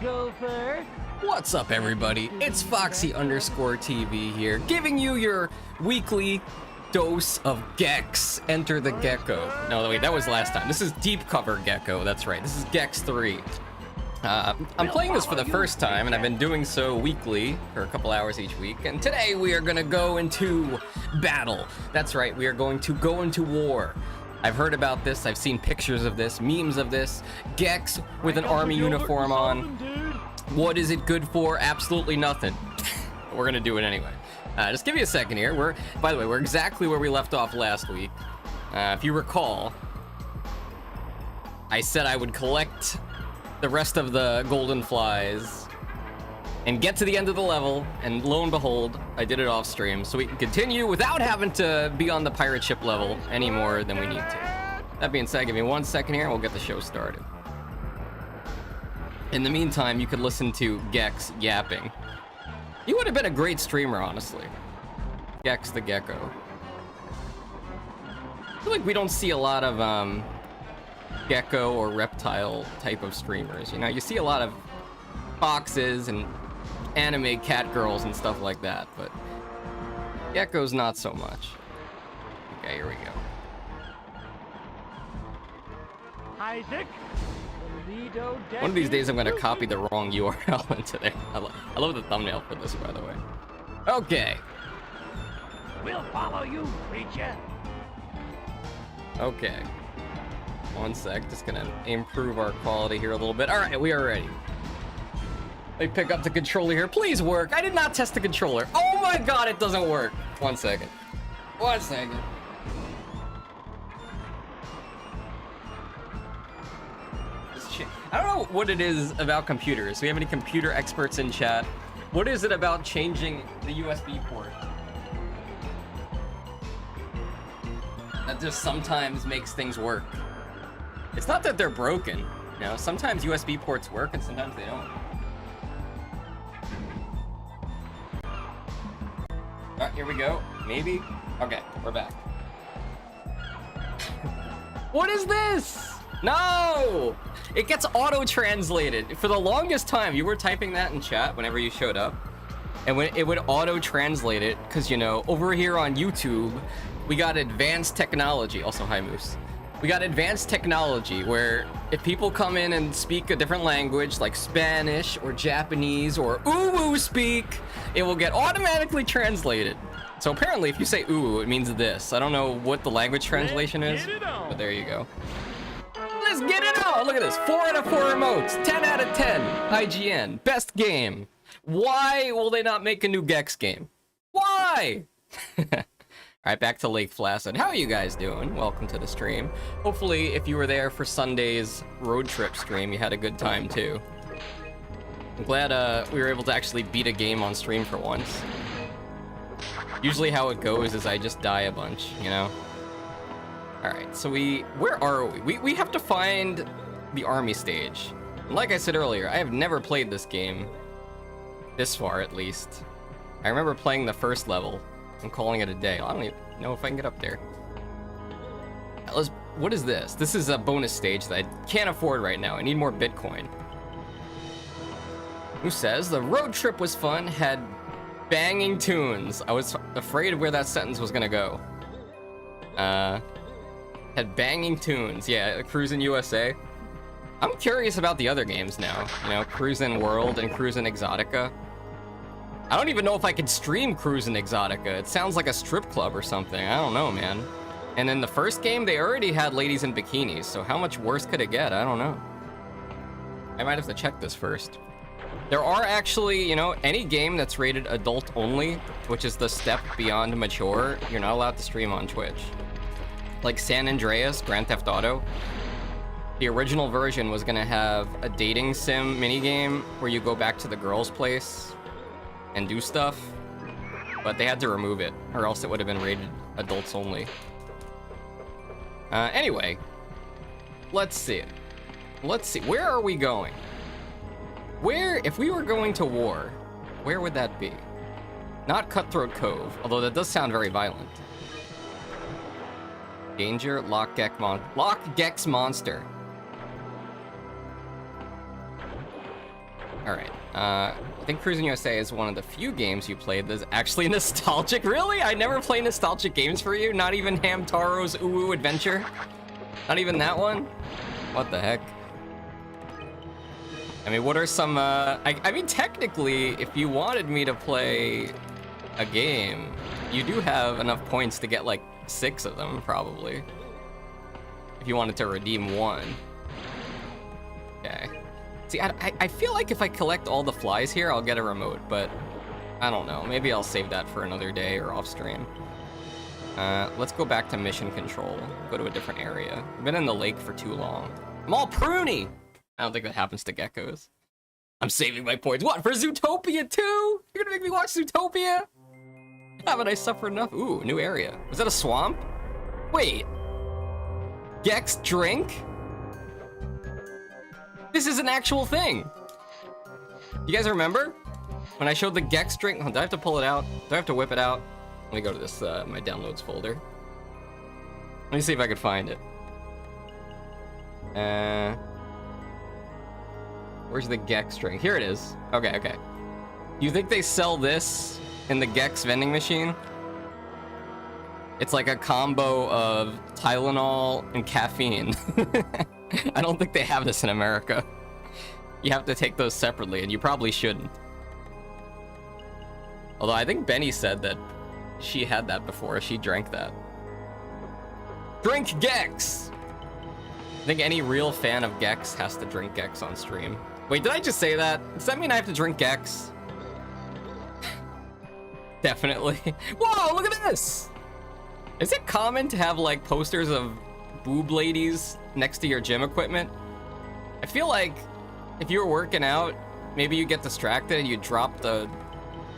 go first. What's up, everybody? It's Foxy_TV here, giving you your weekly dose of GEX. Enter the Gecko. No, wait, that was last time. This is deep cover Gecko. That's right. This is GEX 3. I'm playing this for the first time, and I've been doing so weekly for a couple hours each week. And today we are gonna go into battle. That's right. We are going to go into war. I've heard about this. I've seen pictures of this, memes of this. GEX with an army uniform on. What is it good for? Absolutely nothing. We're gonna do it anyway. Just give me a second here. By the way, we're exactly where we left off last week. If you recall, I said I would collect the rest of the golden flies and get to the end of the level, and lo and behold, I did it off stream, so we can continue without having to be on the pirate ship level any more than we need to. That being said, give me 1 second here and we'll get the show started. In the meantime, you could listen to GEX yapping. He would have been a great streamer, honestly. GEX the Gecko. I feel like we don't see a lot of gecko or reptile type of streamers. You know, you see a lot of foxes and anime cat girls and stuff like that, but Gecko's not so much. Okay, here we go. Isaac. One of these days I'm gonna copy the wrong URL into there. I love the thumbnail for this, by the way. Okay. We'll follow you, creature. Okay. 1 sec, just gonna improve our quality here a little bit. Alright, we are ready. Let me pick up the controller here. Please work. I did not test the controller. Oh my god, it doesn't work. 1 second. 1 second. I don't know what it is about computers. Do we have any computer experts in chat? What is it about changing the USB port that just sometimes makes things work? It's not that they're broken. You know, sometimes USB ports work and sometimes they don't. Alright, here we go. Maybe? Okay, we're back. What is this? No! It gets auto-translated. For the longest time, you were typing that in chat whenever you showed up, and when it would auto-translate it, because, you know, over here on YouTube, we got advanced technology. Also, hi, Moose. We got advanced technology where if people come in and speak a different language, like Spanish or Japanese or Uwu speak, it will get automatically translated. So apparently, if you say Uwu, it means this. I don't know what the language translation is, but there you go. Let's get it on! Look at this. 4 out of 4 emotes. 10 out of 10. IGN. Best game. Why will they not make a new GEX game? Why? Alright, back to Lake Placid. How are you guys doing? Welcome to the stream. Hopefully, if you were there for Sunday's road trip stream, you had a good time too. I'm glad we were able to actually beat a game on stream for once. Usually how it goes is I just die a bunch, you know? Alright, so where are we? We have to find the army stage. And like I said earlier, I have never played this game. This far, at least. I remember playing the first level and calling it a day. I don't even know if I can get up there. What is this? This is a bonus stage that I can't afford right now. I need more Bitcoin. Who says, the road trip was fun, had banging tunes. I was afraid of where that sentence was gonna go. Had banging tunes. Yeah, Cruisin' USA. I'm curious about the other games now. You know, Cruisin' World and Cruisin' Exotica. I don't even know if I could stream Cruisin' Exotica. It sounds like a strip club or something. I don't know, man. And in the first game, they already had ladies in bikinis, so how much worse could it get? I don't know. I might have to check this first. There are actually, you know, any game that's rated adult only, which is the step beyond mature, you're not allowed to stream on Twitch. Like San Andreas, Grand Theft Auto. The original version was gonna have a dating sim minigame where you go back to the girl's place and do stuff, but they had to remove it, or else it would have been rated adults only. Anyway, let's see. Where are we going? If we were going to war, where would that be? Not Cutthroat Cove, although that does sound very violent. Danger, Lock Gex Monster. Alright, I think Cruising USA is one of the few games you played that's actually nostalgic. Really? I never play nostalgic games for you? Not even Hamtaro's Uwu Adventure? Not even that one? What the heck? I mean, what are some, I mean, technically, if you wanted me to play a game, you do have enough points to get, like, 6 of them, probably. If you wanted to redeem one. Okay. See, I feel like if I collect all the flies here, I'll get a remote, but I don't know. Maybe I'll save that for another day or off stream. Let's go back to mission control. Go to a different area. I've been in the lake for too long. I'm all pruny! I don't think that happens to geckos. I'm saving my points. What, for Zootopia too? You're gonna make me watch Zootopia? Haven't I suffered enough? Ooh, new area. Was that a swamp? Wait. Gex drink? This is an actual thing. You guys remember? When I showed the Gex drink? Do I have to pull it out? Do I have to whip it out? Let me go to this, my downloads folder. Let me see if I could find it. Where's the Gex drink? Here it is. Okay, okay. You think they sell this in the Gex vending machine? It's like a combo of Tylenol and caffeine. I don't think they have this in America. You have to take those separately, and you probably shouldn't. Although I think Benny said that she had that before. She drank that. Drink Gex! I think any real fan of Gex has to drink Gex on stream. Wait, did I just say that? Does that mean I have to drink Gex? Definitely. Whoa, look at this! Is it common to have, like, posters of boob ladies next to your gym equipment? I feel like if you were working out, maybe you get distracted and you drop the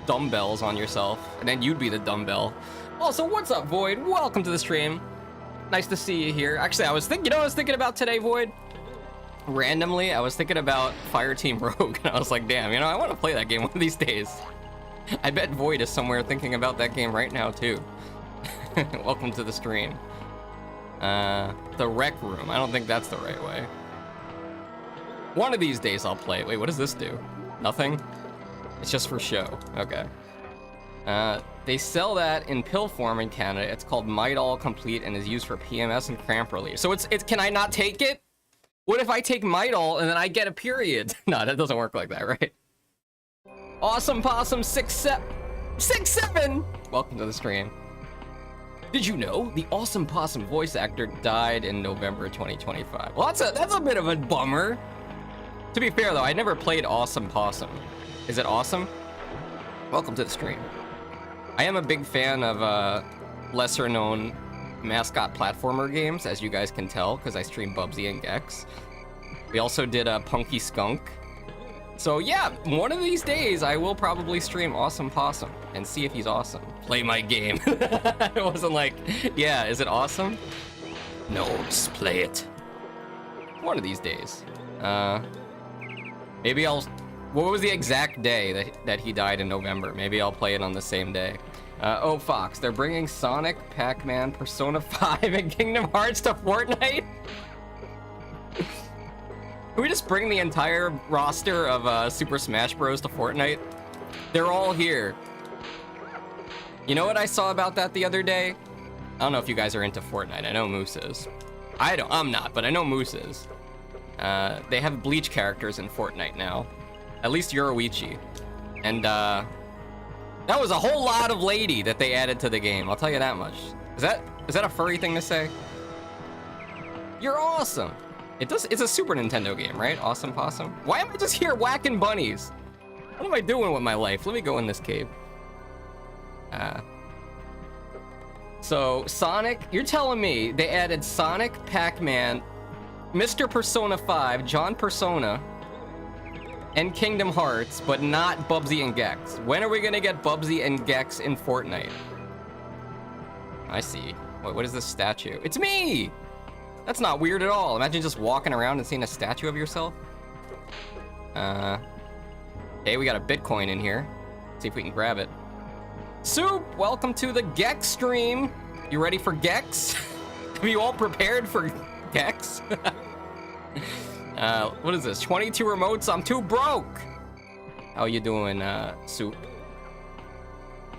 dumbbells on yourself, and then you'd be the dumbbell. Also, what's up, Void? Welcome to the stream. Nice to see you here. Actually, I was thinking, you know what I was thinking about today, Void? Randomly, I was thinking about Fireteam Rogue, and I was like, damn, you know, I want to play that game one of these days. I bet Void is somewhere thinking about that game right now, too. Welcome to the stream. The rec room. I don't think that's the right way. One of these days I'll play it. Wait, what does this do? Nothing? It's just for show. Okay. They sell that in pill form in Canada. It's called Midol Complete and is used for PMS and cramp relief. So it's can I not take it? What if I take Midol and then I get a period? No, that doesn't work like that, right? Awesome Possum 67. Welcome to the stream. Did you know the Awesome Possum voice actor died in November 2025? Well, that's a bit of a bummer. To be fair though, I never played Awesome Possum. Is it awesome? Welcome to the stream. I am a big fan of lesser known mascot platformer games, as you guys can tell, because I stream Bubsy and Gex. We also did a Punky Skunk. So yeah, one of these days I will probably stream Awesome Possum and see if he's awesome. Play my game. It wasn't like, yeah, is it awesome? No, just play it. One of these days. Maybe I'll... What was the exact day that he died in November? Maybe I'll play it on the same day. Oh, Fox, they're bringing Sonic, Pac-Man, Persona 5, and Kingdom Hearts to Fortnite? Can we just bring the entire roster of Super Smash Bros. To Fortnite? They're all here. You know what I saw about that the other day? I don't know if you guys are into Fortnite. I know Moose is. I'm not, but I know Moose is. They have Bleach characters in Fortnite now. At least Yoruichi. And, that was a whole lot of lady that they added to the game. I'll tell you that much. Is that a furry thing to say? You're awesome. It's a Super Nintendo game, right? Awesome Possum. Why am I just here whacking bunnies? What am I doing with my life? Let me go in this cave. So Sonic, you're telling me they added Sonic, Pac-Man, Mr. Persona 5, John Persona, and Kingdom Hearts, but not Bubsy and Gex. When are we gonna get Bubsy and Gex in Fortnite? I see. Wait, what is this statue? It's me! That's not weird at all. Imagine just walking around and seeing a statue of yourself. Okay, we got a Bitcoin in here. See if we can grab it. Soup, welcome to the Gex stream. You ready for Gex? Are you all prepared for Gex? What is this? 22 remotes? I'm too broke. How you doing, Soup?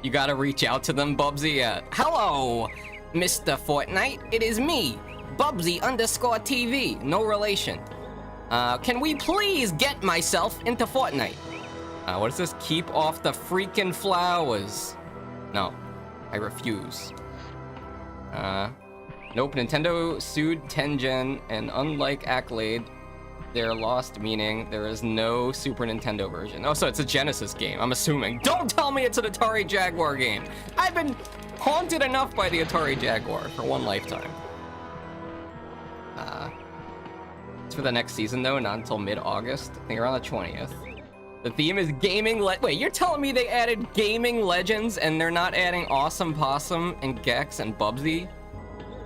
You gotta reach out to them, Bubsy. Hello, Mr. Fortnite. It is me, Bubsy_TV. No relation. Can we please get myself into Fortnite? What is this? Keep off the freaking flowers. No, I refuse. Nope, Nintendo sued Tengen, and unlike Accolade, they're lost, meaning there is no Super Nintendo version. Oh, so it's a Genesis game, I'm assuming. Don't tell me it's an Atari Jaguar game! I've been haunted enough by the Atari Jaguar for one lifetime. It's for the next season, though, not until mid-August. I think around the 20th. The theme is gaming wait, you're telling me they added Gaming Legends and they're not adding Awesome Possum and Gex and Bubsy?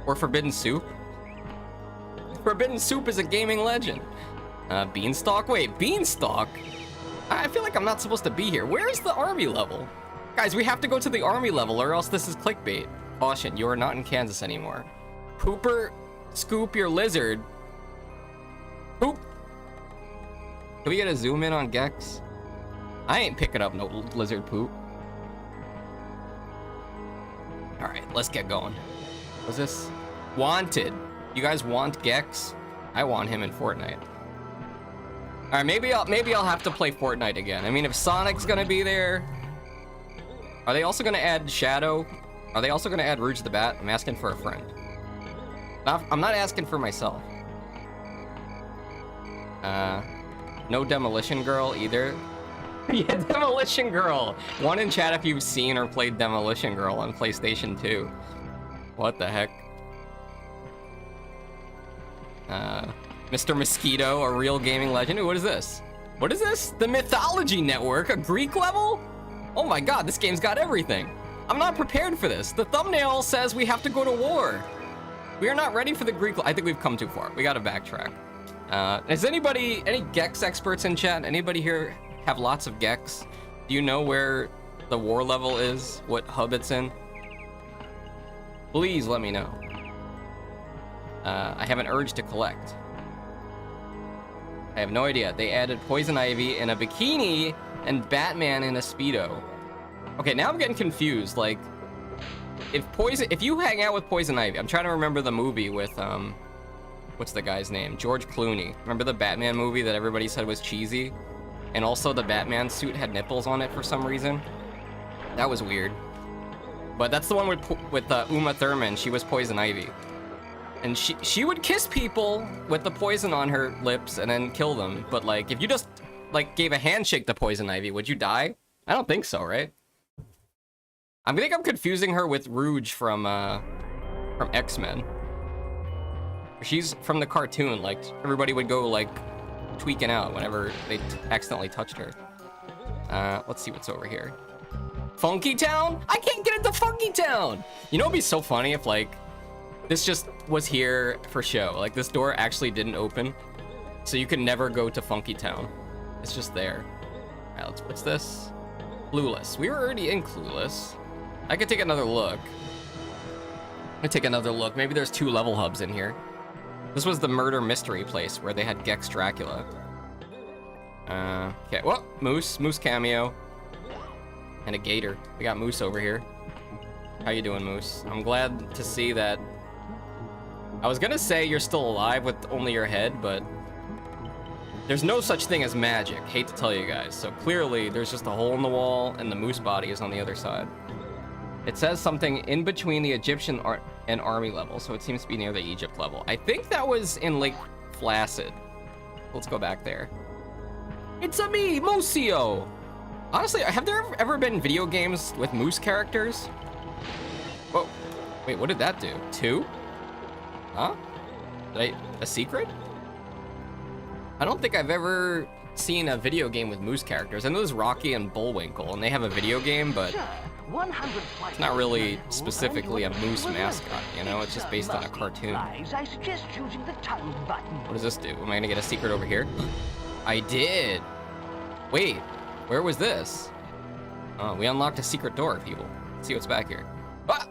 Or Forbidden Soup? Forbidden Soup is a gaming legend. Beanstalk? Wait, Beanstalk? I feel like I'm not supposed to be here. Where is the army level? Guys, we have to go to the army level or else this is clickbait. Caution, you are not in Kansas anymore. Pooper, scoop your lizard. Poop. Can we get a zoom in on Gex? I ain't picking up no lizard poop. Alright, let's get going. What's this? Wanted. You guys want Gex? I want him in Fortnite. Alright, maybe I'll have to play Fortnite again. I mean, if Sonic's gonna be there... Are they also gonna add Shadow? Are they also gonna add Rouge the Bat? I'm asking for a friend. I'm not asking for myself. No Demolition Girl either. Yeah, Demolition Girl! One in chat if you've seen or played Demolition Girl on PlayStation 2. What the heck? Mr. Mosquito, a real gaming legend. Ooh, what is this? What is this? The Mythology Network, a Greek level? Oh my god, this game's got everything. I'm not prepared for this. The thumbnail says we have to go to war. We are not ready for the Greek. I think we've come too far. We gotta backtrack. Is anybody, any Gex experts in chat? Anybody here have lots of Gex? Do you know where the war level is? What hub it's in? Please let me know. I have an urge to collect. I have no idea. They added Poison Ivy in a bikini and Batman in a Speedo. Okay, now I'm getting confused. Like, if you hang out with Poison Ivy, I'm trying to remember the movie with, what's the guy's name? George Clooney. Remember the Batman movie that everybody said was cheesy? And also the Batman suit had nipples on it for some reason? That was weird. But that's the one with Uma Thurman. She was Poison Ivy. And she would kiss people with the poison on her lips and then kill them. But like, if you just like gave a handshake to Poison Ivy, would you die? I don't think so, right? I think I'm confusing her with Rouge from X-Men. She's from the cartoon. Like, everybody would go like tweaking out whenever they accidentally touched her. Let's see what's over here. Funky Town? I can't get into Funky Town! You know, it'd be so funny if like this just was here for show. Like, this door actually didn't open, so you can never go to Funky Town. It's just there. Alright, what's this? Clueless. We were already in Clueless. I could take another look. Maybe there's 2 level hubs in here. This was the murder mystery place where they had Gex Dracula. Okay, well, Moose cameo. And a gator. We got Moose over here. How you doing, Moose? I'm glad to see that. I was gonna say you're still alive with only your head, but there's no such thing as magic. Hate to tell you guys. So clearly there's just a hole in the wall and the moose body is on the other side. It says something in between the Egyptian and army level, so it seems to be near the Egypt level. I think that was in Lake Placid. Let's go back there. It's a me, Mooseo! Honestly, have there ever been video games with moose characters? Whoa. Wait, what did that do? 2? Huh? A secret? I don't think I've ever seen a video game with moose characters. I know there's Rocky and Bullwinkle, and they have a video game, but it's not really specifically a moose mascot, you know? It's just based on a cartoon. What does this do? Am I gonna get a secret over here? I did! Wait, where was this? Oh, we unlocked a secret door, people. Let's see what's back here. Ah!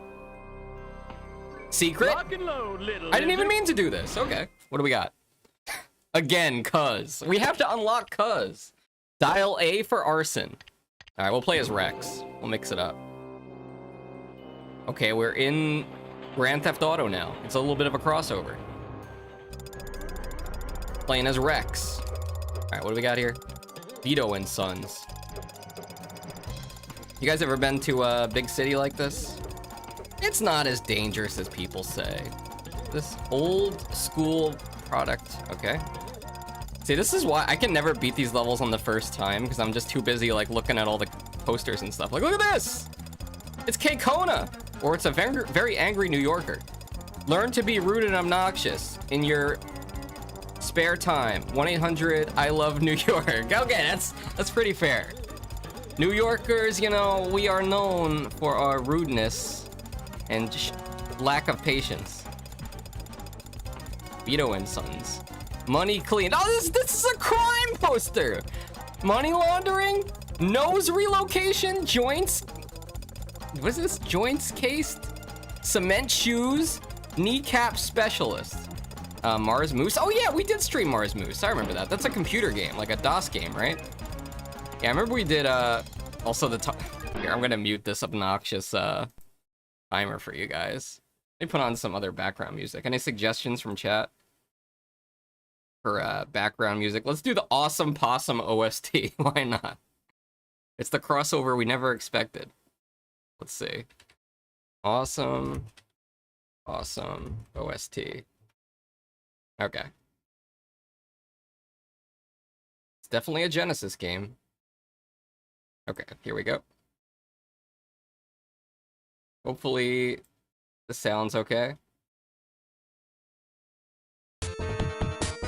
Secret? I didn't even mean to do this. Okay, what do we got? Again, cuz. We have to unlock cuz. Dial A for arson. All right, we'll play as Rex. We'll mix it up. Okay, we're in Grand Theft Auto now. It's a little bit of a crossover. Playing as Rex. All right, what do we got here? Vito and Sons. You guys ever been to a big city like this? It's not as dangerous as people say. This old school product, okay. See, this is why I can never beat these levels on the first time, because I'm just too busy like looking at all the posters and stuff. Like, look at this! It's K-Kona! Or it's a very, very angry New Yorker. Learn to be rude and obnoxious in your spare time. 1-800-I-LOVE-New York. Okay, that's pretty fair. New Yorkers, you know, we are known for our rudeness and lack of patience. Vito and Sons. Money cleaned. Oh, this is a crime poster. Money laundering, nose relocation, joints. What is this? Joints cased, cement shoes, kneecap specialist. Mars Moose. Oh yeah, we did stream Mars Moose. I remember that. That's a computer game, like a DOS game, right? Yeah, I remember we did. Also the here, I'm gonna mute this obnoxious timer for you guys. Let me put on some other background music. Any suggestions from chat for background music? Let's do the Awesome Possum OST. Why not? It's the crossover we never expected. Let's see. Awesome OST. Okay. It's definitely a Genesis game. Okay, here we go. Hopefully the sound's okay.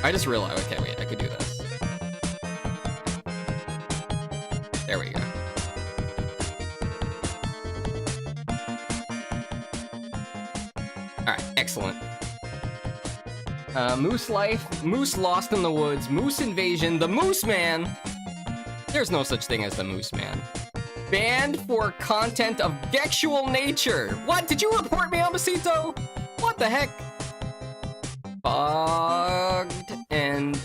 I just realized, okay, wait, I could do this. There we go. All right, excellent. Moose life, moose lost in the woods, moose invasion, the Moose Man. There's no such thing as the Moose Man. Banned for content of sexual nature. What? Did you report me, Ambasito? What the heck? Bugged and...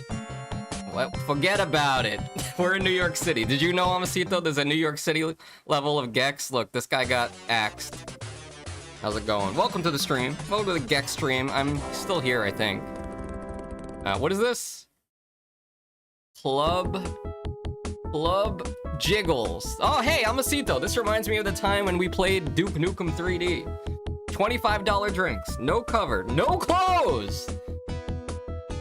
Well, forget about it. We're in New York City. Did you know, Ambasito, there's a New York City level of GEX? Look, this guy got axed. How's it going? Welcome to the stream. Welcome to the GEX stream. I'm still here, I think. What is this? Club Jiggles. Oh, hey, Ambasito. This reminds me of the time when we played Duke Nukem 3D. $25 drinks. No cover. No clothes.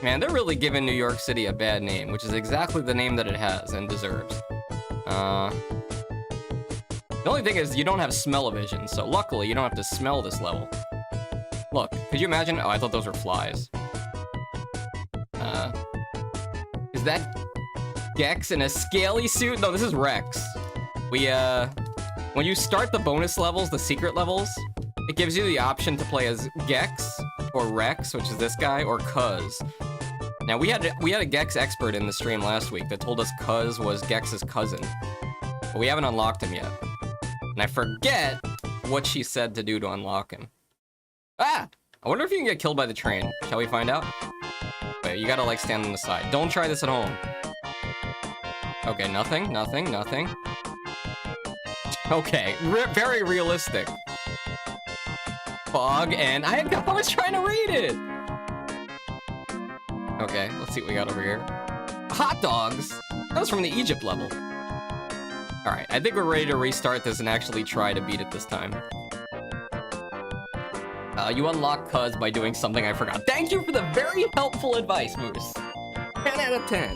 Man, they're really giving New York City a bad name, which is exactly the name that it has and deserves. The only thing is you don't have smell-o-vision, so luckily you don't have to smell this level. Look, could you imagine? Oh, I thought those were flies. Is that Gex in a scaly suit? No, this is Rex. When you start the bonus levels, the secret levels, it gives you the option to play as Gex or Rex, which is this guy, or Cuz. Now we had a Gex expert in the stream last week that told us Cuz was Gex's cousin, but we haven't unlocked him yet. And I forget what she said to do to unlock him. Ah! I wonder if you can get killed by the train. Shall we find out? Wait, you gotta like stand on the side. Don't try this at home. Okay, nothing. Okay, very realistic. Fog and I was trying to read it. Okay, let's see what we got over here. Hot dogs. That was from the Egypt level. All right, I think we're ready to restart this and actually try to beat it this time. You unlock Cuz by doing something I forgot. Thank you for the very helpful advice, Moose. 10 out of 10.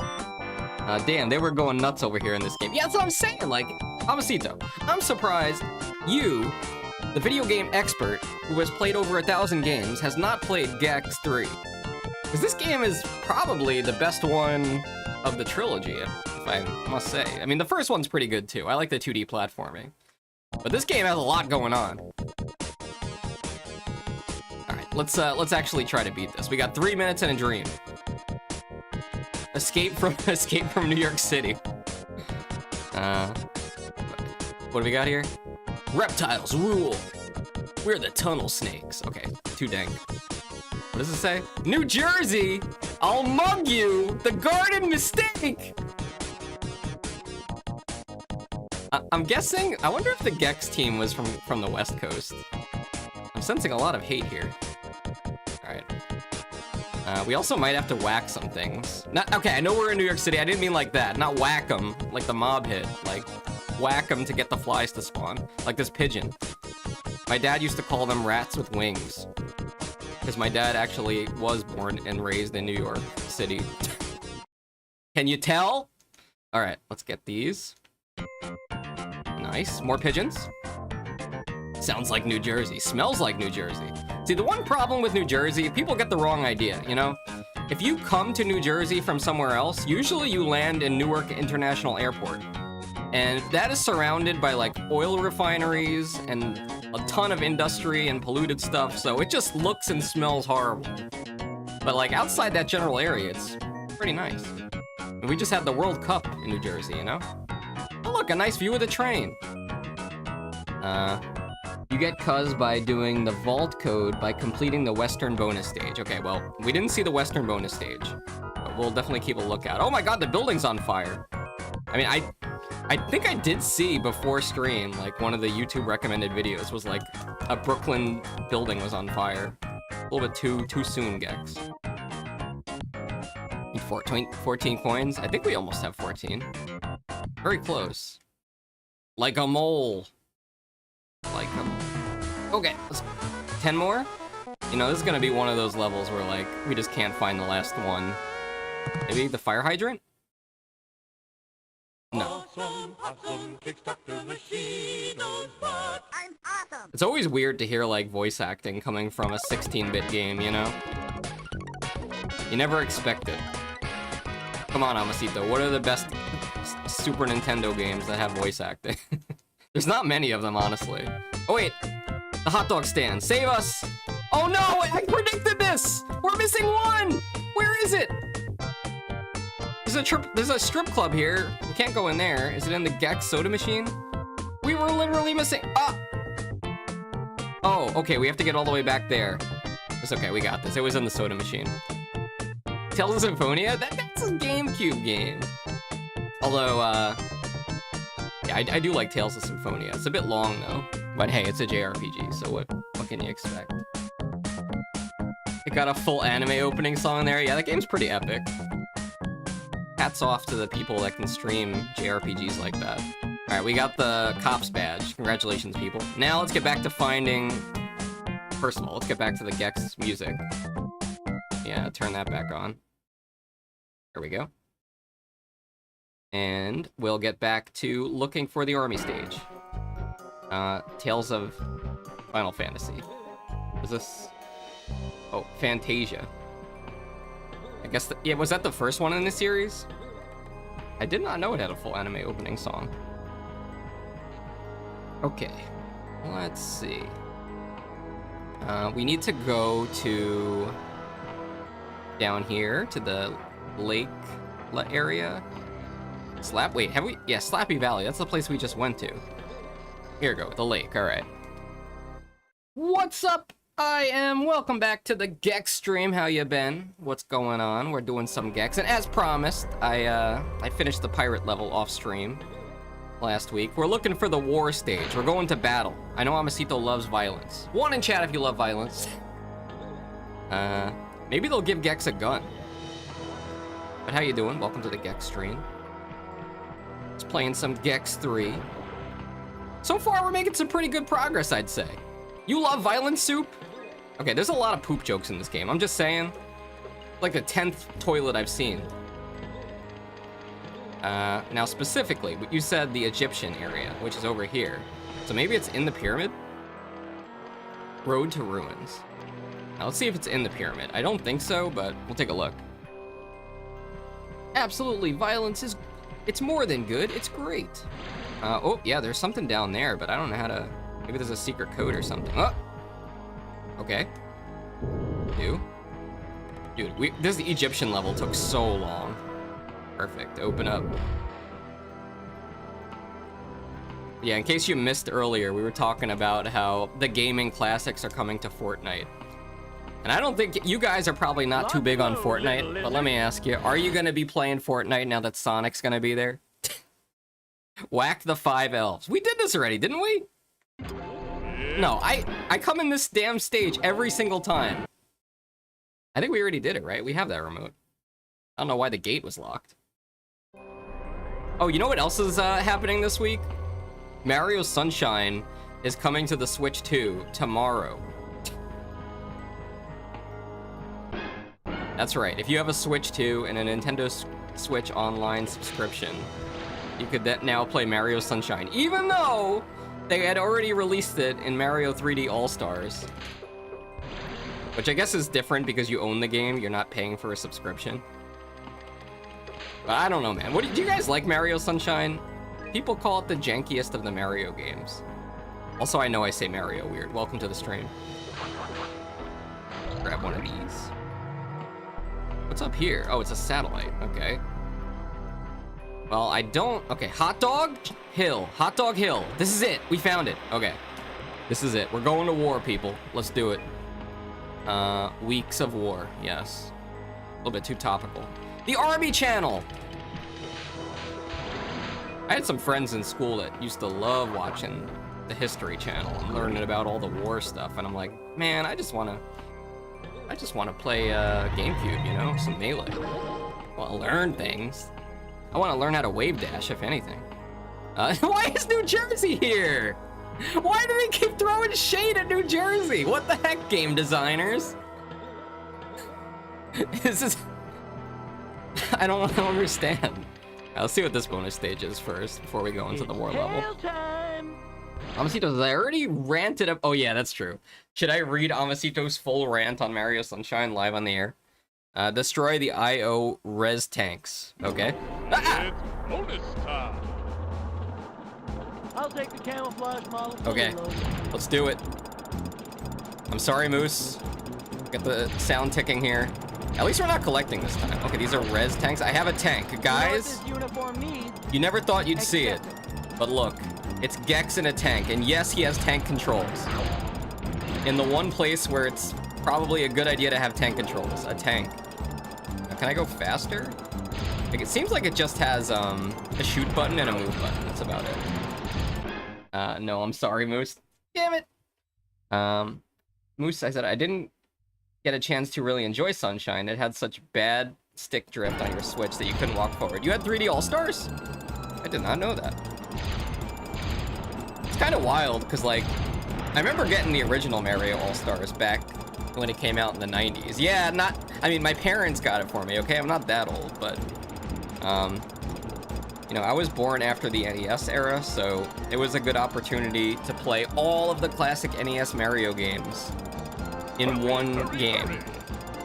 Damn, they were going nuts over here in this game. Yeah, that's what I'm saying. Like, Ambasito, I'm surprised you, the video game expert who has played over 1,000 games, has not played GEX 3. Because this game is probably the best one of the trilogy, if I must say. I mean, the first one's pretty good too. I like the 2D platforming. But this game has a lot going on. Alright, let's actually try to beat this. We got 3 minutes and a dream. Escape from New York City. What do we got here? Reptiles rule. We're the tunnel snakes. Okay, too dang. What does it say? New Jersey! I'll mug you! The garden mistake! I'm guessing. I wonder if the GEX team was from the West Coast. I'm sensing a lot of hate here. All right. We also might have to whack some things. Okay, I know we're in New York City. I didn't mean like that. Not whack them like the mob hit. Like whack them to get the flies to spawn. Like this pigeon. My dad used to call them rats with wings. Because my dad actually was born and raised in New York City. Can you tell? All right, let's get these. Nice. More pigeons. Sounds like New Jersey. Smells like New Jersey. See, the one problem with New Jersey, people get the wrong idea, you know? If you come to New Jersey from somewhere else, usually you land in Newark International Airport. And that is surrounded by like oil refineries and a ton of industry and polluted stuff, so it just looks and smells horrible. But like outside that general area, it's pretty nice. And we just had the World Cup in New Jersey, you know? Oh look, a nice view of the train. You get Cuz by doing the vault code by completing the Western bonus stage. Okay, well, we didn't see the Western bonus stage, but we'll definitely keep a lookout. Oh my god, the building's on fire. I mean, I think I did see before stream, like one of the YouTube recommended videos was like a Brooklyn building was on fire. A little bit too soon, Gex. 14 coins? I think we almost have 14. Very close. Like a mole. Like a mole. Okay, 10 more? You know, this is gonna be one of those levels where like, we just can't find the last one. Maybe the fire hydrant? No. Awesome, Kickstarter machine on fire. I'm awesome. It's always weird to hear like voice acting coming from a 16-bit game, you know? You never expect it. Come on, Amasito, what are the best Super Nintendo games that have voice acting? There's not many of them, honestly. Oh wait, the hot dog stand, save us! Oh no, I predicted this! We're missing one! Where is it? There's a strip club here. We can't go in there. Is it in the GEX soda machine? We were literally missing. Ah! Oh, okay. We have to get all the way back there. It's okay. We got this. It was in the soda machine. Tales of Symphonia? That's a GameCube game. Although, yeah, I do like Tales of Symphonia. It's a bit long though. But hey, it's a JRPG, so what can you expect? It got a full anime opening song in there. Yeah, that game's pretty epic. Hats off to the people that can stream JRPGs like that. Alright, we got the Cops badge. Congratulations, people. Now let's get back to finding... First of all, let's get back to the GEX music. Yeah, turn that back on. There we go. And we'll get back to looking for the army stage. Tales of Final Fantasy. Is this... Oh, Fantasia. I guess, yeah, was that the first one in the series? I did not know it had a full anime opening song. Okay, let's see. We need to go to down here to the lake area. Wait, have we? Yeah, Slappy Valley. That's the place we just went to. Here we go, the lake. All right. What's up? Welcome back to the GEX stream. How you been? What's going on? We're doing some GEX, and as promised, I finished the pirate level off stream last week. We're looking for the war stage. We're going to battle. I know Amasito loves violence. One in chat if you love violence. Maybe they'll give GEX a gun. But how you doing? Welcome to the GEX stream. It's playing some GEX 3. So far, we're making some pretty good progress, I'd say. You love violence, Soup? Okay, there's a lot of poop jokes in this game. I'm just saying. Like the 10th toilet I've seen. Now specifically, you said the Egyptian area, which is over here. So maybe it's in the pyramid? Road to Ruins. Now let's see if it's in the pyramid. I don't think so, but we'll take a look. Absolutely, violence is... It's more than good, it's great. Oh, yeah, there's something down there, but I don't know how to... Maybe there's a secret code or something. Oh! Okay. Dude, this Egyptian level took so long. Perfect, open up. Yeah, in case you missed earlier, we were talking about how the gaming classics are coming to Fortnite. And I don't think you guys are probably not too big on Fortnite, but let me ask you, are you gonna be playing Fortnite now that Sonic's gonna be there? Whack the 5 elves. We did this already, didn't we? No, I come in this damn stage every single time. I think we already did it, right? We have that remote. I don't know why the gate was locked. Oh, you know what else is happening this week? Mario Sunshine is coming to the Switch 2 tomorrow. That's right. If you have a Switch 2 and a Nintendo Switch Online subscription, you could now play Mario Sunshine, even though they had already released it in Mario 3D All-Stars. Which I guess is different because you own the game, you're not paying for a subscription. But I don't know, man. Do you guys like Mario Sunshine? People call it the jankiest of the Mario games. Also, I know I say Mario weird. Welcome to the stream. Grab one of these. What's up here? Oh, it's a satellite. Okay. Well, I don't... Okay, Hot Dog Hill. Hot Dog Hill. This is it. We found it. Okay. This is it. We're going to war, people. Let's do it. Weeks of war. Yes. A little bit too topical. The Army Channel! I had some friends in school that used to love watching the History Channel and learning about all the war stuff, and I'm like, man, I just wanna play GameCube, you know, some Melee. I wanna learn things. I wanna learn how to wave dash, if anything. Why is New Jersey here? Why do they keep throwing shade at New Jersey? What the heck, game designers? This is... I don't understand. Let's see what this bonus stage is first before we go into the war level. Amacito, I already ranted up. Oh yeah, that's true. Should I read Amacito's full rant on Mario Sunshine live on the air? Destroy the IO res tanks. Okay. Ah! It's bonus time. I'll take the camouflage model. Okay, let's do it. I'm sorry, Moose. Get the sound ticking here. At least we're not collecting this time. Okay, these are res tanks. I have a tank. Guys, you never thought you'd see it. But look, it's Gex in a tank. And yes, he has tank controls. In the one place where it's probably a good idea to have tank controls. A tank. Now, can I go faster? Like, it seems like it just has a shoot button and a move button. That's about it. No, I'm sorry, Moose. Damn it. Moose, I said I didn't get a chance to really enjoy Sunshine. It had such bad stick drift on your Switch that you couldn't walk forward. You had 3D All-Stars? I did not know that. It's kind of wild, because, like, I remember getting the original Mario All-Stars back when it came out in the 90s. Yeah, I mean, my parents got it for me, okay? I'm not that old, but, you know, I was born after the NES era, so it was a good opportunity to play all of the classic NES Mario games in one game.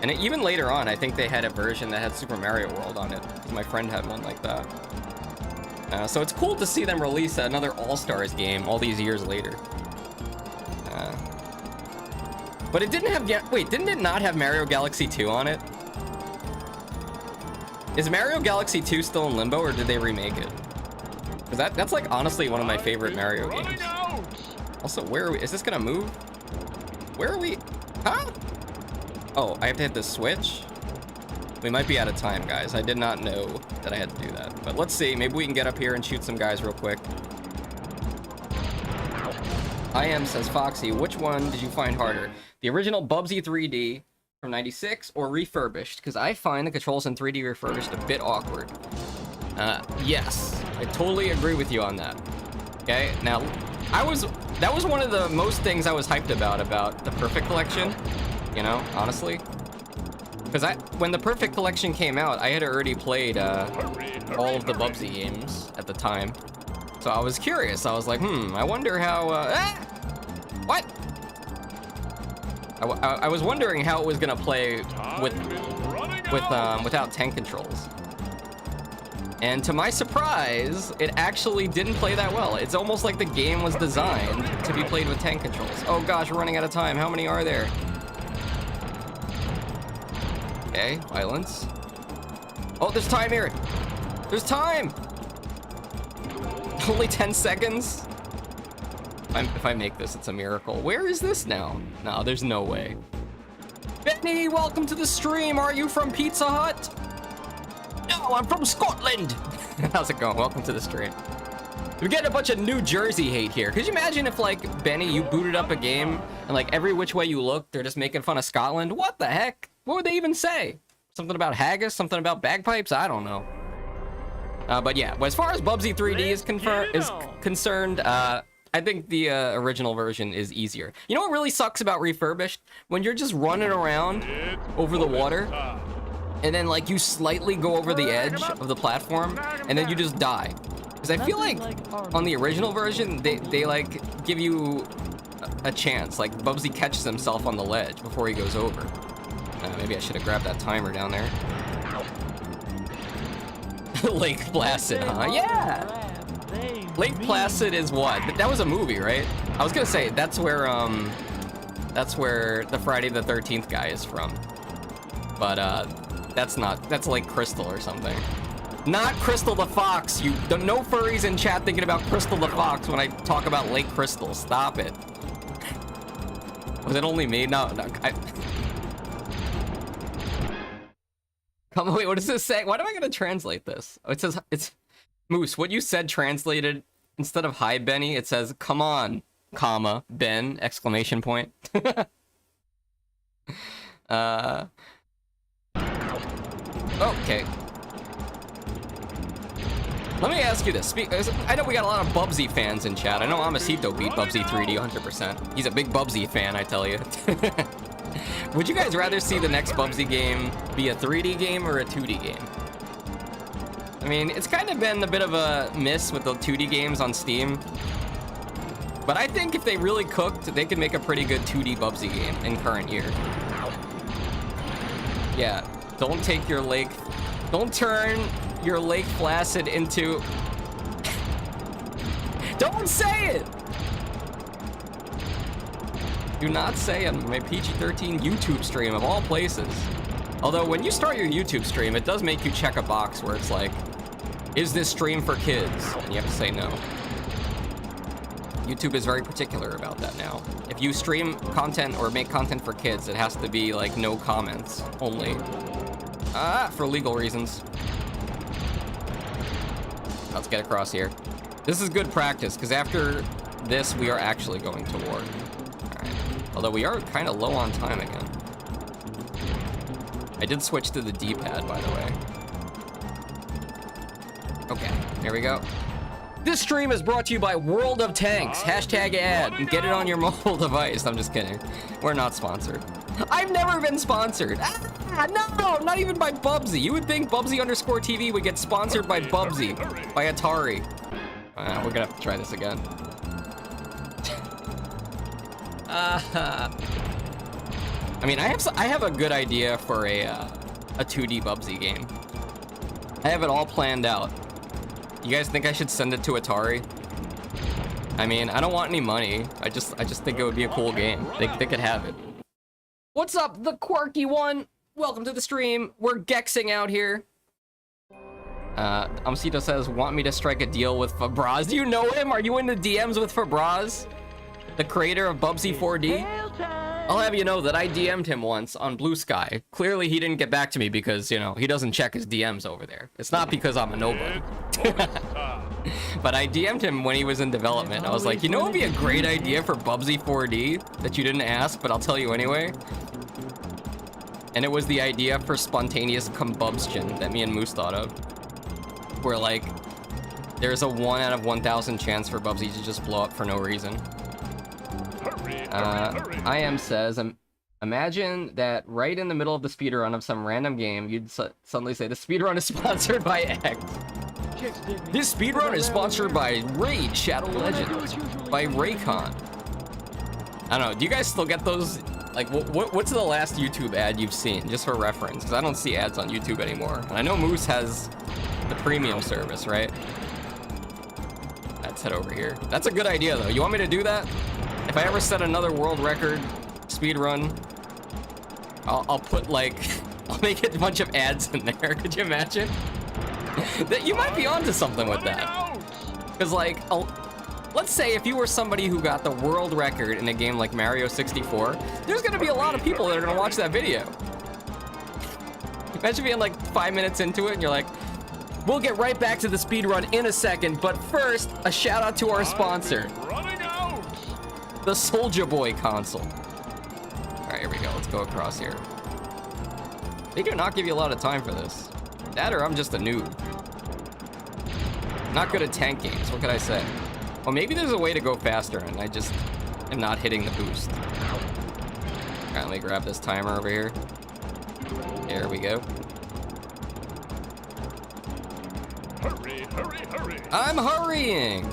And even later on, I think they had a version that had Super Mario World on it, because my friend had one like that. So it's cool to see them release another All-Stars game all these years later. But it didn't have... Wait, didn't it not have Mario Galaxy 2 on it? Is Mario Galaxy 2 still in limbo, or did they remake it? Because that's like honestly one of my favorite Mario games. Also, where are we? Is this gonna move? Where are we? Huh? Oh, I have to hit the switch? We might be out of time, guys. I did not know that I had to do that. But let's see. Maybe we can get up here and shoot some guys real quick. I am, says Foxy. Which one did you find harder? The original Bubsy 3D from 96 or refurbished? Because I find the controls in 3D refurbished a bit awkward. Yes. I totally agree with you on that. Okay, now, that was one of the most things I was hyped about the Perfect Collection, you know, honestly. Because when the Perfect Collection came out, I had already played all of the Bubsy games at the time. So I was curious. I was like, I wonder how, what? I was wondering how it was gonna play without tank controls. And to my surprise, it actually didn't play that well. It's almost like the game was designed to be played with tank controls. Oh gosh, we're running out of time. How many are there? Okay, violence. Oh, there's time here. There's time! Only 10 seconds? If I make this, it's a miracle. Where is this now? No, there's no way. Benny, welcome to the stream. Are you from Pizza Hut? No, I'm from Scotland. How's it going? Welcome to the stream. We're getting a bunch of New Jersey hate here. Could you imagine if, like, Benny, you booted up a game and, like, every which way you look, they're just making fun of Scotland? What the heck? What would they even say? Something about haggis? Something about bagpipes? I don't know. But yeah, as far as Bubsy 3D is concerned, I think the original version is easier. You know what really sucks about Refurbished? When you're just running around over the water, and then, like, you slightly go over the edge of the platform, and then you just die. Because I feel like on the original version, they like give you a chance. Like Bubsy catches himself on the ledge before he goes over. Maybe I should have grabbed that timer down there. Lake Placid, huh? Yeah. Lake Placid is what? That was a movie, right? I was gonna say that's where the Friday the 13th guy is from. But that's not. That's Lake Crystal or something. Not Crystal the Fox. No furries in chat thinking about Crystal the Fox when I talk about Lake Crystal. Stop it. Was it only me? No. Come on, wait, what does this say? Why am I gonna translate this? Oh, it says it's Moose. What you said translated instead of hi Benny, it says come on, comma Ben exclamation point. Okay. Let me ask you this. I know we got a lot of Bubsy fans in chat. I know Amasito beat Bubsy 3D 100%. He's a big Bubsy fan, I tell you. Would you guys rather see the next Bubsy game be a 3D game or a 2D game? I mean, it's kind of been a bit of a miss with the 2D games on Steam. But I think if they really cooked, they could make a pretty good 2D Bubsy game in current year. Yeah, don't take your lake... Don't turn your Lake Placid into... Don't say it! Do not say on my PG-13 YouTube stream of all places. Although when you start your YouTube stream, it does make you check a box where it's like, is this stream for kids? And you have to say no. YouTube is very particular about that now. If you stream content or make content for kids, it has to be like no comments only. For legal reasons. Let's get across here. This is good practice, because after this, we are actually going to war. Alright. Although we are kind of low on time again. I did switch to the D-pad, by the way. Okay, here we go. This stream is brought to you by World of Tanks. Hashtag ad and get it on your mobile device. I'm just kidding. We're not sponsored. I've never been sponsored. No, not even by Bubsy. You would think Bubsy_TV would get sponsored by Bubsy, by Atari. We're gonna have to try this again. I mean, I have a good idea for a 2D Bubsy game. I have it all planned out. You guys think I should send it to Atari? I mean, I don't want any money. I just think it would be a cool game. They could have it. What's up, the quirky one? Welcome to the stream. We're Gexing out here. Amsito says, want me to strike a deal with Fabraz? Do you know him? Are you in the DMs with Fabraz? The creator of Bubsy 4D? I'll have you know that I DM'd him once on Blue Sky. Clearly he didn't get back to me because, you know, he doesn't check his DMs over there. It's not because I'm a nobody. But I DM'd him when he was in development. I was like, you know what would be a great idea for Bubsy 4D that you didn't ask, but I'll tell you anyway? And it was the idea for spontaneous combustion that me and Moose thought of. Where, like, there's a 1 out of 1,000 chance for Bubsy to just blow up for no reason. I am says, imagine that right in the middle of the speedrun of some random game, you'd suddenly say, the speedrun is sponsored by X. This speedrun is sponsored by Raid Shadow Legends, by Raycon. I don't know, do you guys still get those? Like, what's the last YouTube ad you've seen, just for reference? Because I don't see ads on YouTube anymore. And I know Moose has the premium service, right? Let's head over here. That's a good idea, though. You want me to do that? If I ever set another world record speedrun, I'll put, like, I'll make a bunch of ads in there. Could you imagine? That you might be onto something with that. Because, like, let's say if you were somebody who got the world record in a game like Mario 64, there's gonna be a lot of people that are gonna watch that video. Imagine being like 5 minutes into it and you're like, We'll get right back to the speed run in a second, but first, a shout out to our sponsor, Running out. the Soulja Boy console. All right, here we go. Let's go across here. They do not give you a lot of time for this. That or I'm just a noob. Not good at tank games, what could I say? Well, maybe there's a way to go faster and I just am not hitting the boost. All right, let me grab this timer over here. There we go. Hurry, hurry, hurry. I'm hurrying.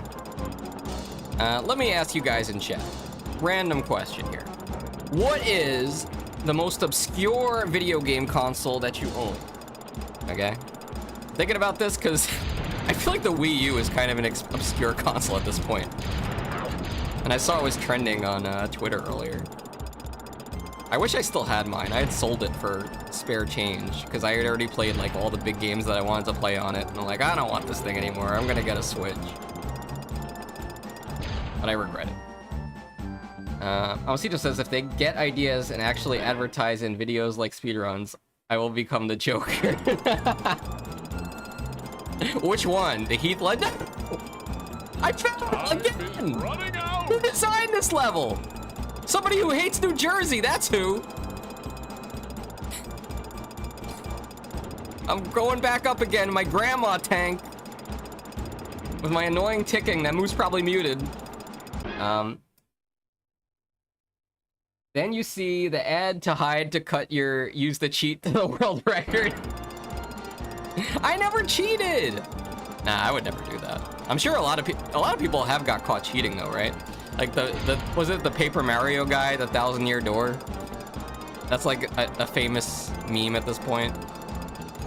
Let me ask you guys in chat. Random question here. What is the most obscure video game console that you own? Okay. Thinking about this because I feel like the Wii U is kind of an obscure console at this point. And I saw it was trending on Twitter earlier. I wish I still had mine. I had sold it for spare change because I had already played like all the big games that I wanted to play on it. And I'm like, I don't want this thing anymore. I'm gonna get a Switch. But I regret it. Alcito says, if they get ideas and actually advertise in videos like speedruns, I will become the Joker. Which one? The Heath Ledger? I found it again! Running out. Who designed this level? Somebody who hates New Jersey, that's who. I'm going back up again, my grandma tank. With my annoying ticking, that move's probably muted. Then you see the ad to hide to cut your, use the cheat to the world record. I never cheated! Nah, I would never do that. I'm sure a lot of people have got caught cheating though, right? Like was it the Paper Mario guy, the 1,000-year door? That's like a famous meme at this point.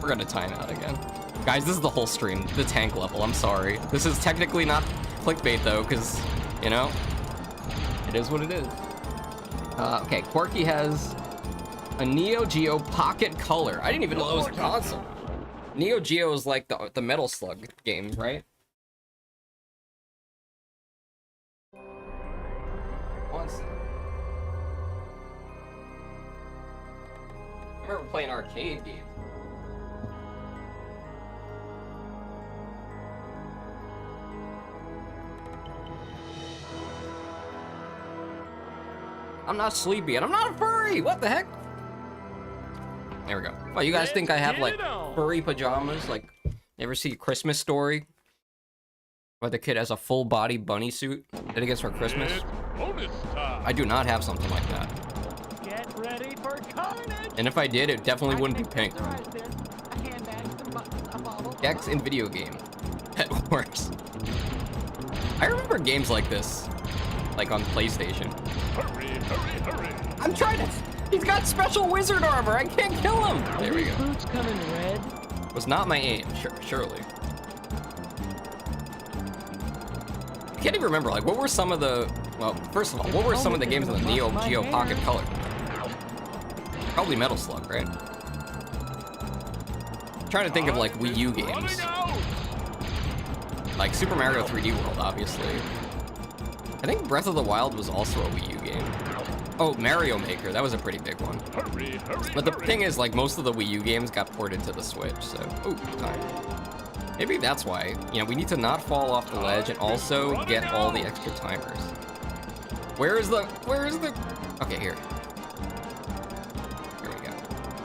We're gonna time out again. Guys, this is the whole stream, the tank level, I'm sorry. This is technically not clickbait though, because, you know, it is what it is. Okay, Quirky has a Neo Geo Pocket Color. I didn't even know it was a console. Neo Geo is like the Metal Slug game, right? One second. I remember playing arcade games. I'm not sleepy and I'm not a furry! What the heck? There we go. Oh, you guys think I have like furry pajamas? Like, you ever see Christmas Story? Where the kid has a full body bunny suit that he gets for Christmas? Bonus time. I do not have something like that. Get ready for carnage! And if I did, it definitely wouldn't be pink. Accessorize this. A handbag, some buttons, a bottle. GEX in video game. That works. I remember games like this. Like on PlayStation. Hurry, hurry, hurry. I'm trying to... He's got special wizard armor! I can't kill him! There we go. Boots come in red. Was not my aim, surely. I can't even remember, like, what were some of the... Well, first of all, what were some of the games in the Neo Geo Pocket Color? Probably Metal Slug, right? I'm trying to think of, like, Wii U games. Running out. Like, Super Mario 3D World, obviously. I think Breath of the Wild was also a Wii U game. Oh, Mario Maker, that was a pretty big one. Hurry, hurry, But the hurry. thing is, like, most of the Wii U games got ported to the Switch, so... Ooh, time. Maybe that's why. You know, we need to not fall off the ledge and also get all the extra timers. Where is the... Okay, here. Here we go.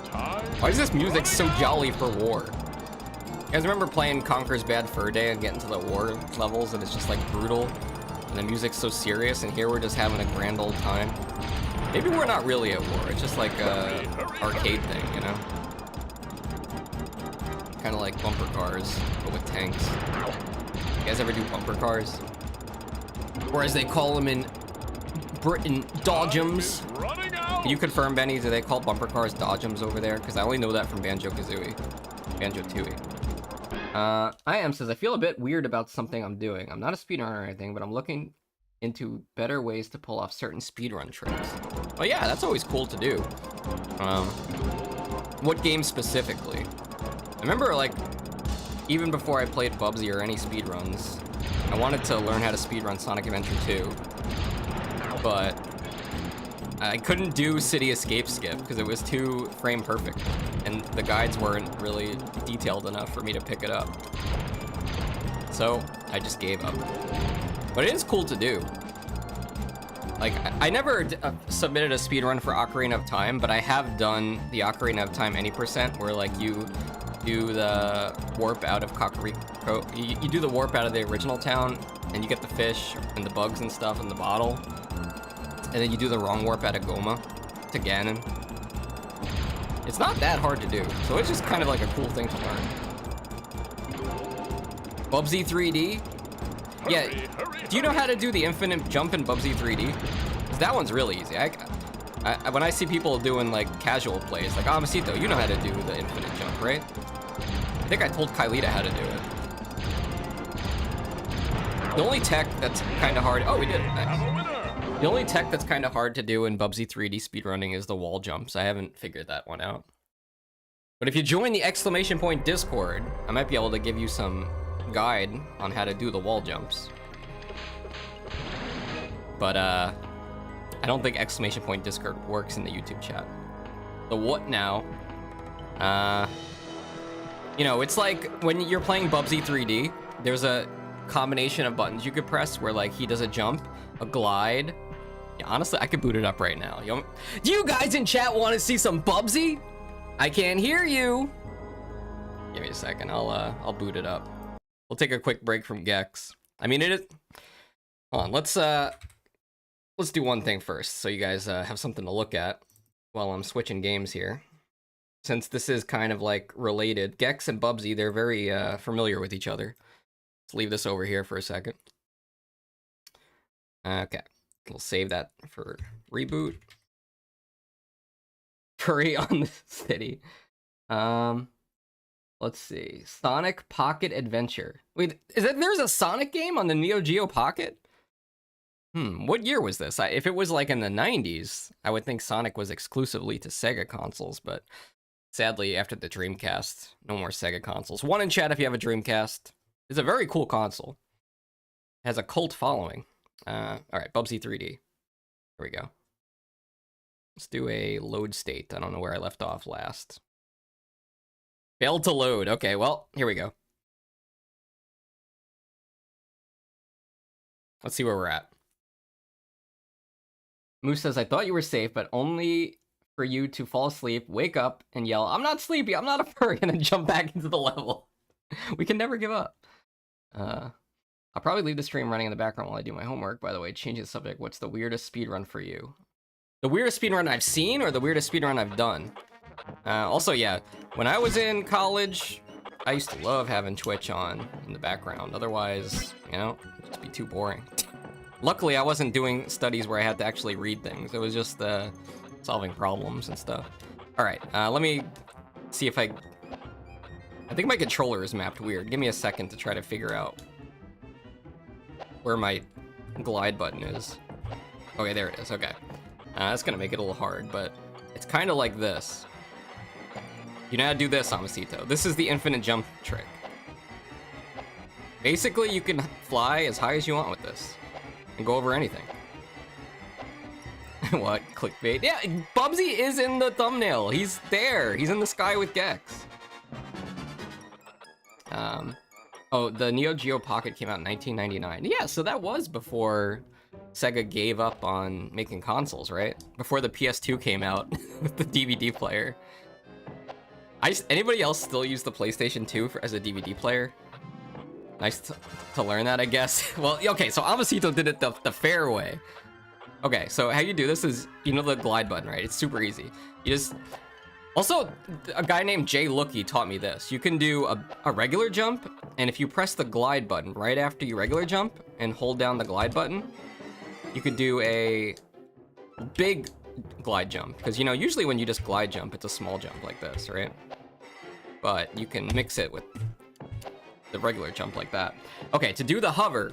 Time. Why is this music so jolly for war? You guys remember playing Conker's Bad Fur Day and getting to the war levels and it's just, like, brutal? And the music's so serious, and here we're just having a grand old time. Maybe we're not really at war. It's just like a arcade thing, you know? Kind of like bumper cars, but with tanks. You guys ever do bumper cars? Or as they call them in Britain, dodgems. Running out. Can you confirm, Benny, do they call bumper cars dodgems over there? Because I only know that from Banjo-Kazooie. Banjo-Tooie. I am says, I feel a bit weird about something I'm doing. I'm not a speedrunner or anything, but I'm looking into better ways to pull off certain speedrun tricks. Oh yeah, that's always cool to do. What game specifically? I remember, like, even before I played Bubsy or any speedruns, I wanted to learn how to speedrun Sonic Adventure 2. But I couldn't do City Escape Skip because it was too frame perfect. and the guides weren't really detailed enough for me to pick it up. So I just gave up. But it is cool to do. Like, I never submitted a speedrun for Ocarina of Time, but I have done the Ocarina of Time any percent, where like you do the warp out of Kakariko. You do the warp out of the original town, and you get the fish and the bugs and stuff in the bottle. And then you do the wrong warp out of Goma to Ganon. It's not that hard to do, so it's just kind of like a cool thing to learn. Bubsy 3D? Yeah, do you know how to do the infinite jump in Bubsy 3D? Because that one's really easy. When I see people doing like casual plays, like Amasito, you know how to do the infinite jump, right? I think I told Kylita how to do it. The only tech that's kind of hard... Oh, we did it. Nice. The only tech that's kind of hard to do in Bubsy 3D speedrunning is the wall jumps. I haven't figured that one out. But if you join the exclamation point Discord, I might be able to give you some guide on how to do the wall jumps. But I don't think exclamation point Discord works in the YouTube chat. The what now? You know, it's like when you're playing Bubsy 3D, there's a combination of buttons you could press where like he does a jump, a glide. Yeah, honestly, I could boot it up right now. Do you guys in chat want to see some Bubsy? I can't hear you. Give me a second. I'll boot it up. We'll take a quick break from Gex. I mean, it is... Hold on, let's do one thing first, so you guys have something to look at while I'm switching games here. Since this is kind of like related, Gex and Bubsy, they're very familiar with each other. Let's leave this over here for a second. Okay, we'll save that for reboot. Furry on the city. Let's see. Sonic Pocket Adventure. Wait, there's a Sonic game on the Neo Geo Pocket? What year was this? If it was like in the 90s, I would think Sonic was exclusively to Sega consoles, but sadly, after the Dreamcast, no more Sega consoles. One in chat if you have a Dreamcast. It's a very cool console. It has a cult following. Alright, Bubsy 3D. Here we go. Let's do a load state. I don't know where I left off last. Failed to load. Okay, well, here we go. Let's see where we're at. Moose says, I thought you were safe, but only for you to fall asleep, wake up, and yell, I'm not sleepy, I'm not a furry, and then jump back into the level. We can never give up. I'll probably leave the stream running in the background while I do my homework. By the way, changing the subject, what's the weirdest speedrun for you? The weirdest speedrun I've seen, or the weirdest speedrun I've done? Also, yeah, when I was in college, I used to love having Twitch on in the background. Otherwise, you know, it'd just be too boring. Luckily, I wasn't doing studies where I had to actually read things. It was just solving problems and stuff. All right, let me see if I think my controller is mapped weird. Give me a second to try to figure out where my glide button is. Okay, there it is. Okay. That's gonna make it a little hard, but it's kind of like this. You know how to do this, Amasito. This is the infinite jump trick. Basically, you can fly as high as you want with this and go over anything. What? Clickbait? Yeah, Bubsy is in the thumbnail. He's there. He's in the sky with Gex. Oh, the Neo Geo Pocket came out in 1999. Yeah, so that was before Sega gave up on making consoles, right? Before the PS2 came out with the DVD player. Anybody else still use the PlayStation 2 as a DVD player? Nice to learn that, I guess. Well, okay, so Amasito did it the fair way. Okay, so how you do this is, you know the glide button, right? It's super easy. You just... Also, a guy named Jay Lookie taught me this. You can do a regular jump, and if you press the glide button right after you regular jump and hold down the glide button, you could do a big glide jump. Because, you know, usually when you just glide jump, it's a small jump like this, right? But you can mix it with the regular jump like that. Okay, to do the hover,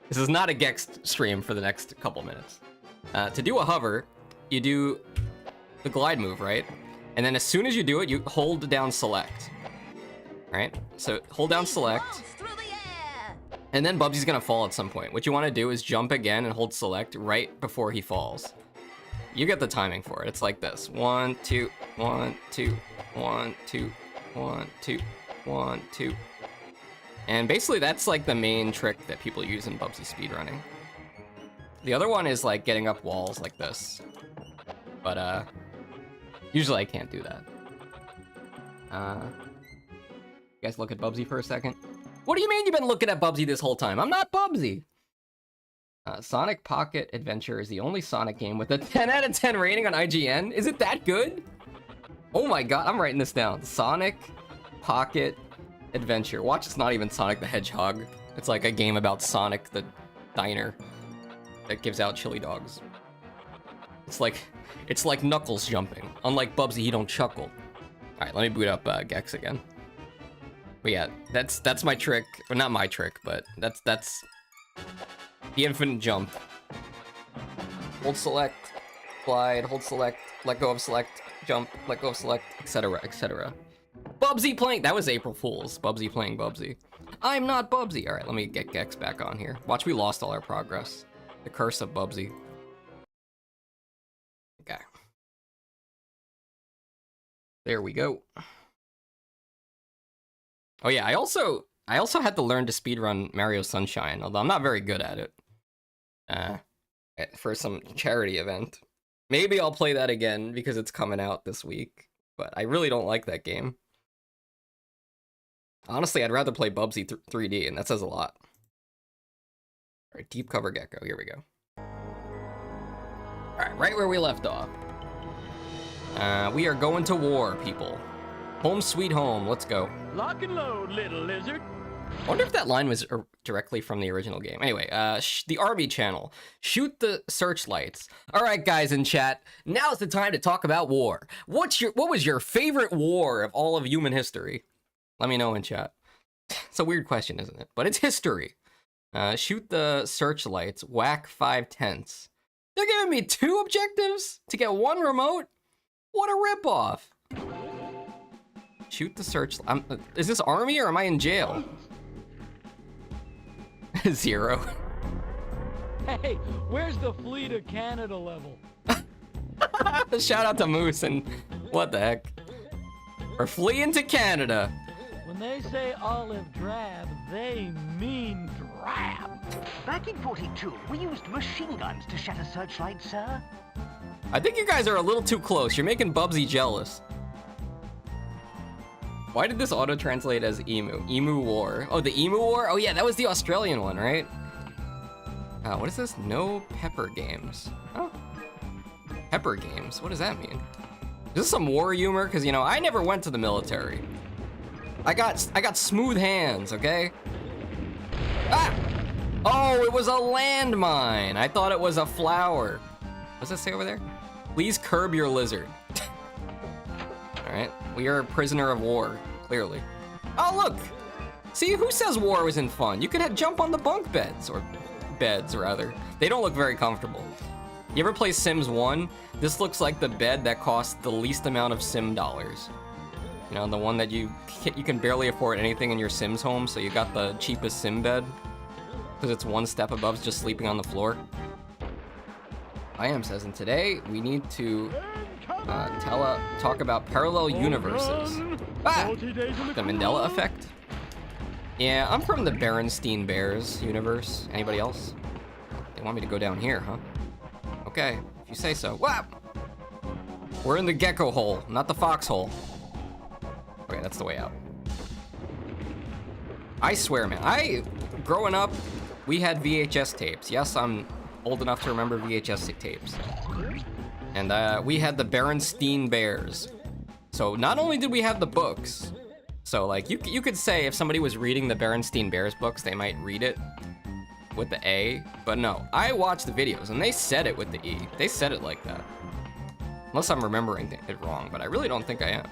this is not a Gex stream for the next couple minutes. To do a hover, you do the glide move, right? And then as soon as you do it, you hold down select. Right? So hold down select. And then Bubsy's gonna fall at some point. What you wanna do is jump again and hold select right before he falls. You get the timing for it. It's like this. 1, 2, 1, 2. 1, 2, 1, 2, 1, 2. And basically that's like the main trick that people use in Bubsy speedrunning. The other one is like getting up walls like this. But usually I can't do that. You guys look at Bubsy for a second? What do you mean you've been looking at Bubsy this whole time? I'm not Bubsy! Sonic Pocket Adventure is the only Sonic game with a 10 out of 10 rating on IGN. Is it that good? Oh my god, I'm writing this down. Sonic Pocket Adventure. Watch, it's not even Sonic the Hedgehog. It's like a game about Sonic the Diner that gives out chili dogs. It's like Knuckles jumping. Unlike Bubsy, he don't chuckle. Alright, let me boot up Gex again. But yeah, that's my trick. Well, not my trick, but that's the infinite jump. Hold select, glide, hold select, let go of select, jump, let go of select, etc, etc. Bubsy playing, that was April Fool's. Bubsy playing Bubsy. I'm not Bubsy. Alright, let me get Gex back on here. Watch, we lost all our progress. The curse of Bubsy. Okay. There we go. Oh yeah, I also had to learn to speedrun Mario Sunshine, although I'm not very good at it. For some charity event. Maybe I'll play that again because it's coming out this week, but I really don't like that game. Honestly, I'd rather play Bubsy 3D, and that says a lot. Alright, deep cover Gecko, here we go. Alright, right where we left off. We are going to war, people. Home sweet home, let's go. Lock and load, little lizard. I wonder if that line was directly from the original game. Anyway, the Army channel. Shoot the searchlights. All right, guys in chat, now's the time to talk about war. What was your favorite war of all of human history? Let me know in chat. It's a weird question, isn't it? But it's history. Shoot the searchlights. Whack 5 tenths. They're giving me 2 objectives to get 1 remote? What a ripoff. Shoot the search. Is this Army or am I in jail? 0. Hey, where's the Fleet of Canada level? Shout out to Moose and what the heck? We're fleeing to Canada. When they say olive drab, they mean drab. Back in 42, we used machine guns to shatter searchlights, sir. I think you guys are a little too close. You're making Bubsy jealous. Why did this auto-translate as emu? Emu War. Oh, the Emu War? Oh yeah, that was the Australian one, right? What is this? No Pepper Games. Oh. Pepper Games? What does that mean? Is this some war humor? Because, you know, I never went to the military. I got smooth hands, okay? Ah! Oh, it was a landmine. I thought it was a flower. What's that say over there? Please curb your lizard. Alright, we are a prisoner of war, clearly. Oh, look! See, who says war isn't fun? You could jump on the bunk beds, or beds, rather. They don't look very comfortable. You ever play Sims 1? This looks like the bed that costs the least amount of Sim dollars. You know, the one that you can barely afford anything in your Sims home, so you got the cheapest Sim bed. Because it's 1 step above just sleeping on the floor. I am says, and today we need to talk about parallel universes. Ah! The Mandela effect? Yeah, I'm from the Berenstein Bears universe. Anybody else? They want me to go down here, huh? Okay, if you say so. Whap! We're in the Gecko hole, not the foxhole. Okay, that's the way out. I swear, man, growing up, we had VHS tapes. Yes, I'm old enough to remember VHS tapes. And we had the Berenstein Bears. So not only did we have the books, so like you could say if somebody was reading the Berenstein Bears books, they might read it with the A, but no, I watched the videos and they said it with the E. They said it like that. Unless I'm remembering it wrong, but I really don't think I am.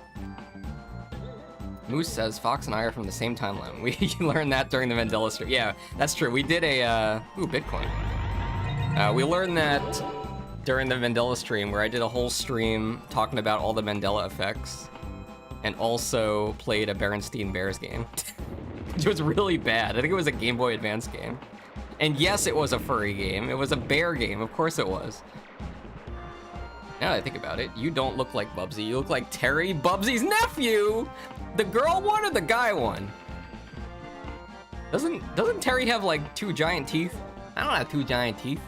Moose says, Fox and I are from the same timeline. We learned that during the Mandela stream. Yeah, that's true. We did a, Bitcoin. We learned that during the Mandela stream, where I did a whole stream talking about all the Mandela effects, and also played a Berenstein Bears game. Which was really bad. I think it was a Game Boy Advance game. And yes, it was a furry game. It was a bear game. Of course it was. Now that I think about it, you don't look like Bubsy. You look like Terry, Bubsy's nephew! The girl one or the guy one? Doesn't Terry have like 2 giant teeth? I don't have 2 giant teeth.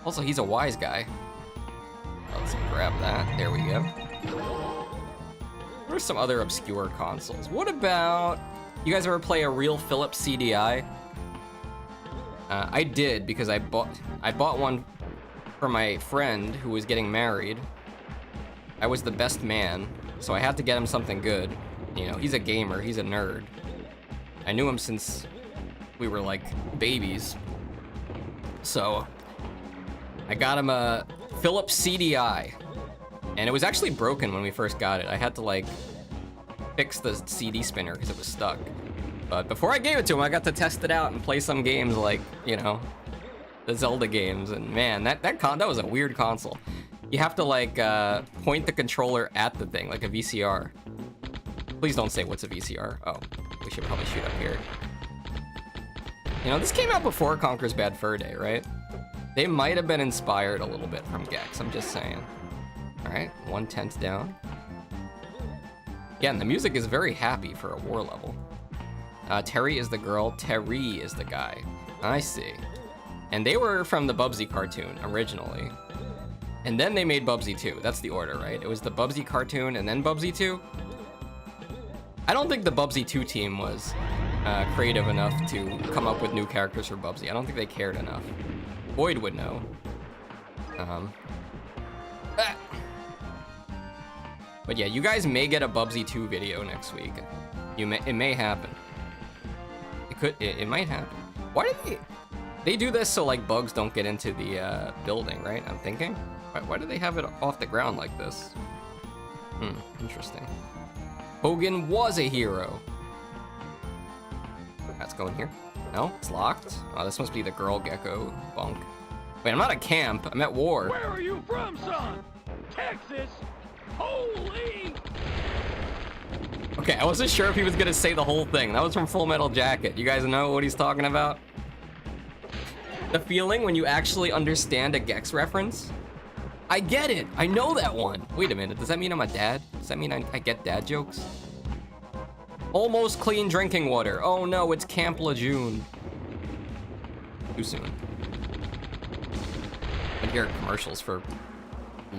Also, he's a wise guy. Let's grab that. There we go. What are some other obscure consoles? What about... You guys ever play a real Philips CDI? I did because I bought one for my friend who was getting married. I was the best man, so I had to get him something good. You know, he's a gamer, he's a nerd. I knew him since we were like babies. So I got him a Philips CDI. And it was actually broken when we first got it. I had to like fix the CD spinner because it was stuck. But before I gave it to him, I got to test it out and play some games like, you know, the Zelda games. And man, that was a weird console. You have to like point the controller at the thing, like a VCR. Please don't say what's a VCR. Oh, we should probably shoot up here. You know, this came out before Conker's Bad Fur Day, right? They might have been inspired a little bit from GEX, I'm just saying. All right, 1/10 down. Again, the music is very happy for a war level. Terry is the girl, Terry is the guy. I see. And they were from the Bubsy cartoon originally. And then they made Bubsy 2. That's the order, right? It was the Bubsy cartoon and then Bubsy 2. I don't think the Bubsy 2 team was creative enough to come up with new characters for Bubsy. I don't think they cared enough. Boyd would know. But yeah, you guys may get a Bubsy 2 video next week. It may happen. It might happen. Why did they do this so like bugs don't get into the building, right? I'm thinking. Why do they have it off the ground like this? Interesting. Hogan was a hero. Let's go in here. No, it's locked. Oh, this must be the girl Gecko bunk. Wait, I'm not at camp. I'm at war. Where are you from, son? Texas? Holy! Okay, I wasn't sure if he was gonna say the whole thing. That was from Full Metal Jacket. You guys know what he's talking about? The feeling when you actually understand a GEX reference? I get it. I know that one. Wait a minute. Does that mean I'm a dad? Does that mean I get dad jokes? Almost clean drinking water. Oh no, it's Camp Lejeune. Too soon. I hear commercials for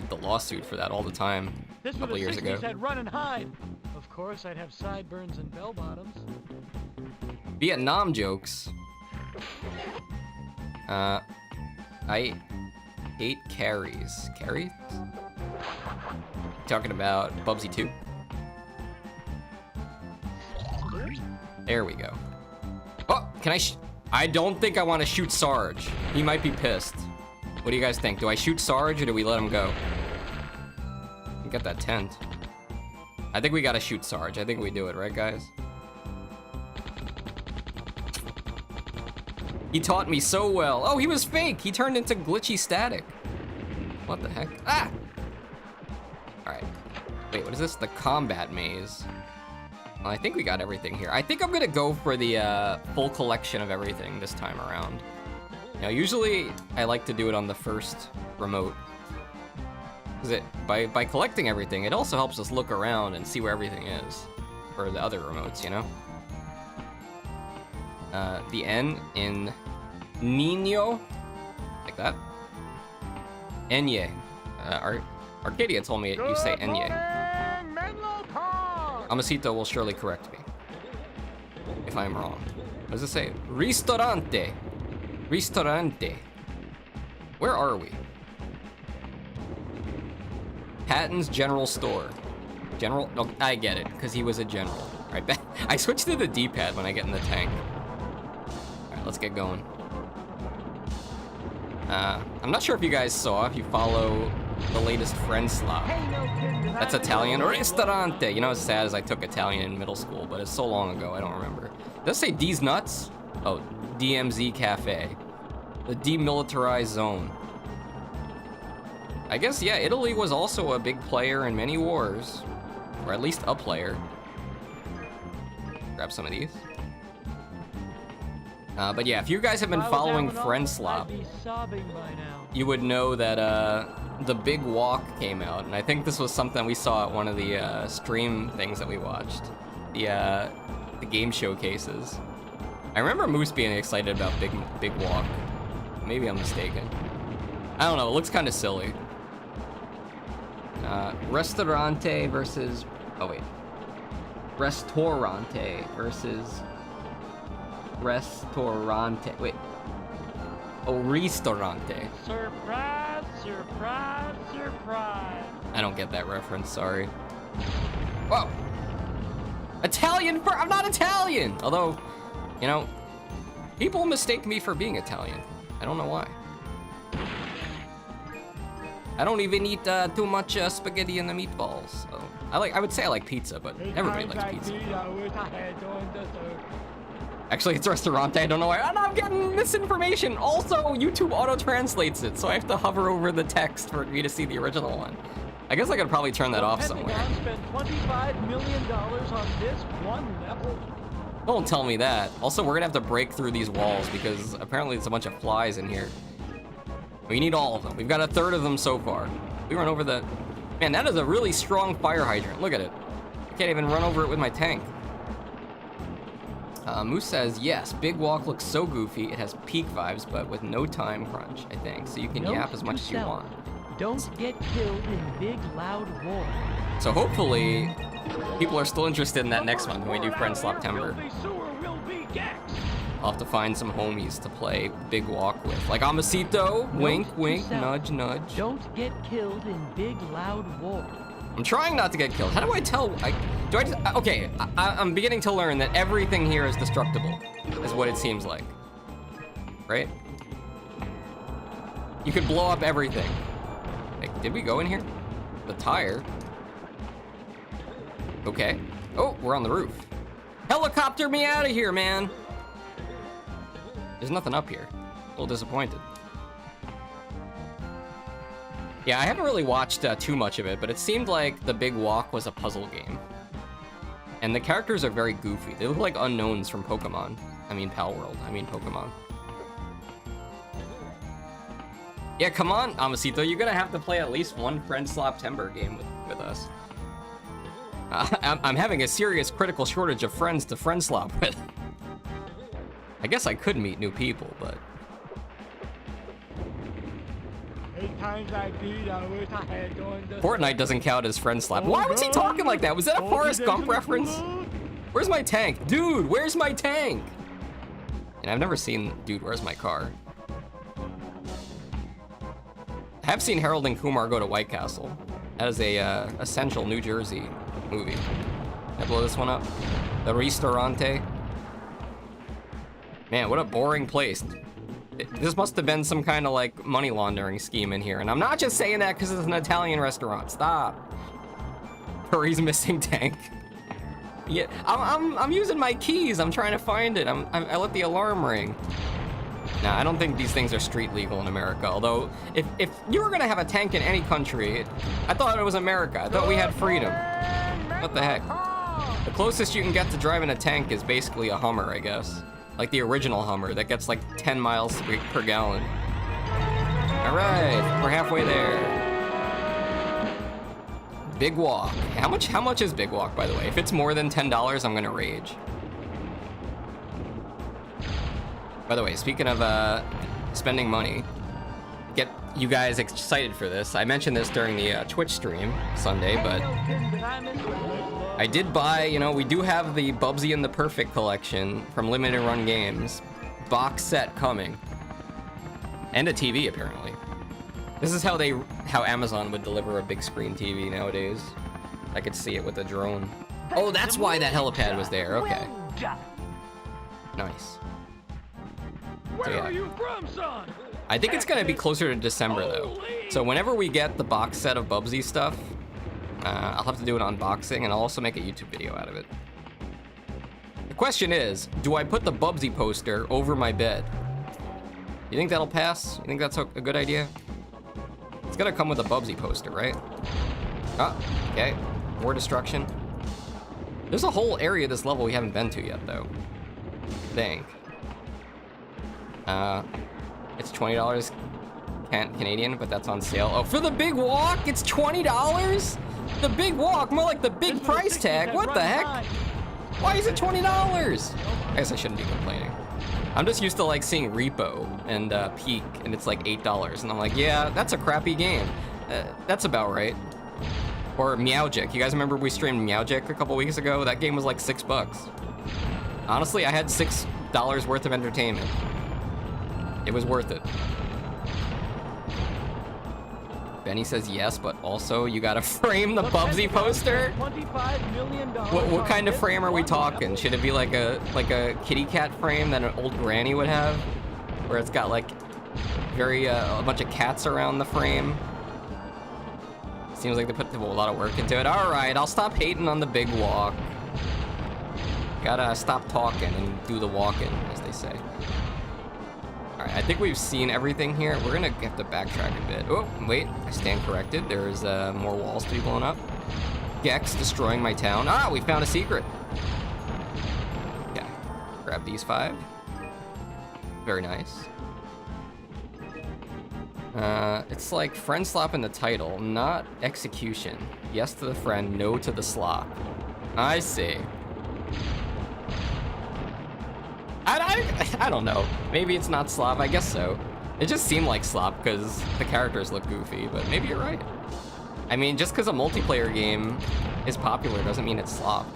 the lawsuit for that all the time. This a couple was the years ago. 60s, I'd run and hide. Of course, I'd have sideburns and bell bottoms. Vietnam jokes. I hate carries. Carries? Talking about Bubsy 2? There we go. Oh, can I don't think I want to shoot Sarge. He might be pissed. What do you guys think? Do I shoot Sarge or do we let him go? We got that tent. I think we gotta shoot Sarge. I think we do it, right guys? He taught me so well. Oh, he was fake. He turned into glitchy static. What the heck? Ah! All right. Wait, what is this? The combat maze. Well, I think we got everything here. I think I'm gonna go for the full collection of everything this time around. Now, usually I like to do it on the first remote. Because by collecting everything, it also helps us look around and see where everything is. For the other remotes, you know? The N in Nino, like that. Enye. Arcadia told me you say Enye. Amasito will surely correct me if I'm wrong. What does it say? Ristorante. Ristorante. Where are we? Patton's General Store. General? No, I get it, because he was a general. Right back. I switched to the D-pad when I get in the tank. Alright, let's get going. I'm not sure if you guys saw, if you follow the latest Friend Slop. That's Italian. Ristorante! You know, it's sad as I took Italian in middle school, but it's so long ago, I don't remember. Does it say D's Nuts? Oh, DMZ Cafe. The Demilitarized Zone. I guess, yeah, Italy was also a big player in many wars. Or at least a player. Grab some of these. But yeah, if you guys have been following Friendslop, I'd be sobbing by now. you would know that the Big Walk came out, and I think this was something we saw at one of the stream things that we watched, the game showcases. I remember Moose being excited about Big Walk. Maybe I'm mistaken. I don't know. It looks kind of silly. Restaurante versus. Oh wait. Restaurante versus. Restaurante. Wait. Oh, Ristorante. Surprise, surprise, surprise. I don't get that reference, sorry. Whoa! Italian I'm not Italian! Although, you know, people mistake me for being Italian. I don't know why. I don't even eat too much spaghetti and the meatballs. So I would say I like pizza, but everybody likes pizza. Actually, it's Restaurante. I don't know why. I'm getting misinformation. Also, YouTube auto-translates it, so I have to hover over the text for me to see the original one. I guess I could probably turn that off somewhere. Spent $25 million on this one level. Don't tell me that. Also, we're gonna have to break through these walls because apparently there's a bunch of flies in here. We need all of them. We've got a third of them so far. We run over the... Man, that is a really strong fire hydrant. Look at it. I can't even run over it with my tank. Moose says, yes, Big Walk looks so goofy. It has peak vibes, but with no time crunch, I think. So you can yap as much as you want. Don't get killed in big, loud war. So hopefully, people are still interested in that next one when we do Friendsloptember. I'll have to find some homies to play Big Walk with. Like Amasito, wink, wink, nudge, nudge. Don't get killed in big, loud war. I'm trying not to get killed. How do I tell? Okay, I'm beginning to learn that everything here is destructible, is what it seems like. Right? You could blow up everything. Like, did we go in here? The tire. Okay. Oh, we're on the roof. Helicopter me out of here, man. There's nothing up here. A little disappointed. Yeah, I haven't really watched too much of it, but it seemed like the Big Walk was a puzzle game. And the characters are very goofy. They look like unknowns from Pokemon. I mean, Pal World. I mean, Pokemon. Yeah, come on, Amasito. You're gonna have to play at least one Friendsloptember game with us. I'm having a serious critical shortage of friends to Friendslop with. I guess I could meet new people, but... Fortnite doesn't count as Friendslop. Why was he talking like that? Was that a Forrest Gump reference? Where's my tank? Dude, where's my tank? And I've never seen Dude, Where's My Car? I have seen Harold and Kumar Go to White Castle. That is a essential New Jersey movie. Can I blow this one up? The Ristorante. Man, what a boring place. This must have been some kind of like money laundering scheme in here. And I'm not just saying that because it's an Italian restaurant. Stop. Hurry's missing tank. Yeah, I'm using my keys. I'm trying to find it. I let the alarm ring. Nah, I don't think these things are street legal in America. Although, if you were gonna have a tank in any country, I thought it was America. I thought we had freedom. What the heck? The closest you can get to driving a tank is basically a Hummer, I guess. Like the original Hummer that gets like 10 miles per gallon. All right, we're halfway there. Big Walk. How much is Big Walk, by the way? If it's more than $10, I'm gonna rage. By the way, speaking of spending money, get you guys excited for this. I mentioned this during the Twitch stream Sunday, but I did buy, you know, we do have the Bubsy and the Perfect collection from Limited Run Games. Box set coming. And a TV, apparently. This is how Amazon would deliver a big screen TV nowadays. I could see it with a drone. Oh, that's why that helipad was there. Okay. Nice. So, yeah. Where are you from, son? I think it's gonna be closer to December though. So whenever we get the box set of Bubsy stuff, I'll have to do an unboxing and I'll also make a YouTube video out of it. The question is, do I put the Bubsy poster over my bed? You think that'll pass? You think that's a good idea? It's gonna come with a Bubsy poster, right? Oh, okay. More destruction. There's a whole area of this level we haven't been to yet though. I think. It's $20 Canadian, but that's on sale. Oh, for the big walk, it's $20? The big walk, more like the big price tag. What the heck? Why is it $20? I guess I shouldn't be complaining. I'm just used to like seeing Repo and Peak, and it's like $8, and I'm like, yeah, that's a crappy game. That's about right. Or Meowjick. You guys remember we streamed Meowjick a couple weeks ago? That game was like $6. Honestly, I had $6 worth of entertainment. It was worth it. Benny says yes, but also you gotta frame the Bubsy poster. $25 million. What kind of frame are we talking? Should it be like a kitty cat frame that an old granny would have, where it's got like a bunch of cats around the frame? Seems like they put a lot of work into it. All right, I'll stop hating on the big walk. Gotta stop talking and do the walking, as they say. All right, I think we've seen everything here. We're gonna have to backtrack a bit. Oh, wait, I stand corrected. There's more walls to be blown up. Gex destroying my town. Ah, we found a secret. Okay, grab these 5. Very nice. It's like friend slop in the title, not execution. Yes to the friend, no to the slop. I see. I don't know. Maybe it's not slop. I guess so. It just seemed like slop because the characters look goofy, but maybe you're right. I mean, just because a multiplayer game is popular doesn't mean it's slop.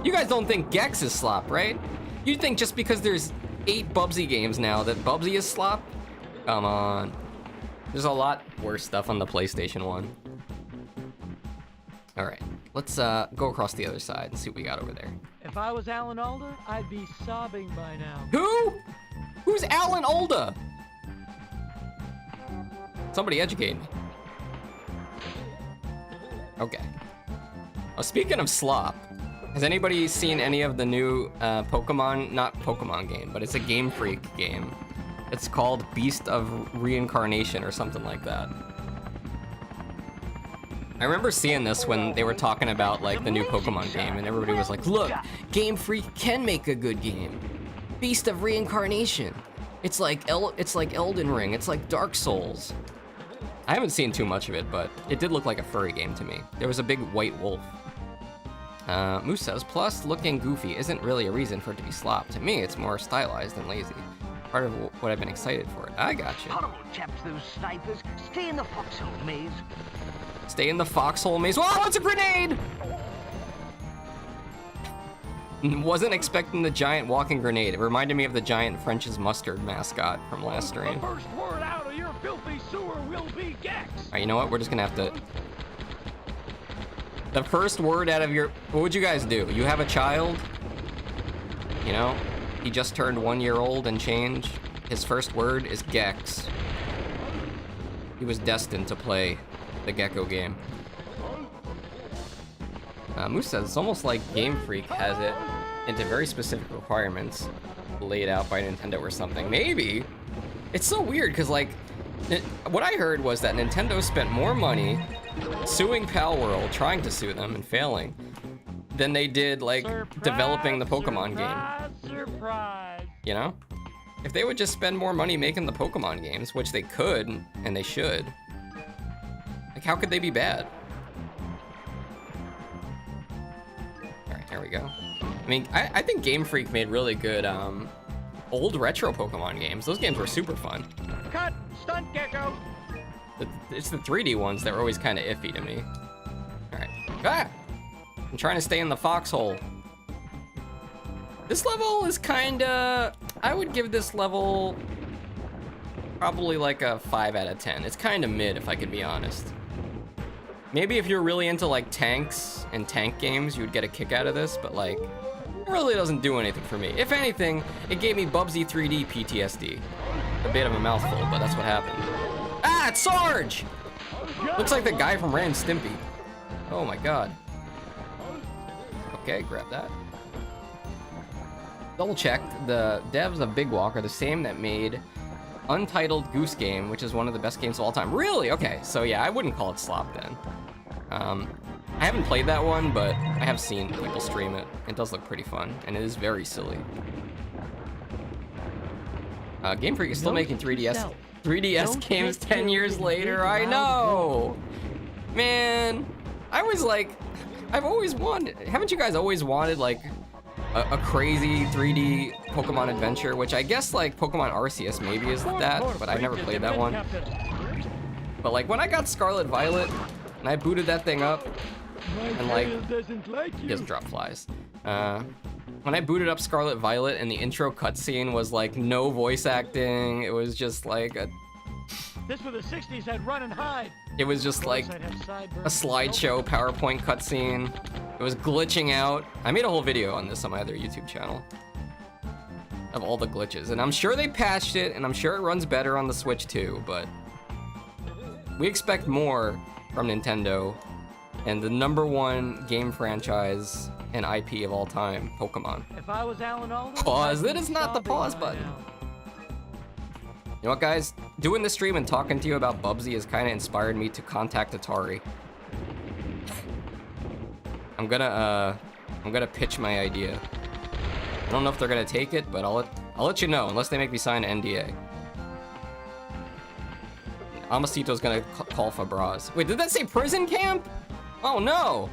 You guys don't think Gex is slop, right? You think just because there's 8 Bubsy games now that Bubsy is slop? Come on. There's a lot worse stuff on the PlayStation 1. All right, let's go across the other side and see what we got over there. If I was Alan Alda, I'd be sobbing by now. Who? Who's Alan Alda? Somebody educate me. Okay. Oh, speaking of slop, has anybody seen any of the new Pokemon, not Pokemon game, but it's a Game Freak game. It's called Beast of Reincarnation or something like that. I remember seeing this when they were talking about like the new Pokemon game, and everybody was like, look, Game Freak can make a good game. Beast of Reincarnation. It's like Elden Ring, it's like Dark Souls. I haven't seen too much of it, but it did look like a furry game to me. There was a big white wolf. Moose says, plus looking goofy isn't really a reason for it to be slop. To me, it's more stylized than lazy. Part of what I've been excited for it. I gotcha. Horrible chaps, those snipers. Stay in the foxhole maze. Stay in the foxhole maze. Whoa, it's a grenade! Wasn't expecting the giant walking grenade. It reminded me of the giant French's mustard mascot from last stream. The first word out of your filthy sewer will be Gex. All right, you know what? We're just gonna have to... The first word out of your... What would you guys do? You have a child? You know? He just turned 1 year old and change. His first word is Gex. He was destined to play the Gecko game. Moose says it's almost like Game Freak has it into very specific requirements laid out by Nintendo or something. Maybe. It's so weird because like what I heard was that Nintendo spent more money suing Palworld, trying to sue them and failing, than they did like developing the Pokemon game. Surprise. You know? If they would just spend more money making the Pokemon games, which they could and they should, like how could they be bad? Alright, here we go. I mean, I think Game Freak made really good old retro Pokemon games. Those games were super fun. Cut! Stunt Gecko! It's the 3D ones that were always kind of iffy to me. Alright. Ah! I'm trying to stay in the foxhole. This level is kinda... I would give this level probably like a 5 out of 10. It's kind of mid, if I could be honest. Maybe if you're really into like tanks and tank games, you would get a kick out of this, but like, it really doesn't do anything for me. If anything, it gave me Bubsy 3D PTSD. A bit of a mouthful, but that's what happened. Ah, it's Sarge! Looks like the guy from Ren and Stimpy. Oh my god. Okay, grab that. Double checked, the devs of Big Walk are the same that made Untitled Goose Game, which is one of the best games of all time. Really? Okay, so yeah, I wouldn't call it slop then. I haven't played that one, but I have seen people stream it. It does look pretty fun, and it is very silly. Game Freak is still Note making 3DS. yourself. 3DS Don't games take 10 your years big later. I loud know. Man, I was like, I've always wanted. Haven't you guys always wanted like a crazy 3D Pokemon adventure? Which I guess like Pokemon Arceus maybe is that, but I've never played that one. But like when I got Scarlet Violet and I booted that thing up, and like he doesn't drop flies. When I booted up Scarlet Violet and the intro cutscene was like no voice acting, it was just like This for the 60s had run and hide. it was just like a slideshow PowerPoint cutscene. It was glitching out. I made a whole video on this on my other YouTube channel of all the glitches, and I'm sure they patched it, and I'm sure it runs better on the Switch too, but we expect more from Nintendo and the #1 game franchise and IP of all time, Pokemon. If I was Alan Alda, Pause. I'd It be is not the sobbing pause right button. now. You know what, guys? Doing this stream and talking to you about Bubsy has kind of inspired me to contact Atari. I'm gonna pitch my idea. I don't know if they're gonna take it, but I'll let you know unless they make me sign an NDA. Amasito's gonna call Fabraz. Wait, did that say prison camp? Oh no!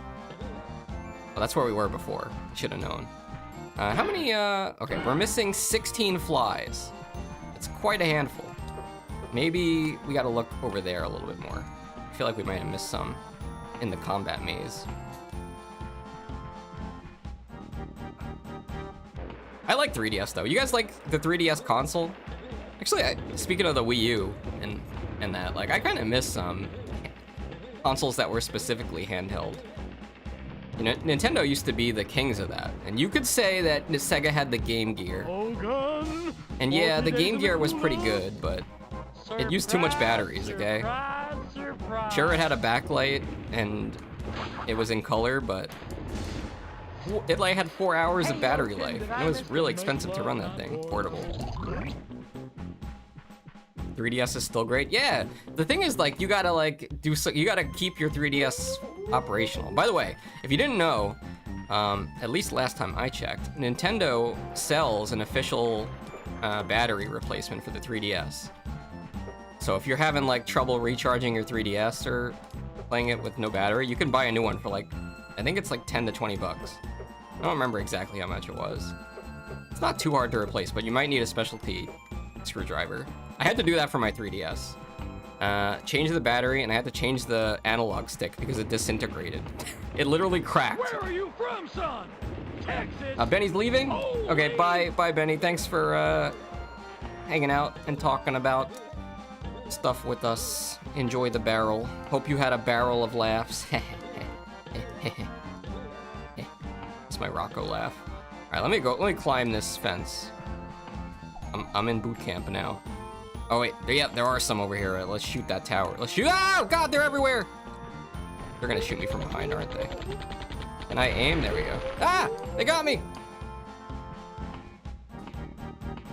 Well, that's where we were before. Should have known. How many? Okay, we're missing 16 flies. It's quite a handful. Maybe we gotta look over there a little bit more. I feel like we might have missed some in the combat maze. I like 3DS though. You guys like the 3DS console? Actually, speaking of the Wii U and that, like I kind of miss some consoles that were specifically handheld. You know, Nintendo used to be the kings of that, and you could say that Sega had the Game Gear. And yeah, the Game Gear was pretty good, but it used too much batteries, okay? Sure, it had a backlight and it was in color, but it like had 4 hours of battery life. And it was really expensive to run that thing, portable. 3DS is still great. Yeah, the thing is like you gotta like you gotta keep your 3DS operational. By the way, if you didn't know, at least last time I checked, Nintendo sells an official battery replacement for the 3DS. So if you're having like trouble recharging your 3DS or playing it with no battery, you can buy a new one for like, I think it's like 10 to 20 bucks. I don't remember exactly how much it was. It's not too hard to replace, but you might need a specialty screwdriver. I had to do that for my 3DS. Change the battery, and I had to change the analog stick because it disintegrated. It literally cracked. Where are you from, son? Texas. Benny's leaving? Holy. Okay, bye Benny. Thanks for hanging out and talking about stuff with us. Enjoy the barrel. Hope you had a barrel of laughs. It's my Rocco laugh. All right, let me climb this fence. I'm in boot camp now. Oh wait, there are some over here. Let's shoot that tower. Let's shoot. Oh God, they're everywhere. They're gonna shoot me from behind, aren't they? And I aim. There we go. Ah, they got me.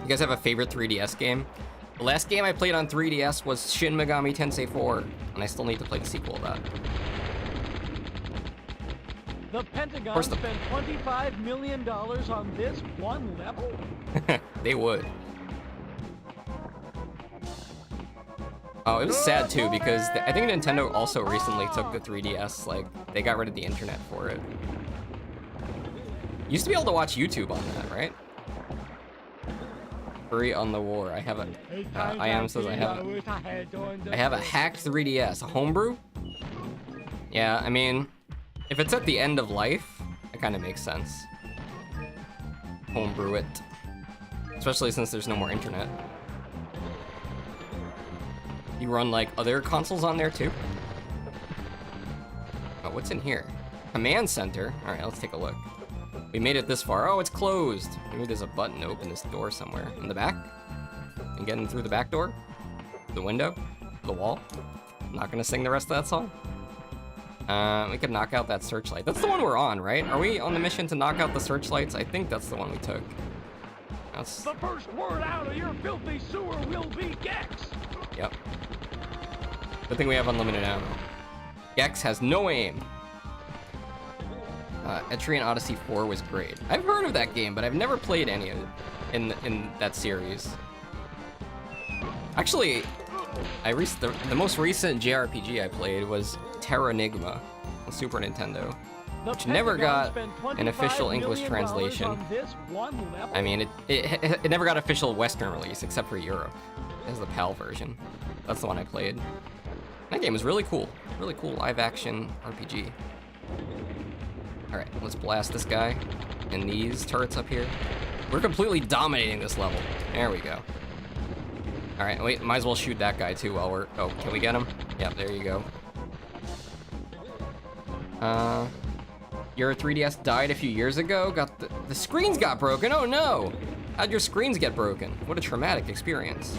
You guys have a favorite 3DS game? The last game I played on 3DS was Shin Megami Tensei 4, and I still need to play the sequel of that. The Pentagon spent $25 million on this one level? They would. Oh, it was sad too because I think Nintendo also recently took the 3DS, like, they got rid of the internet for it. Used to be able to watch YouTube on that, right? Free on the war. I have a, IAM says I have a hacked 3DS, a homebrew? Yeah, I mean, if it's at the end of life, it kind of makes sense. Homebrew it. Especially since there's no more internet. You run like other consoles on there too? Oh, what's in here? Command center? All right, let's take a look. We made it this far. Oh, it's closed. Maybe there's a button to open this door somewhere. In the back? And getting through the back door? The window? The wall? I'm not gonna sing the rest of that song. We could knock out that searchlight. That's the one we're on, right? Are we on the mission to knock out the searchlights? I think that's the one we took. That's... The first word out of your filthy sewer will be GEX. Yep. Good thing we have unlimited ammo. GEX has no aim. Etrian Odyssey 4 was great. I've heard of that game, but I've never played any of it in that series. Actually, the most recent JRPG I played was Terra Nigma on Super Nintendo, which never got an official English translation. I mean, it never got official Western release except for Europe. It was the PAL version. That's the one I played. That game was really cool live action RPG. All right, let's blast this guy and these turrets up here. We're completely dominating this level. There we go. All right, wait, might as well shoot that guy too while we're, oh, can we get him? Yeah, there you go. Your 3DS died a few years ago? Got the screens got broken, oh no! How'd your screens get broken? What a traumatic experience.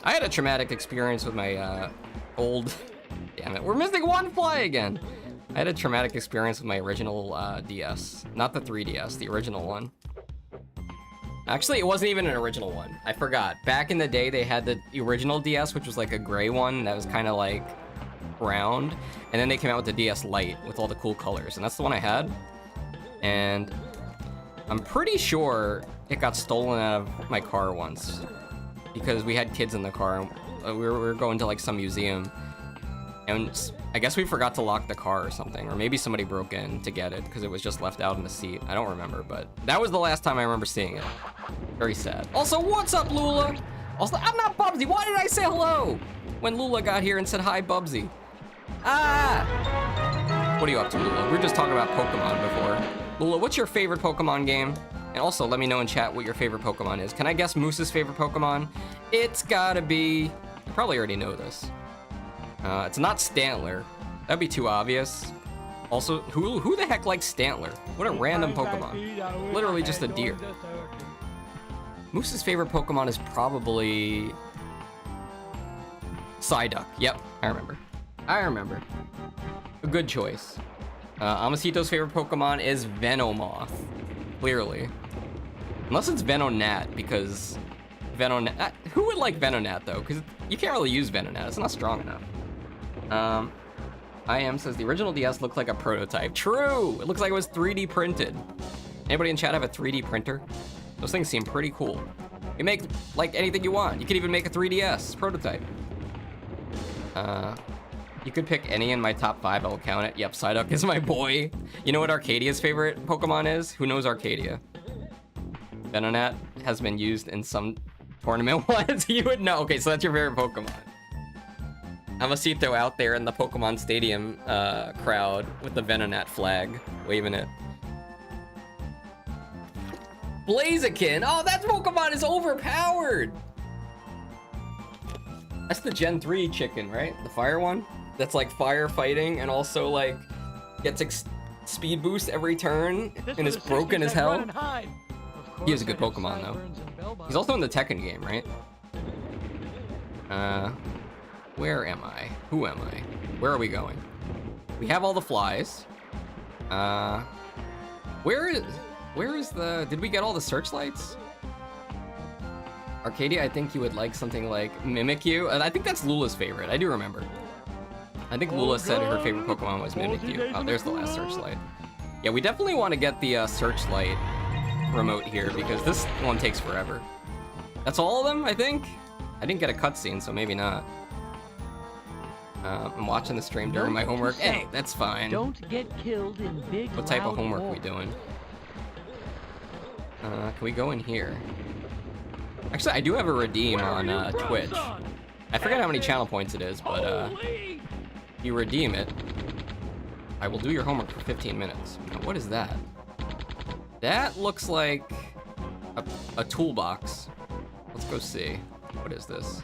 I had a traumatic experience with my, old, damn it, we're missing one fly again. I had a traumatic experience with my original, DS. Not the 3DS, the original one. Actually, it wasn't even an original one. I forgot. Back in the day, they had the original DS, which was like a gray one that was kind of like round. And then they came out with the DS Lite with all the cool colors. And that's the one I had. And I'm pretty sure it got stolen out of my car once. Because we had kids in the car. And we were going to like some museum. And I guess we forgot to lock the car or something, or maybe somebody broke in to get it because it was just left out in the seat. I don't remember, but that was the last time I remember seeing it. Very sad. Also, what's up, Lula? Also, I'm not Bubsy. Why did I say hello when Lula got here and said hi, Bubsy? Ah! What are you up to, Lula? We were just talking about Pokemon before. Lula, what's your favorite Pokemon game? And also, let me know in chat what your favorite Pokemon is. Can I guess Moose's favorite Pokemon? It's gotta be... You probably already know this. It's not Stantler. That'd be too obvious. Also, who the heck likes Stantler? What a random Pokemon. Literally just a deer. Moose's favorite Pokemon is probably... Psyduck. Yep, I remember. A good choice. Amasito's favorite Pokemon is Venomoth. Clearly. Unless it's Venonat, because... Venonat... Who would like Venonat, though? Because you can't really use Venonat. It's not strong enough. I am says the original DS looked like a prototype. True! It looks like it was 3D printed. Anybody in chat have a 3D printer? Those things seem pretty cool. You make like anything you want. You could even make a 3DS prototype. You could pick any in my top 5, I'll count it. Yep, Psyduck is my boy. You know what Arcadia's favorite Pokemon is? Who knows Arcadia? Venonat has been used in some tournament once. You would know. Okay, so that's your favorite Pokemon. Amasito out there in the Pokemon Stadium crowd with the Venonat flag, waving it. Blaziken! Oh, that Pokemon is overpowered! That's the Gen 3 chicken, right? The fire one? That's like firefighting and also like gets speed boost every turn and is broken as hell. He is a good Pokemon though. He's also in the Tekken game, right? Where am I? Who am I? Where are we going? We have all the flies. Where is the... Did we get all the searchlights? Arcadia, I think you would like something like Mimikyu. And I think that's Lula's favorite. I do remember. I think Lula said her favorite Pokemon was Mimikyu. Oh, there's the last searchlight. Yeah, we definitely want to get the searchlight remote here because this one takes forever. That's all of them, I think? I didn't get a cutscene, so maybe not. I'm watching the stream during my homework. Hey, that's fine. Don't get killed in big. What type of homework are we doing? Can we go in here? Actually, I do have a redeem on Twitch. I forget how many channel points it is, but if you redeem it, I will do your homework for 15 minutes. Now, what is that? That looks like a toolbox. Let's go see. What is this?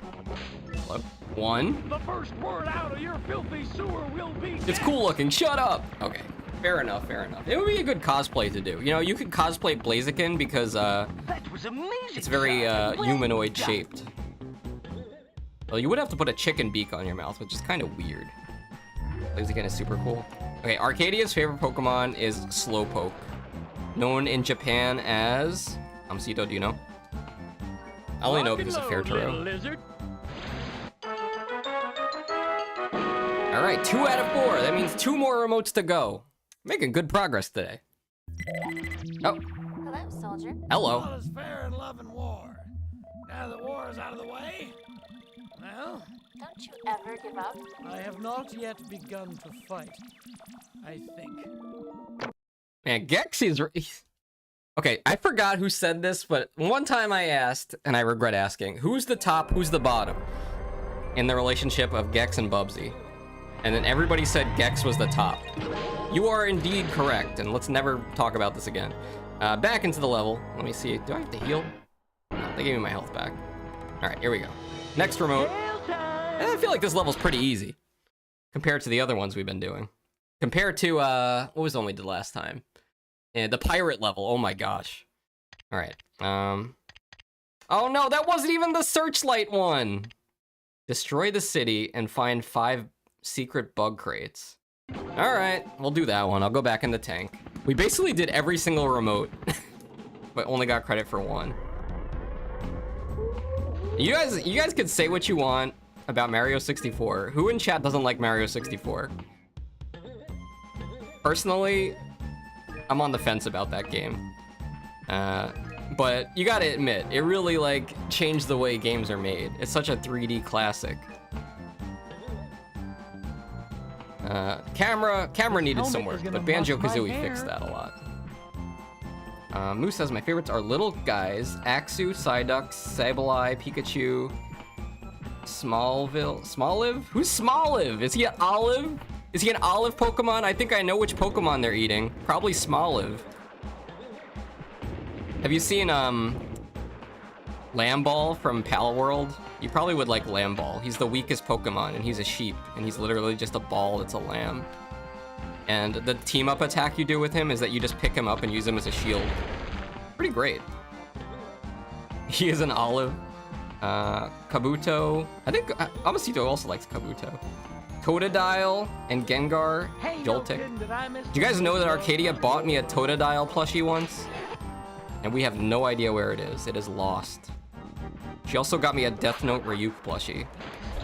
Hello? 1. The first word out of your filthy sewer will be... It's cool looking. Shut up. Okay. Fair enough. It would be a good cosplay to do. You know, you could cosplay Blaziken because that was amazing. It's very humanoid shaped. Well, you would have to put a chicken beak on your mouth, which is kind of weird. Blaziken is super cool. Okay, Arcadia's favorite Pokemon is Slowpoke, known in Japan as... Amasito, do you know? I only know because of Fairturo. All right, 2 out of 4. That means 2 more remotes to go. Making good progress today. Oh. Hello, soldier. Hello. All is fair in love and war. Now that war is out of the way, Well, Don't you ever give up? I have not yet begun to fight. I think. Man, Gex is... Okay, I forgot who said this, but one time I asked, and I regret asking, who's the top, who's the bottom in the relationship of Gex and Bubsy? And then everybody said Gex was the top. You are indeed correct, and let's never talk about this again. Back into the level. Let me see. Do I have to heal? No, they gave me my health back. All right, here we go. Next remote. I feel like this level's pretty easy compared to the other ones we've been doing. Compared to, what was the one we did last time? Yeah, the pirate level. Oh my gosh. All right. Oh no, that wasn't even the searchlight one. Destroy the city and find 5 secret bug crates. All right, we'll do that one. I'll go back in the tank. We basically did every single remote, but only got credit for 1. You guys could say what you want about Mario 64. Who in chat doesn't like Mario 64? Personally, I'm on the fence about that game. But you gotta admit, it really like changed the way games are made. It's such a 3D classic. Camera needed some work, but Banjo-Kazooie fixed that a lot. Moose says my favorites are little guys: Axu, Psyduck, Sableye, Pikachu, Smoliv? Who's Smoliv? Is he an olive? Is he an olive Pokemon? I think I know which Pokemon they're eating. Probably Smoliv. Have you seen Lamball from Pal World? You probably would like Lamball. He's the weakest Pokemon, and he's a sheep, and he's literally just a ball that's a lamb. And the team-up attack you do with him is that you just pick him up and use him as a shield. Pretty great. He is an olive. Kabuto. I think Amasito also likes Kabuto. Totodile and Gengar. Joltik. Do you guys know that Arcadia bought me a Totodile plushie once? And we have no idea where it is. It is lost. She also got me a Death Note Ryuk plushie.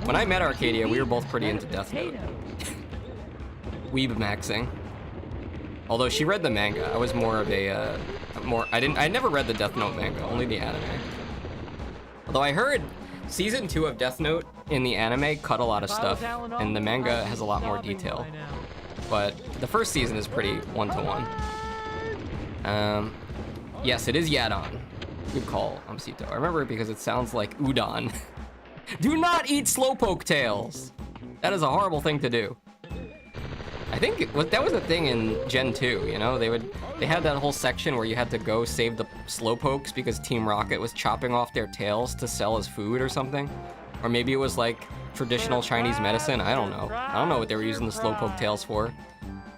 When I met Arcadia, we were both pretty into Death Note. Weeb maxing. Although she read the manga, I was more of a I never read the Death Note manga, only the anime. Although I heard season 2 of Death Note in the anime cut a lot of stuff, and the manga has a lot more detail. But the first season is pretty one-to-one. Yes, it is Yadon. Good call, Amsito. I remember it because it sounds like udon. Do not eat Slowpoke tails. That is a horrible thing to do. I think that was a thing in Gen 2, you know? They had that whole section where you had to go save the Slowpokes because Team Rocket was chopping off their tails to sell as food or something. Or maybe it was like traditional Chinese medicine. I don't know. I don't know what they were using the Slowpoke tails for.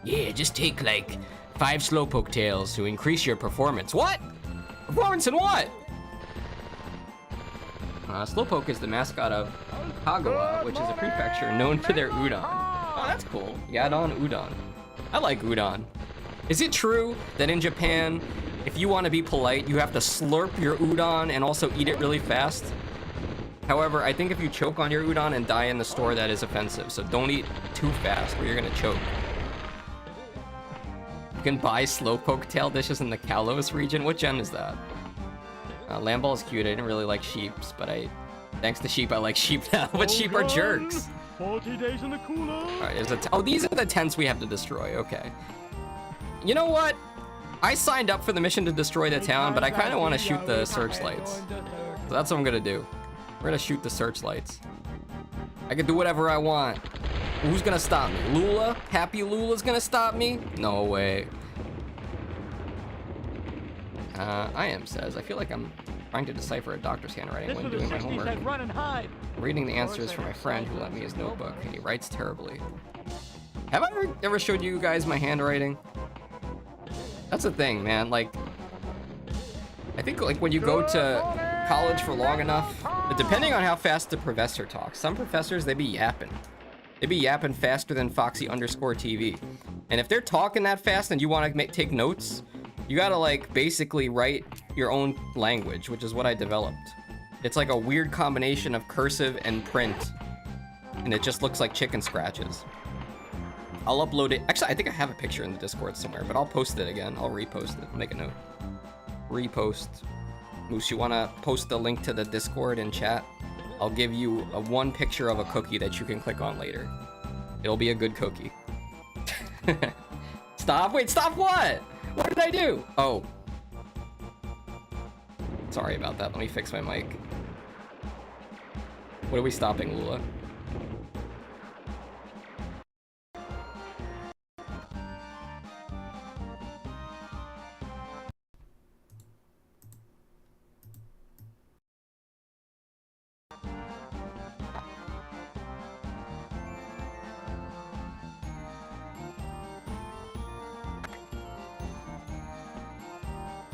Yeah, just take like 5 Slowpoke tails to increase your performance. What? Performance in what? Slowpoke is the mascot of Kagawa, which is a prefecture known for their udon. Oh, that's cool. Yadon udon. I like udon. Is it true that in Japan, if you want to be polite, you have to slurp your udon and also eat it really fast? However, I think if you choke on your udon and die in the store, that is offensive. So don't eat too fast or you're gonna choke. You can buy Slowpoke tail dishes in the Kalos region. What gen is that? Lamball is cute. I didn't really like sheeps, but thanks to sheep, I like sheep now. But sheep are jerks. 40 days in the cooler. All right, oh, these are the tents we have to destroy. Okay. You know what? I signed up for the mission to destroy the town, but I kind of want to shoot the searchlights. So that's what I'm gonna do. We're gonna shoot the searchlights. I can do whatever I want. Who's gonna stop me? Lula? Happy Lula's gonna stop me? No way. I am says, I feel like I'm trying to decipher a doctor's handwriting when doing my homework. I'm reading the answers from my friend who lent me his notebook, and he writes terribly. Have I ever showed you guys my handwriting? That's the thing, man. Like, I think like when you go to college for long enough, depending on how fast the professor talks, some professors, they be yapping. They be yapping faster than Foxy_TV. And if they're talking that fast and you want to take notes, you gotta like basically write your own language, which is what I developed. It's like a weird combination of cursive and print, and it just looks like chicken scratches. I'll upload it. Actually, I think I have a picture in the Discord somewhere, but I'll post it again. I'll repost it. Make a note. Repost. Moose, you wanna post the link to the Discord in chat? I'll give you one picture of a cookie that you can click on later. It'll be a good cookie. Stop! Wait, stop what? What did I do? Oh. Sorry about that. Let me fix my mic. What are we stopping, Lula?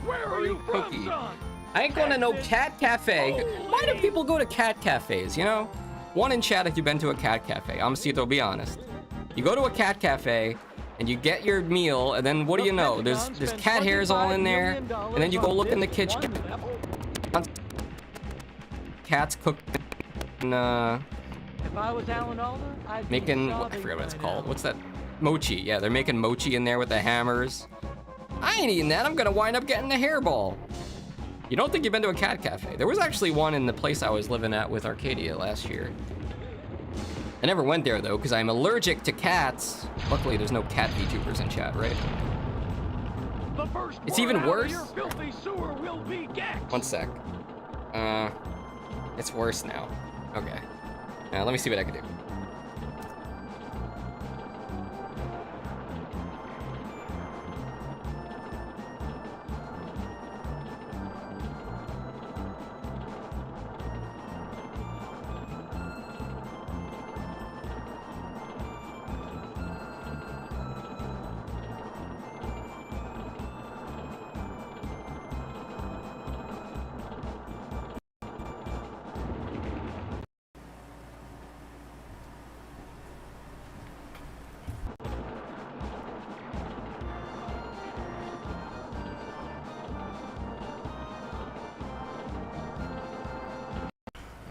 Where are you from, Cookie. son? I ain't going to no cat cafe. Why do people go to cat cafes, you know? One in chat if you've been to a cat cafe. Amsito, be honest. You go to a cat cafe and you get your meal, and then what do you know? There's cat hairs all in there, and then you go look in the kitchen. Cats cooking, If I was Alan Alda, I'd be making, I sobbing forget what it's right called. now. What's that? Mochi. Yeah, they're making mochi in there with the hammers. I ain't eating that. I'm gonna wind up getting the hairball. You don't think you've been to a cat cafe? There was actually one in the place I was living at with Arcadia last year. I never went there though, because I'm allergic to cats. Luckily, there's no cat VTubers in chat, right? The first It's word even out of worse? your filthy sewer will be GEX. One sec. It's worse now. Okay. Now let me see what I can do.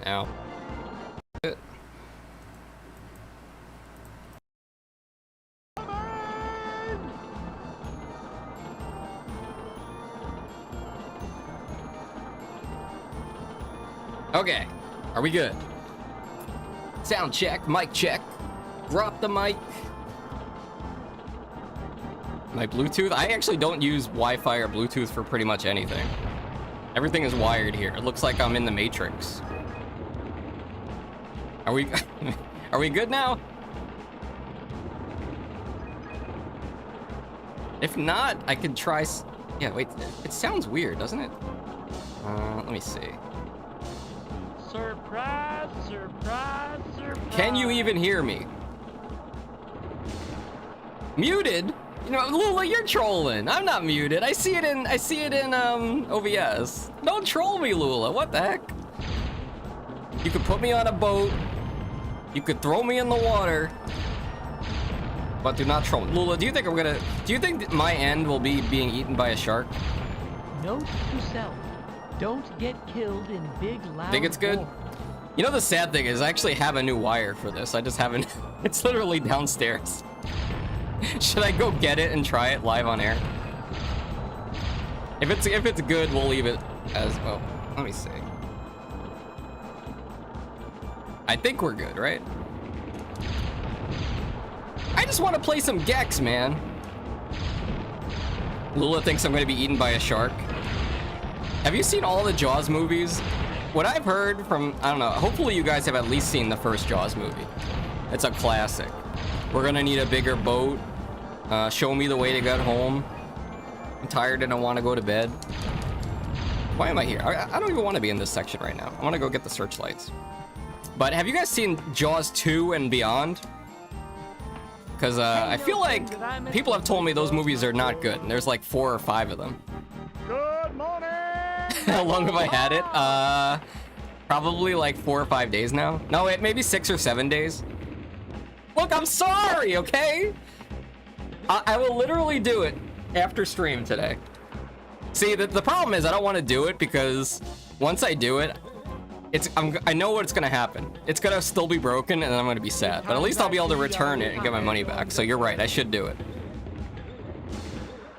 Now. Okay, are we good? Sound check, mic check. Drop the mic. My Bluetooth? I actually don't use Wi-Fi or Bluetooth for pretty much anything. Everything is wired here. It looks like I'm in the Matrix. Are we are we good now? If not, I could try yeah, wait. It sounds weird, doesn't it? Let me see. Surprise, surprise, surprise. Can you even hear me? Muted? You know, Lula, you're trolling. I'm not muted. I see it in OBS. Don't troll me, Lula. What the heck? You could put me on a boat. You could throw me in the water. But do not troll me. Lula, do you think my end will be being eaten by a shark? Note to self. Don't get killed in big loud Think it's good? roar. You know, the sad thing is I actually have a new wire for this. I just haven't. It's literally downstairs. Should I go get it and try it live on air? If it's good, we'll leave it as well. Let me see. I think we're good, right? I just want to play some GEX, man. Lula thinks I'm going to be eaten by a shark. Have you seen all the Jaws movies? What I've heard from, I don't know, hopefully you guys have at least seen the first Jaws movie. It's a classic. We're going to need a bigger boat. Show me the way to get home. I'm tired and I want to go to bed. Why am I here? I don't even want to be in this section right now. I want to go get the searchlights. But have you guys seen Jaws 2 and beyond? Because I feel like people have told me those movies are not good. And there's like 4 or 5 of them. Good morning. How long have I had it? Probably like 4 or 5 days now. No, wait, maybe 6 or 7 days. Look, I'm sorry, okay? I will literally do it after stream today. See, the problem is I don't want to do it because once I do it, I know what's gonna happen. It's gonna still be broken and I'm gonna be sad. But at least I'll be able to return it and get my money back. So you're right, I should do it.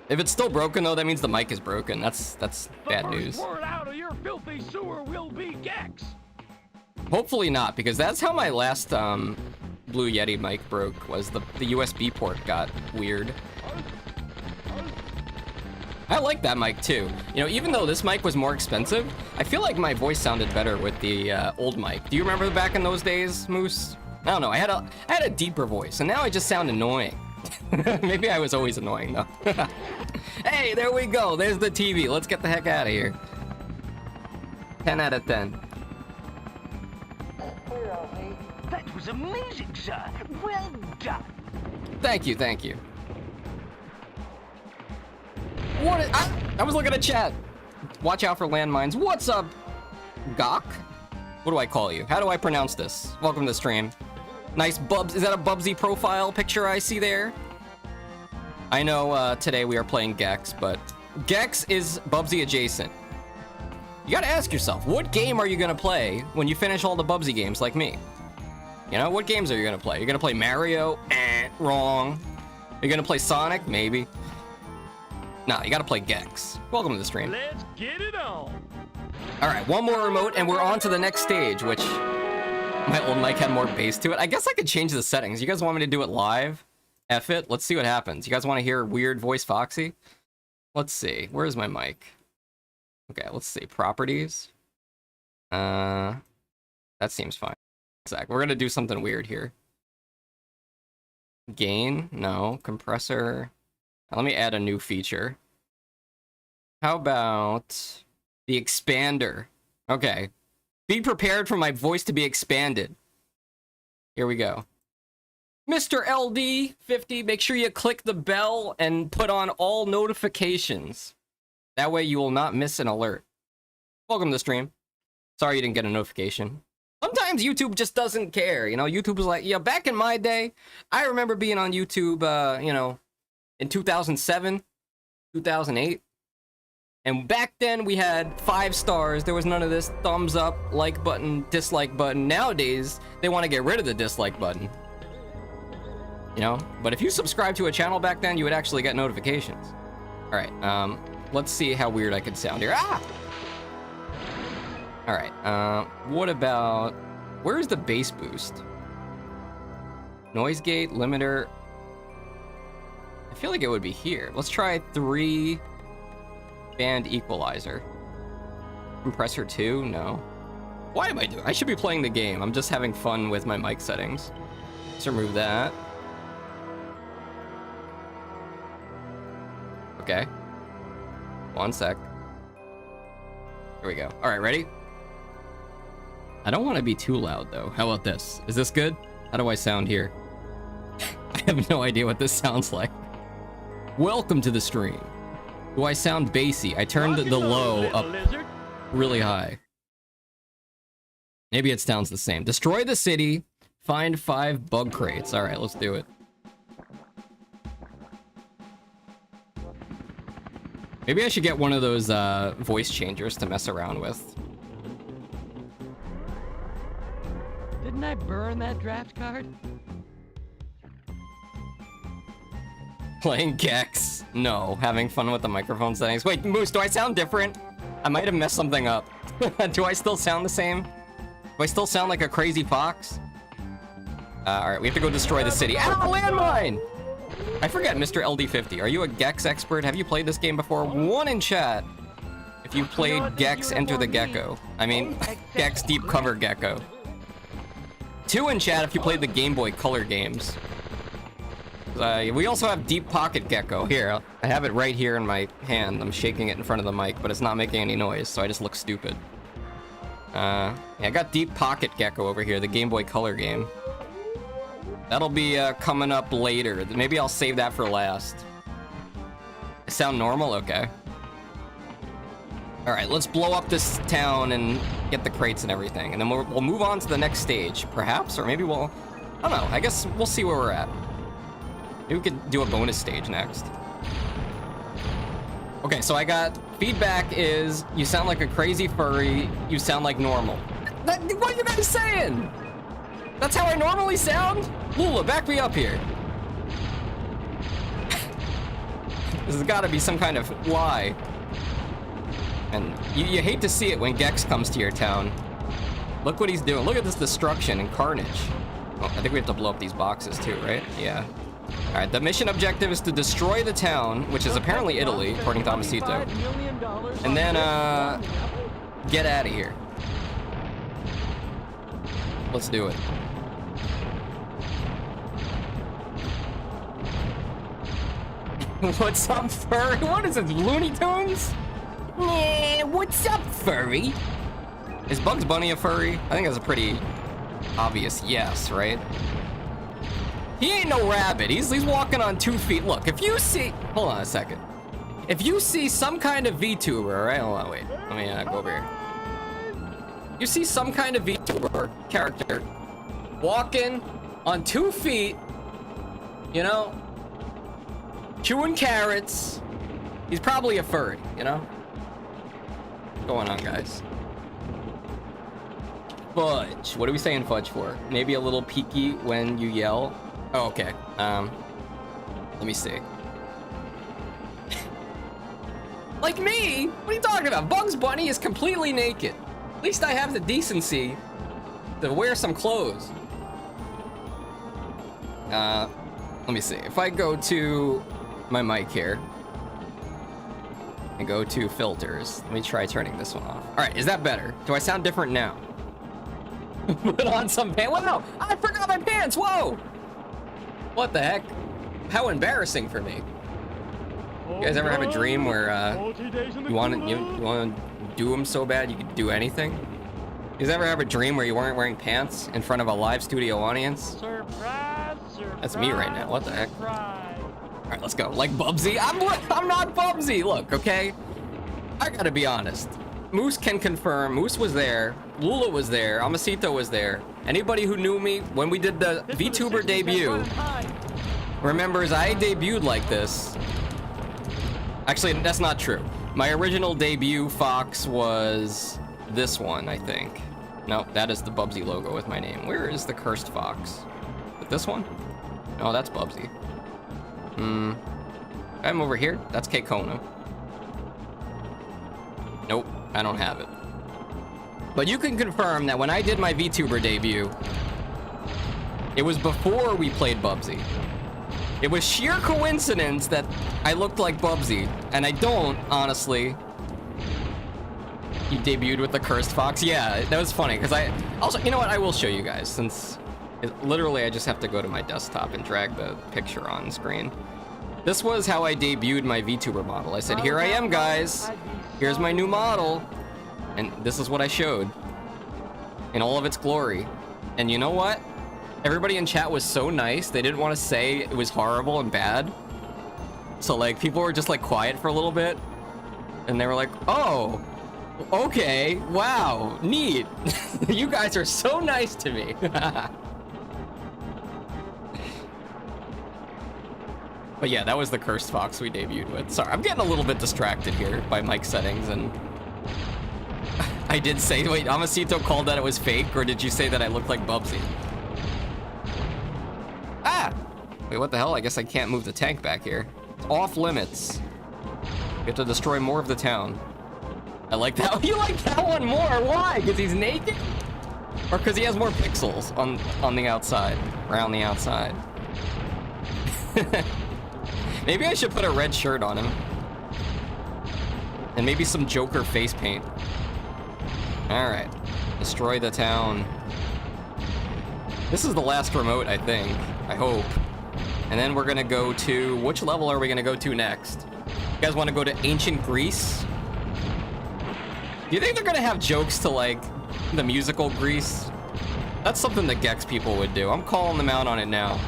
If it's still broken though, that means the mic is broken. That's bad news. The first word out of your filthy sewer will be GEX. Hopefully not, because that's how my last Blue Yeti mic broke, was the USB port got weird. I like that mic too. You know, even though this mic was more expensive, I feel like my voice sounded better with the old mic. Do you remember back in those days, Moose? I don't know. I had a deeper voice, and now I just sound annoying. Maybe I was always annoying though. Hey, there we go. There's the TV. Let's get the heck out of here. 10 out of 10. That was amazing, sir. Well done. Thank you, thank you. What? I was looking at chat. Watch out for landmines. What's up, Gok? What do I call you? How do I pronounce this? Welcome to the stream. Nice Bubs. Is that a Bubsy profile picture I see there? I know today we are playing GEX, but GEX is Bubsy adjacent. You gotta ask yourself, what game are you gonna play when you finish all the Bubsy games like me? You know, what games are you gonna play? You're gonna play Mario? Wrong. You're gonna play Sonic? Maybe. Nah, you gotta play GEX. Welcome to the stream. Let's get it on. Alright, one more remote and we're on to the next stage, which my old mic had more bass to it. I guess I could change the settings. You guys want me to do it live? F it. Let's see what happens. You guys want to hear weird voice Foxy? Let's see. Where's my mic? Okay, let's see. Properties. That seems fine. Zach, we're gonna do something weird here. Gain? No. Compressor. Let me add a new feature. How about the expander? Okay. Be prepared for my voice to be expanded. Here we go. Mr. LD50, make sure you click the bell and put on all notifications. That way you will not miss an alert. Welcome to the stream. Sorry you didn't get a notification. Sometimes YouTube just doesn't care. You know, YouTube is like, yeah, back in my day, I remember being on YouTube, you know, in 2007, 2008. And back then we had 5 stars. There was none of this thumbs up, like button, dislike button. Nowadays, they want to get rid of the dislike button. You know, but if you subscribe to a channel back then, you would actually get notifications. All right, let's see how weird I could sound here. Ah! All right, what about, where's the bass boost? Noise gate, limiter. I feel like it would be here. Let's try 3 band equalizer. Compressor 2, no. Why am I doing? I should be playing the game. I'm just having fun with my mic settings. Let's remove that. Okay. 1 sec. Here we go. All right, ready? I don't want to be too loud though. How about this? Is this good? How do I sound here? I have no idea what this sounds like. Welcome to the stream. Do I sound bassy? I turned the low up really high. Maybe it sounds the same. Destroy the city. Find 5 bug crates. All right, let's do it. Maybe I should get one of those voice changers to mess around with. Didn't I burn that draft card? Playing GEX. No. Having fun with the microphone settings. Wait, Moose, do I sound different? I might have messed something up. Do I still sound the same? Do I still sound like a crazy fox? Alright, we have to go destroy the city. Ow, landmine! I forget, Mr. LD50. Are you a GEX expert? Have you played this game before? 1 in chat. If you played GEX, enter the Gecko. I mean, GEX Deep Cover Gecko. 2 in chat if you played the Game Boy Color games. We also have Deep Pocket Gecko. Here, I have it right here in my hand. I'm shaking it in front of the mic, but it's not making any noise, so I just look stupid. Yeah, I got Deep Pocket Gecko over here, the Game Boy Color game. That'll be coming up later. Maybe I'll save that for last. I sound normal? Okay. Alright, let's blow up this town and get the crates and everything. And then we'll move on to the next stage, perhaps? Or maybe we'll... I don't know. I guess we'll see where we're at. Maybe we could do a bonus stage next. Okay, so I got... Feedback is, you sound like a crazy furry, you sound like normal. What are you guys saying? That's how I normally sound? Lula, back me up here. This has got to be some kind of lie. And you hate to see it when GEX comes to your town. Look what he's doing. Look at this destruction and carnage. Oh, I think we have to blow up these boxes too, right? Yeah. All right, the mission objective is to destroy the town, which is apparently Italy, according to Tomasito. And then, get out of here. Let's do it. What's up, furry? What is it, Looney Tunes? Yeah, what's up, furry? Is Bugs Bunny a furry? I think that's a pretty obvious yes, right? He ain't no rabbit. He's walking on 2 feet. Look, if you see... Hold on a second. If you see some kind of VTuber, right? Hold on, wait. Let me go over here. You see some kind of VTuber character walking on 2 feet, you know, chewing carrots. He's probably a furry, you know? What's going on, guys? Fudge. What are we saying fudge for? Maybe a little peaky when you yell. Oh, okay. Let me see. Like me? What are you talking about? Bugs Bunny is completely naked. At least I have the decency to wear some clothes. Let me see. If I go to my mic here and go to filters, let me try turning this one off. All right, is that better? Do I sound different now? Put on some pants. Well, no, I forgot my pants. Whoa! What the heck? How embarrassing for me. You guys ever have a dream where you want to do them so bad you could do anything? You guys ever have a dream where you weren't wearing pants in front of a live studio audience? Surprise, surprise, That's me right now. What the heck? surprise. All right, let's go. Like Bubsy? I'm not Bubsy. Look, okay? I gotta be honest. Moose can confirm. Moose was there. Lula was there. Amasito was there. Anybody who knew me when we did the Vtuber debut remembers I debuted like this. Actually, that's not true. My original debut Fox was this one, I think. No, that is the Bubsy logo with my name. Where is the cursed fox? Is this one? Oh, that's Bubsy. I'm over here. That's Keikono. Nope, I don't have it. But you can confirm that when I did my VTuber debut, it was before we played Bubsy. It was sheer coincidence that I looked like Bubsy, and I don't, honestly. You debuted with the cursed fox? Yeah, that was funny, because I... Also, you know what? I will show you guys, since... literally, I just have to go to my desktop and drag the picture on screen. This was how I debuted my VTuber model. I said, here I am, guys. Here's my new model. And this is what I showed. In all of its glory. And you know what? Everybody in chat was so nice, they didn't want to say it was horrible and bad. So, like, people were just, like, quiet for a little bit. And they were like, oh, okay, wow, neat. You guys are so nice to me. But yeah, that was the cursed fox we debuted with. Sorry, I'm getting a little bit distracted here by mic settings, and... I did say, wait, Amasito called that it was fake, or did you say that I looked like Bubsy? Ah! Wait, what the hell? I guess I can't move the tank back here. It's off limits. We have to destroy more of the town. I like that. You like that one more? Why? Because he's naked? Or because he has more pixels on the outside? Around the outside. Maybe I should put a red shirt on him. And maybe some Joker face paint. Alright. Destroy the town. This is the last remote, I think. I hope. And then we're gonna go to... Which level are we gonna go to next? You guys want to go to ancient Greece? Do you think they're gonna have jokes to, like, the musical Greece? That's something the GEX people would do. I'm calling them out on it now.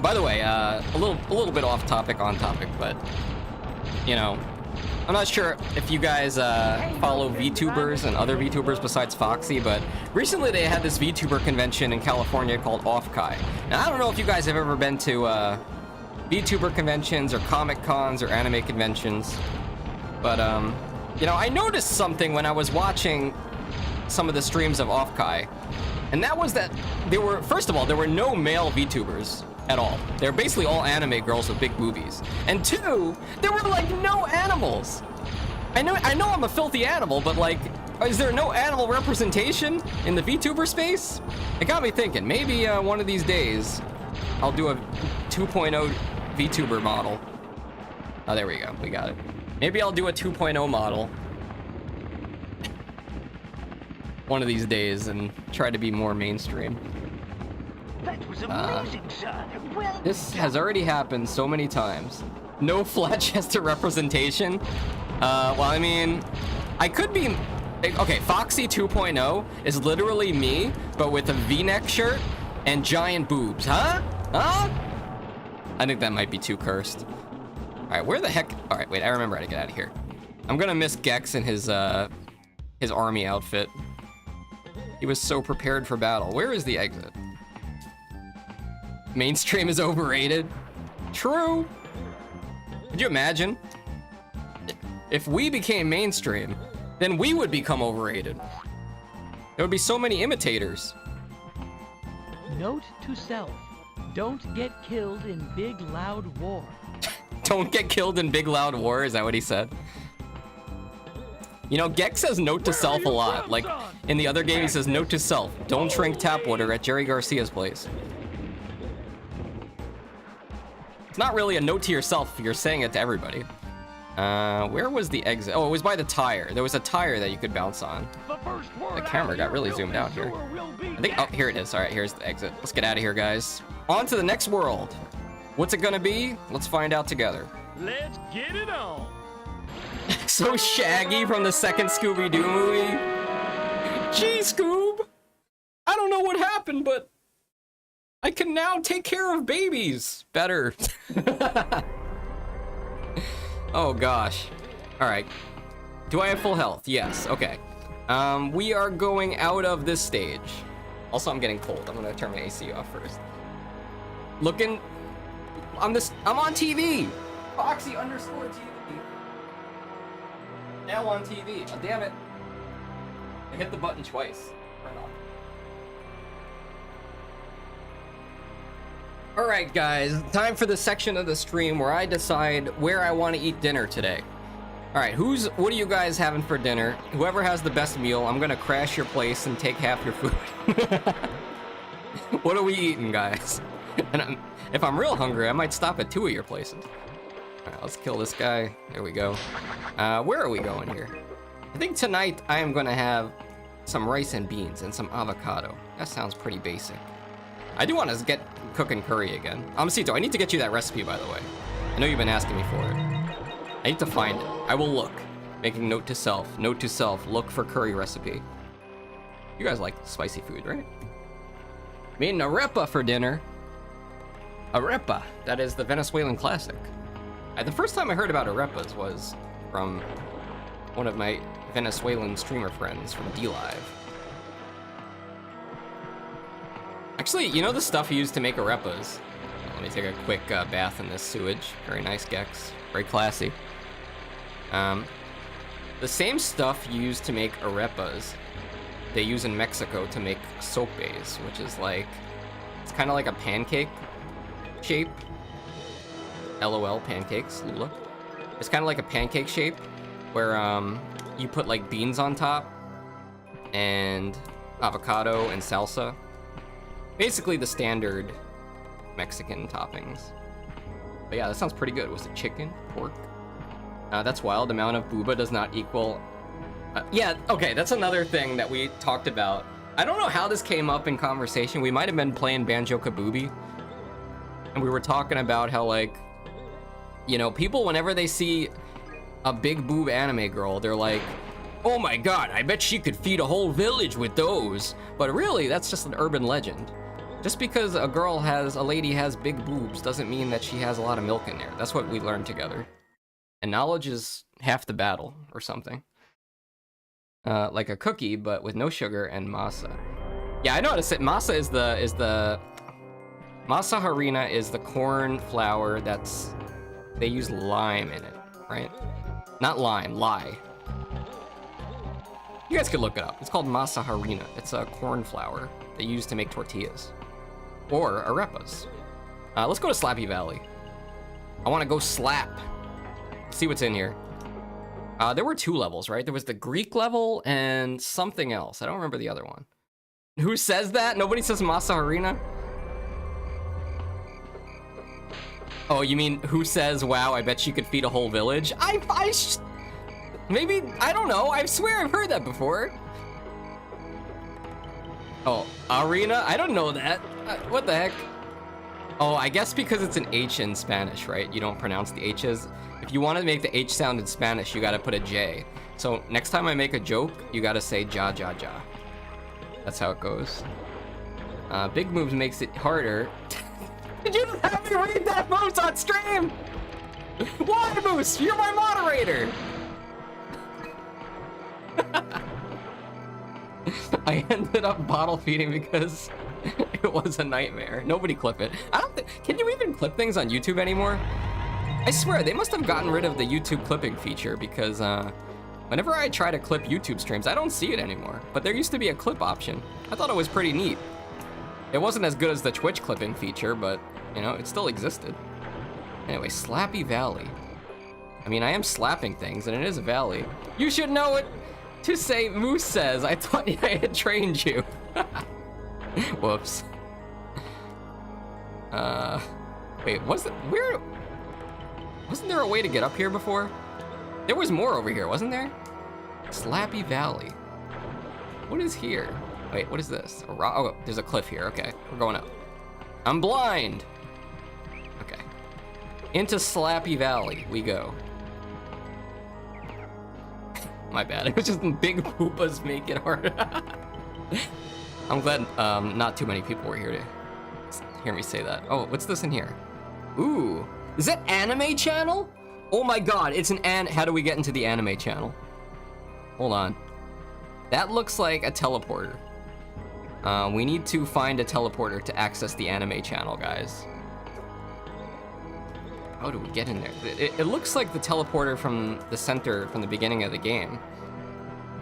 By the way, a little bit off topic, on topic, but, you know, I'm not sure if you guys follow VTubers and other VTubers besides Foxy, but recently they had this VTuber convention in California called Off-Kai. Now, I don't know if you guys have ever been to VTuber conventions or Comic Cons or anime conventions, but, you know, I noticed something when I was watching some of the streams of Off-Kai, and that was that there were, first of all, there were no male VTubers at all. They're basically all anime girls with big boobies. And two, there were like no animals. I know I'm a filthy animal, but like, Is there no animal representation in the VTuber space? It got me thinking, maybe one of these days, I'll do a 2.0 VTuber model. Oh, there we go, we got it. Maybe I'll do a 2.0 model one of these days and try to be more mainstream. That was amazing, sir. Well This has already happened so many times. No Fletchester representation. Well, I mean, I could be... Okay, Foxy 2.0 is literally me, but with a V-neck shirt and giant boobs. Huh? Huh? I think that might be too cursed. All right, where the heck... All right, wait, I remember how to get out of here. I'm gonna miss Gex in his army outfit. He was so prepared for battle. Where is the exit? Mainstream is overrated. True. Could you imagine? If we became mainstream, then we would become overrated. There would be so many imitators. Note to self: don't get killed in big loud war. Don't get killed in big loud war, is that what he said? You know, Gex says note to self a lot. Like, in the other game he says note to self: don't drink tap water at Jerry Garcia's place. It's not really a note to yourself, you're saying it to everybody. Where was the exit? Oh, it was by the tire. There was a tire that you could bounce on. The camera got really zoomed out here. I think, oh, here it is. All right, here's the exit. Let's get out of here, guys. On to the next world. What's it gonna be? Let's find out together. Let's get it on. So Shaggy from the second Scooby-Doo movie. Gee, Scoob! I don't know what happened, but I can now take care of babies better. Oh gosh. All right. Do I have full health? Yes. Okay. We are going out of this stage. Also, I'm getting cold. I'm gonna turn my AC off first. Looking. I'm on TV. Foxy_TV. Now on TV. Oh, damn it. I hit the button twice. Turn off. Alright guys, time for the section of the stream where I decide where I want to eat dinner today. Alright, what are you guys having for dinner? Whoever has the best meal, I'm gonna crash your place and take half your food. What are we eating, guys? And if I'm real hungry, I might stop at 2 of your places. Alright, let's kill this guy. There we go. Where are we going here? I think tonight I am gonna have some rice and beans and some avocado. That sounds pretty basic. I do want to get cooking curry again. Amacito, I need to get you that recipe, by the way. I know you've been asking me for it. I need to find it. I will look. Making note to self. Note to self. Look for curry recipe. You guys like spicy food, right? Made an arepa for dinner. Arepa. That is the Venezuelan classic. The first time I heard about arepas was from one of my Venezuelan streamer friends from DLive. Actually, you know the stuff used to make arepas? Let me take a quick bath in this sewage. Very nice, Gex. Very classy. The same stuff used to make arepas, they use in Mexico to make sopes, which is like, it's kind of like a pancake shape. LOL, pancakes, Lula. It's kind of like a pancake shape where you put like beans on top and avocado and salsa. Basically the standard Mexican toppings. But yeah, that sounds pretty good. Was it chicken? Pork? That's wild. Amount of booba does not equal... yeah, okay, that's another thing that we talked about. I don't know how this came up in conversation. We might have been playing Banjo-Kazooie. And we were talking about how, like, you know, people, whenever they see a big boob anime girl, they're like, oh my god, I bet she could feed a whole village with those. But really, that's just an urban legend. Just because a lady has big boobs doesn't mean that she has a lot of milk in there. That's what we learned together. And knowledge is half the battle, or something. Like a cookie, but with no sugar and masa. Yeah, I know how to say masa is the masa harina is the corn flour that's, they use lime in it, right? Not lime, lye. You guys could look it up. It's called masa harina. It's a corn flour they use to make tortillas. Or arepas. Let's go to Slappy Valley. I want to go slap. See what's in here. There were 2 levels, right? There was the Greek level and something else. I don't remember the other one. Who says that? Nobody says Masa Harina? Oh, you mean who says, wow, I bet she could feed a whole village? Maybe, I don't know. I swear I've heard that before. Oh, Arena? I don't know that. What the heck? Oh, I guess because it's an H in Spanish, right? You don't pronounce the H's. If you want to make the H sound in Spanish, you gotta put a J. So next time I make a joke, you gotta say ja ja ja. That's how it goes. Big moves makes it harder. Did you just have me read that, Moose, on stream? Why, Moose? You're my moderator. I ended up bottle feeding because it was a nightmare. Nobody clip it. I don't think. Can you even clip things on YouTube anymore? I swear they must have gotten rid of the YouTube clipping feature because whenever I try to clip YouTube streams, I don't see it anymore. But there used to be a clip option. I thought it was pretty neat. It wasn't as good as the Twitch clipping feature, but you know, it still existed. Anyway, Slappy Valley. I mean, I am slapping things, and it is a valley. You should know it. To say Moose says, I thought I had trained you. Whoops. Wait, wasn't there a way to get up here before? There was more over here, wasn't there? Slappy Valley. What is here? Wait, what is this? A rock? Oh, there's a cliff here. Okay, we're going up. I'm blind. Okay. Into Slappy Valley we go. My bad. It was just big poopas make it hard. I'm glad not too many people were here to hear me say that. Oh, what's this in here? Ooh, is that anime channel? Oh my god, it's how do we get into the anime channel? Hold on. That looks like a teleporter. We need to find a teleporter to access the anime channel, guys. How do we get in there? It looks like the teleporter from the center from the beginning of the game.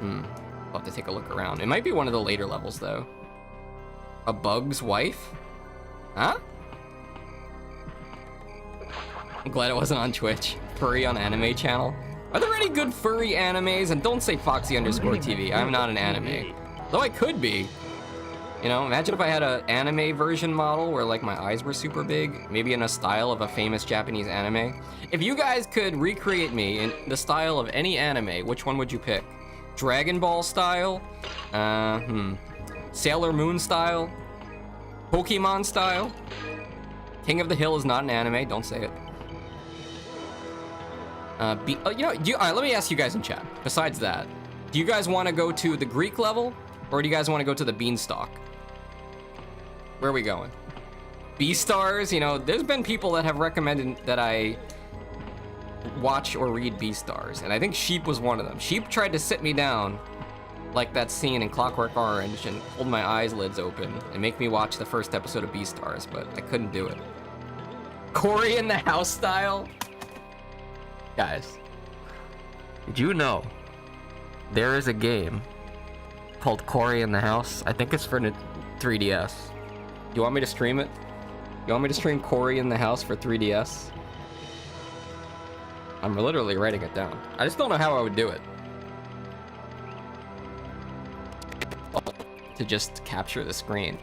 I'll have to take a look around. It might be one of the later levels, though. A bug's wife? Huh? I'm glad it wasn't on Twitch. Furry on anime channel. Are there any good furry animes? And don't say Foxy_TV. I'm not an anime. Though I could be. You know, imagine if I had an anime version model where like my eyes were super big, maybe in a style of a famous Japanese anime. If you guys could recreate me in the style of any anime, which one would you pick? Dragon Ball style? Sailor Moon style? Pokemon style? King of the Hill is not an anime, don't say it. You know, all right, let me ask you guys in chat. Besides that, do you guys want to go to the Greek level, or do you guys want to go to the Beanstalk? Where are we going? Beastars, you know, there's been people that have recommended that I watch or read Beastars, and I think Sheep was one of them. Sheep tried to sit me down like that scene in Clockwork Orange and hold my eyelids open and make me watch the first episode of Beastars, but I couldn't do it. Cory in the House style? Guys, did you know there is a game called Cory in the House? I think it's for 3DS. You want me to stream it? You want me to stream Cory in the House for 3DS? I'm literally writing it down. I just don't know how I would do it. To just capture the screen.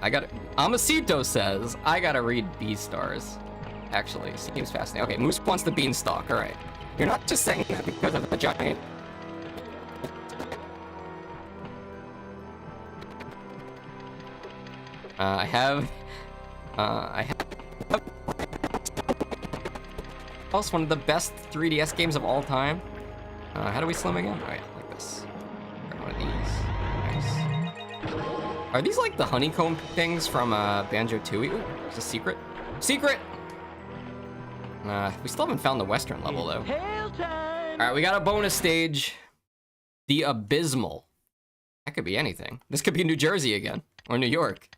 I got it. Amasito says, I gotta read Beastars. Actually, seems fascinating. Okay, Moose wants the Beanstalk, alright. You're not just saying that because of the giant. I have also one of the best 3DS games of all time. How do we slim again? Alright, like this. Grab one of these. Nice. Are these like the honeycomb things from Banjo-Tooie? Ooh, it's a secret. Secret! We still haven't found the western level though. Alright, we got a bonus stage. The Abysmal. That could be anything. This could be New Jersey again. Or New York.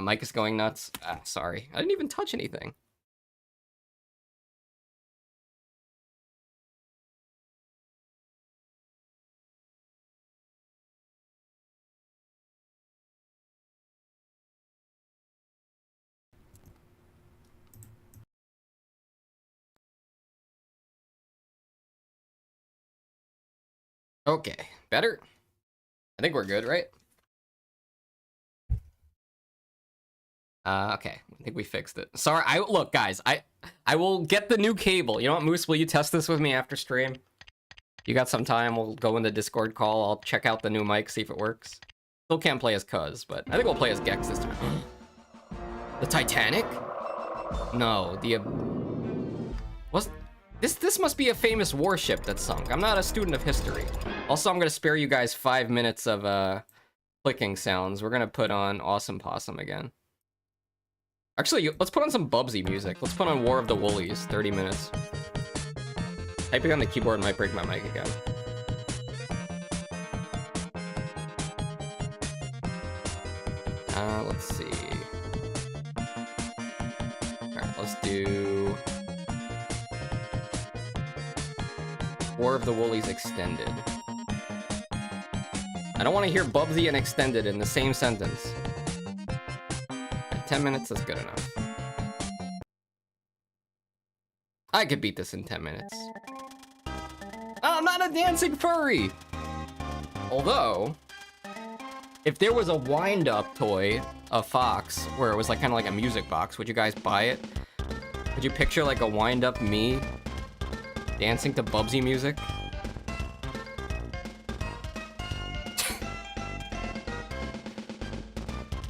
Mike is going nuts. Sorry. I didn't even touch anything. Okay, better? I think we're good, right? Okay, I think we fixed it. Sorry, look, guys, I will get the new cable. You know what, Moose, will you test this with me after stream? You got some time, we'll go in the Discord call, I'll check out the new mic, see if it works. Still can't play as Cuz, but I think we'll play as Gex this time. The Titanic? No, this must be a famous warship that sunk. I'm not a student of history. Also, I'm gonna spare you guys 5 minutes of clicking sounds. We're gonna put on Awesome Possum again. Actually, let's put on some Bubsy music. Let's put on War of the Woolies, 30 minutes. Typing on the keyboard might break my mic again. Let's see. Alright, let's do War of the Woolies Extended. I don't want to hear Bubsy and Extended in the same sentence. 10 minutes is good enough. I could beat this in 10 minutes. Oh, I'm not a dancing furry! Although, if there was a wind-up toy, a Fox, where it was like kind of like a music box, would you guys buy it? Would you picture like a wind-up me dancing to Bubsy music?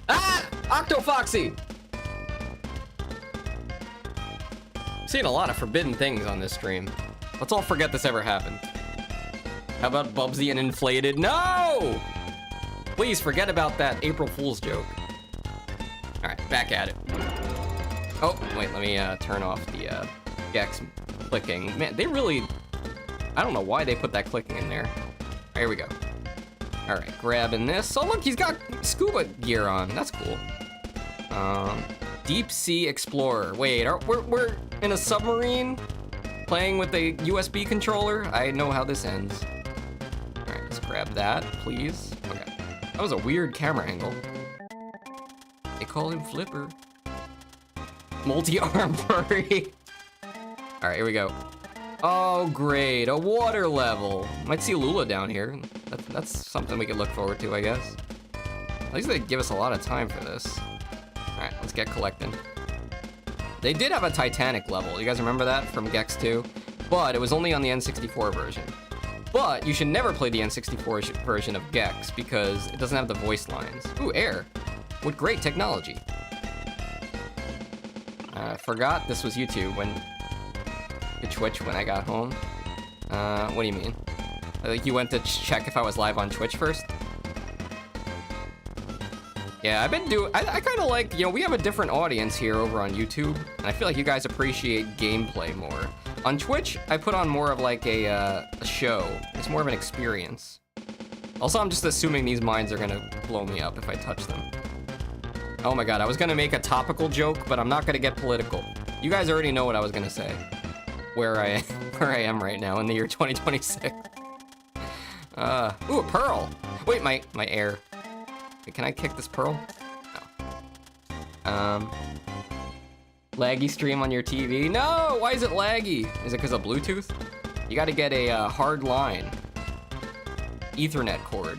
Ah! Octofoxy! Seen a lot of forbidden things on this stream. Let's all forget this ever happened. How about Bubsy and inflated? No! Please forget about that April Fool's joke. Alright, back at it. Oh, wait, let me turn off the GEX clicking. Man, they really... I don't know why they put that clicking in there. Here we go. Alright, grabbing this. Oh, look, he's got scuba gear on. That's cool. Deep Sea Explorer. Wait, we're in a submarine playing with a USB controller? I know how this ends. Alright, let's grab that, please. Okay. That was a weird camera angle. They call him Flipper. Multi-arm furry. Alright, here we go. Oh, great. A water level. Might see Lula down here. That's something we could look forward to, I guess. At least they give us a lot of time for this. Alright, let's get collecting. They did have a Titanic level. You guys remember that from GEX 2? But it was only on the N64 version. But you should never play the N64 version of GEX because it doesn't have the voice lines. Ooh, air. What great technology. Forgot this was YouTube when... Twitch when I got home. What do you mean? I think you went to check if I was live on Twitch first? Yeah, I've been doing... I kind of like... You know, we have a different audience here over on YouTube. And I feel like you guys appreciate gameplay more. On Twitch, I put on more of like a show. It's more of an experience. Also, I'm just assuming these mines are gonna blow me up if I touch them. Oh my god, I was gonna make a topical joke, but I'm not gonna get political. You guys already know what I was gonna say. Where I am right now in the year 2026. Ooh, a pearl. Wait, my air. Wait, can I kick this pearl? No. Laggy stream on your TV? No! Why is it laggy? Is it because of Bluetooth? You gotta get a hard line. Ethernet cord.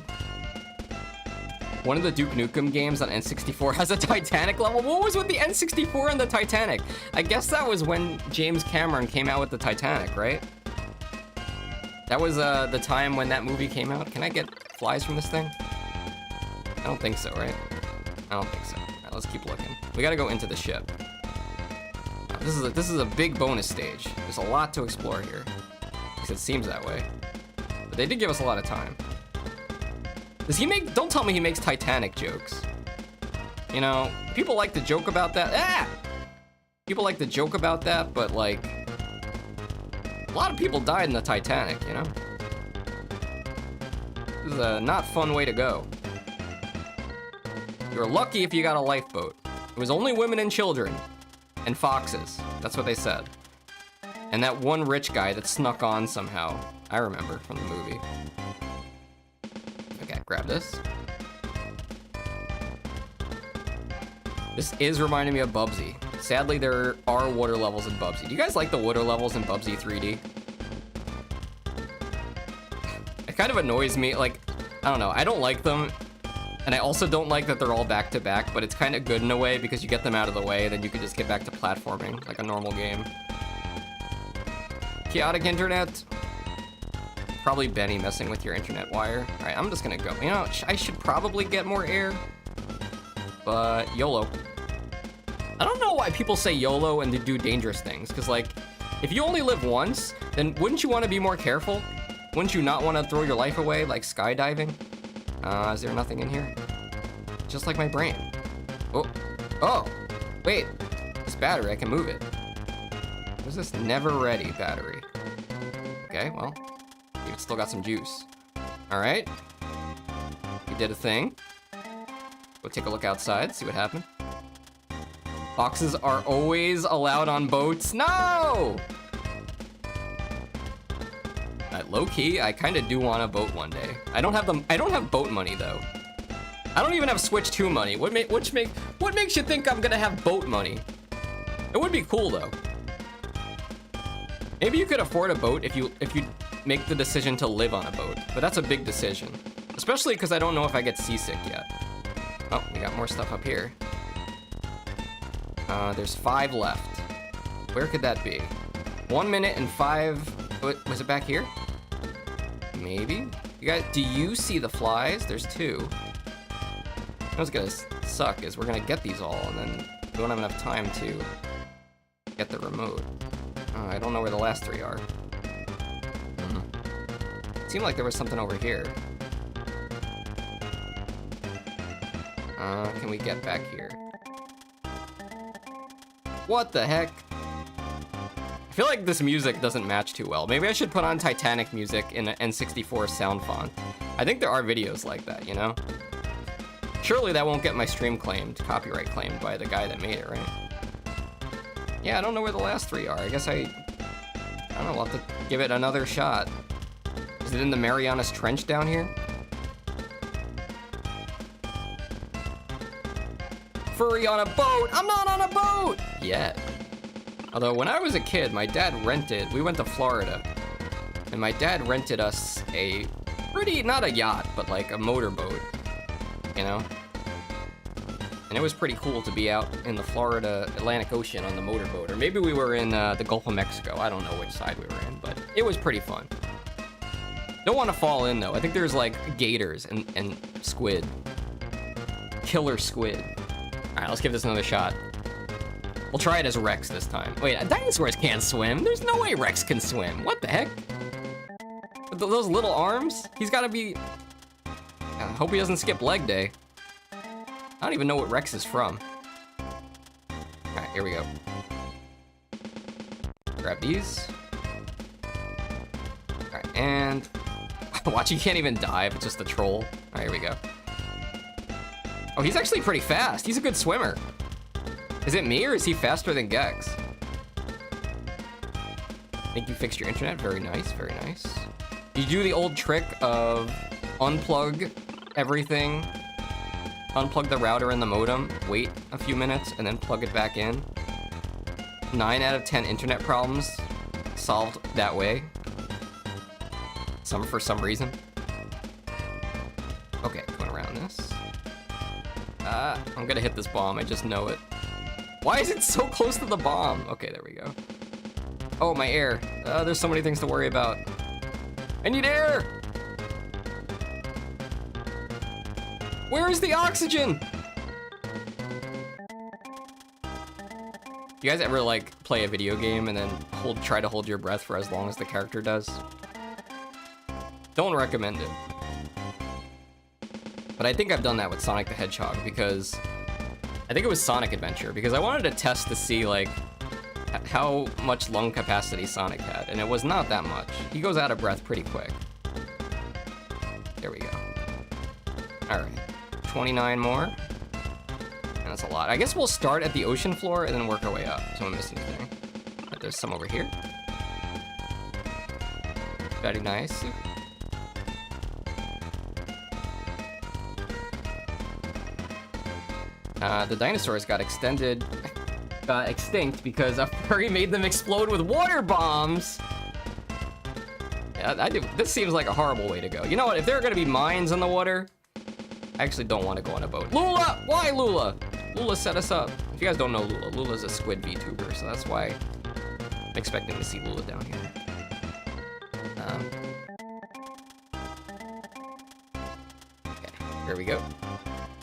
One of the Duke Nukem games on N64 has a Titanic level. What was with the N64 and the Titanic? I guess that was when James Cameron came out with the Titanic, right? That was the time when that movie came out. Can I get flies from this thing? I don't think so, right? I don't think so. All right, let's keep looking. We gotta go into the ship. This is a big bonus stage. There's a lot to explore here. At least it seems that way. But they did give us a lot of time. Does he make... Don't tell me he makes Titanic jokes. You know, people like to joke about that. Ah! People like to joke about that, but like... A lot of people died in the Titanic, you know? This is a not fun way to go. You're lucky if you got a lifeboat. It was only women and children. And foxes. That's what they said. And that one rich guy that snuck on somehow. I remember from the movie. Okay, grab this. This is reminding me of Bubsy. Sadly, there are water levels in Bubsy. Do you guys like the water levels in Bubsy 3D? kind of annoys me. Like, I don't know. I don't like them. And I also don't like that they're all back to back, but it's kind of good in a way because you get them out of the way, and then you can just get back to platforming like a normal game. Chaotic internet. Probably Benny messing with your internet wire. All right, I'm just gonna go. You know, I should probably get more air, but YOLO. I don't know why people say YOLO and they do dangerous things, because like, if you only live once, then wouldn't you want to be more careful? Wouldn't you not want to throw your life away, like skydiving? Is there nothing in here? Just like my brain. Oh, wait, this battery, I can move it. What's this never ready battery? Okay, well, it's still got some juice. All right, we did a thing. Go take a look outside, see what happened. Boxes are always allowed on boats. No! Low key, I kind of do want a boat one day. I don't have boat money though. I don't even have Switch 2 money. What makes you think I'm gonna have boat money? It would be cool though. Maybe you could afford a boat if you make the decision to live on a boat, but that's a big decision, especially because I don't know if I get seasick yet. Oh, we got more stuff up here. There's 5 left. Where could that be? 1 minute and 5. Was it back here? Maybe? You guys, do you see the flies? There's 2. What's gonna suck is we're gonna get these all, and then we won't have enough time to get the remote. I don't know where the last 3 are. It seemed like there was something over here. Can we get back here? What the heck? I feel like this music doesn't match too well. Maybe I should put on Titanic music in an N64 sound font. I think there are videos like that, you know? Surely that won't get my stream claimed, copyright claimed by the guy that made it, right? Yeah, I don't know where the last 3 are. I guess I don't know, we'll have to give it another shot. Is it in the Marianas Trench down here? Furry on a boat! I'm not on a boat! Yet. Although when I was a kid, my dad we went to Florida, and my dad rented us a not a yacht, but like a motorboat, you know? And it was pretty cool to be out in the Florida Atlantic Ocean on the motorboat, or maybe we were in the Gulf of Mexico. I don't know which side we were in, but it was pretty fun. Don't want to fall in though. I think there's like gators and squid. Killer squid. All right, let's give this another shot. We'll try it as Rex this time. Wait, dinosaurs can't swim. There's no way Rex can swim. What the heck? With those little arms? He's gotta be... I hope he doesn't skip leg day. I don't even know what Rex is from. All right, here we go. Grab these. All right, and... Watch, he can't even dive. It's just a troll. All right, here we go. Oh, he's actually pretty fast. He's a good swimmer. Is it me or is he faster than Gex? I think you fixed your internet. Very nice, very nice. You do the old trick of unplug everything, unplug the router and the modem, wait a few minutes, and then plug it back in. 9 out of 10 internet problems solved that way. For some reason. Okay, going around this. I'm gonna hit this bomb, I just know it. Why is it so close to the bomb? Okay, there we go. Oh, my air. There's so many things to worry about. I need air! Where is the oxygen? You guys ever, like, play a video game and then try to hold your breath for as long as the character does? Don't recommend it. But I think I've done that with Sonic the Hedgehog because... I think it was Sonic Adventure, because I wanted to test to see, like, how much lung capacity Sonic had, and it was not that much. He goes out of breath pretty quick. There we go. Alright. 29 more. And that's a lot. I guess we'll start at the ocean floor and then work our way up. So I'm missing anything. But there's some over here. Very nice. The dinosaurs got extinct because a furry made them explode with water bombs. Yeah, this seems like a horrible way to go. You know what? If there are going to be mines in the water, I actually don't want to go on a boat. Lula! Why Lula? Lula set us up. If you guys don't know Lula, Lula's a squid VTuber, so that's why I'm expecting to see Lula down here. Okay, here we go.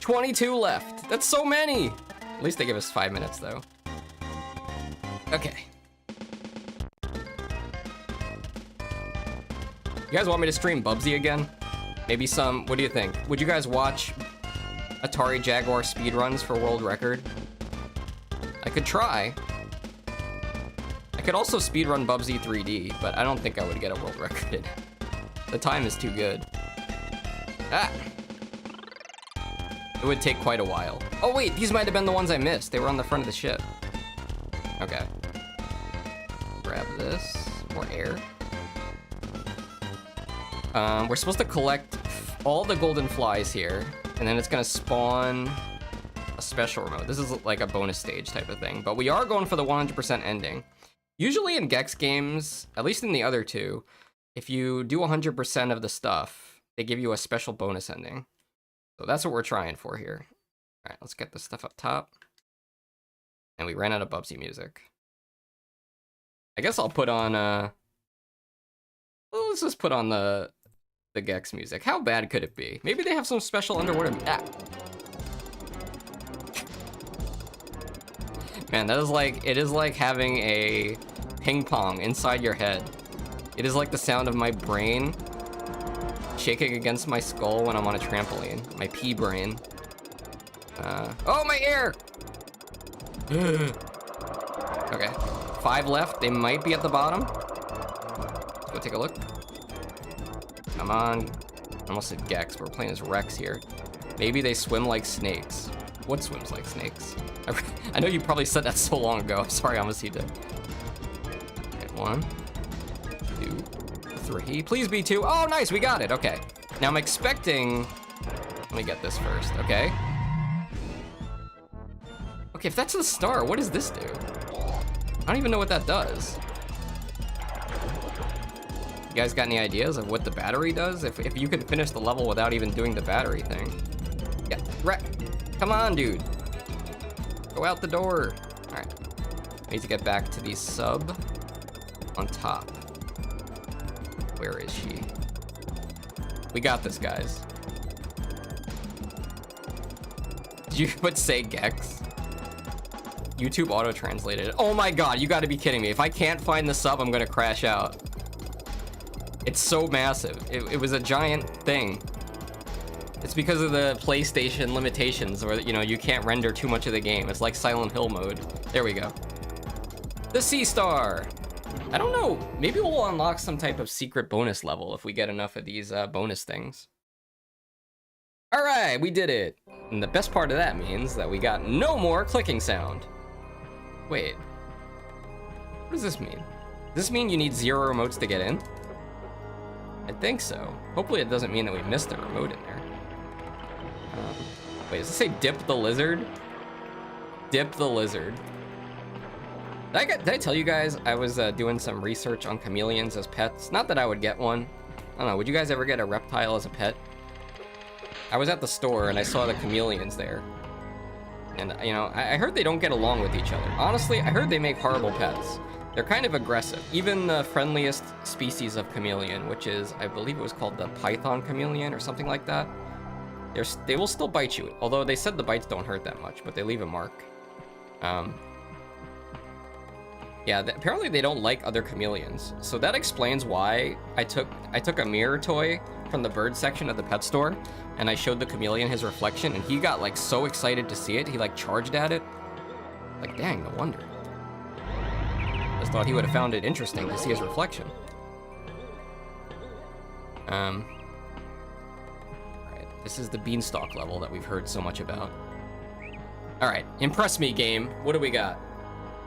22 left. That's so many. At least they give us 5 minutes, though. Okay. You guys want me to stream Bubsy again? Maybe some, what do you think? Would you guys watch Atari Jaguar speedruns for world record? I could try. I could also speedrun Bubsy 3D, but I don't think I would get a world record in it. The time is too good. Ah! It would take quite a while. Oh wait, these might have been the ones I missed. They were on the front of the ship. Okay. Grab this. More air. We're supposed to collect all the golden flies here, and then it's gonna spawn a special remote. This is like a bonus stage type of thing, but we are going for the 100% ending. Usually in GEX games, at least in the other two, if you do 100% of the stuff, they give you a special bonus ending. So that's what we're trying for here. All right, let's get this stuff up top. And we ran out of Bubsy music. I guess I'll put on, well, let's just put on the GEX music. How bad could it be? Maybe they have some special underwater. Ah. Man, that is like, it is like having a ping pong inside your head. It is like the sound of my brain shaking against my skull when I'm on a trampoline. My pea brain. Oh, my air! Okay, 5 left. They might be at the bottom. Let's go take a look. Come on. I almost said Gex, but we're playing as Rex here. Maybe they swim like snakes. What swims like snakes? I know you probably said that so long ago. I'm sorry, I almost did. Okay, 1, 2, 3. Please be 2. Oh, nice, we got it. Okay. Now I'm expecting... Let me get this first, okay? Okay, if that's the star, what does this do? I don't even know what that does. You guys got any ideas of what the battery does? If you can finish the level without even doing the battery thing. Yeah, right. Come on, dude. Go out the door. All right. I need to get back to the sub on top. Where is she? We got this, guys. Did you put say Gex? YouTube auto-translated it. Oh my god, you gotta be kidding me. If I can't find the sub, I'm gonna crash out. It's so massive. It was a giant thing. It's because of the PlayStation limitations where, you know, you can't render too much of the game. It's like Silent Hill mode. There we go. The Sea Star. I don't know. Maybe we'll unlock some type of secret bonus level if we get enough of these bonus things. All right, we did it. And the best part of that means that we got no more clicking sound. Wait. What does this mean? Does this mean you need 0 remotes to get in? I think so. Hopefully it doesn't mean that we missed a remote in there. Wait, does it say dip the lizard? Dip the lizard. Did I tell you guys I was doing some research on chameleons as pets? Not that I would get one. I don't know, would you guys ever get a reptile as a pet? I was at the store and I saw the chameleons there. And, you know, I heard they don't get along with each other. Honestly, I heard they make horrible pets. They're kind of aggressive. Even the friendliest species of chameleon, which is, I believe it was called the python chameleon or something like that, they will still bite you. Although they said the bites don't hurt that much, but they leave a mark. Yeah, apparently they don't like other chameleons. So that explains why I took a mirror toy from the bird section of the pet store, and I showed the chameleon his reflection, and he got like so excited to see it, he like charged at it. Like, dang, no wonder. Just thought he would have found it interesting to see his reflection. Alright, this is the beanstalk level that we've heard so much about. Alright, impress me, game. What do we got?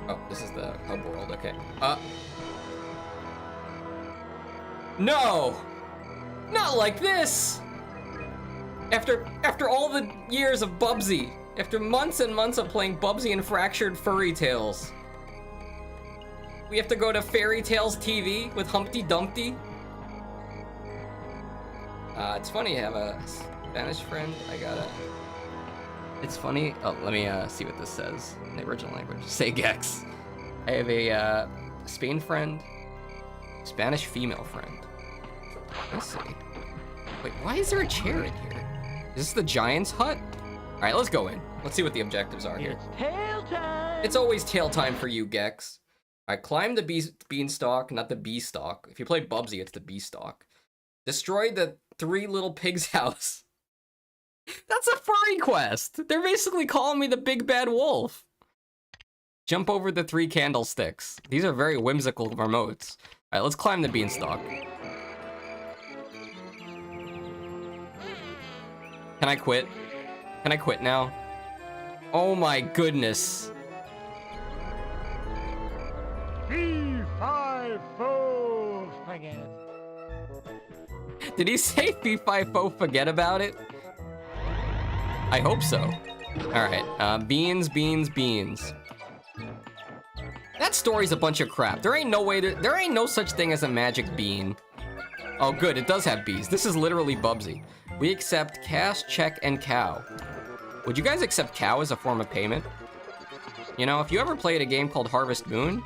Oh, this is the hub world, okay. No! Not like this! After all the years of Bubsy, after months and months of playing Bubsy and Fractured Furry Tales, we have to go to Fairy Tales TV with Humpty Dumpty? It's funny I have a Spanish friend. It's funny. Oh, let me see what this says in the original language. Say GEX. I have a Spain friend, Spanish female friend. Let's see. Wait, why is there a chair in here? Is this the Giant's hut? All right, let's go in. Let's see what the objectives are here. It's tail time. It's always tail time for you, GEX. All right, climb the beanstalk, not the beestalk. If you play Bubsy, it's the beestalk. Destroy the 3 little pigs' house. That's a furry quest. They're basically calling me the big bad wolf. Jump over the 3 candlesticks. These are very whimsical remotes. All right, let's climb the beanstalk. Can I quit? Can I quit now? Oh my goodness. Fee-fi-fo, forget it. Did he say fee-fi-fo, forget about it? I hope so. Alright, beans. That story's a bunch of crap. There ain't no such thing as a magic bean. Oh good, it does have bees. This is literally Bubsy. We accept cash, check, and cow. Would you guys accept cow as a form of payment? You know, if you ever played a game called Harvest Moon,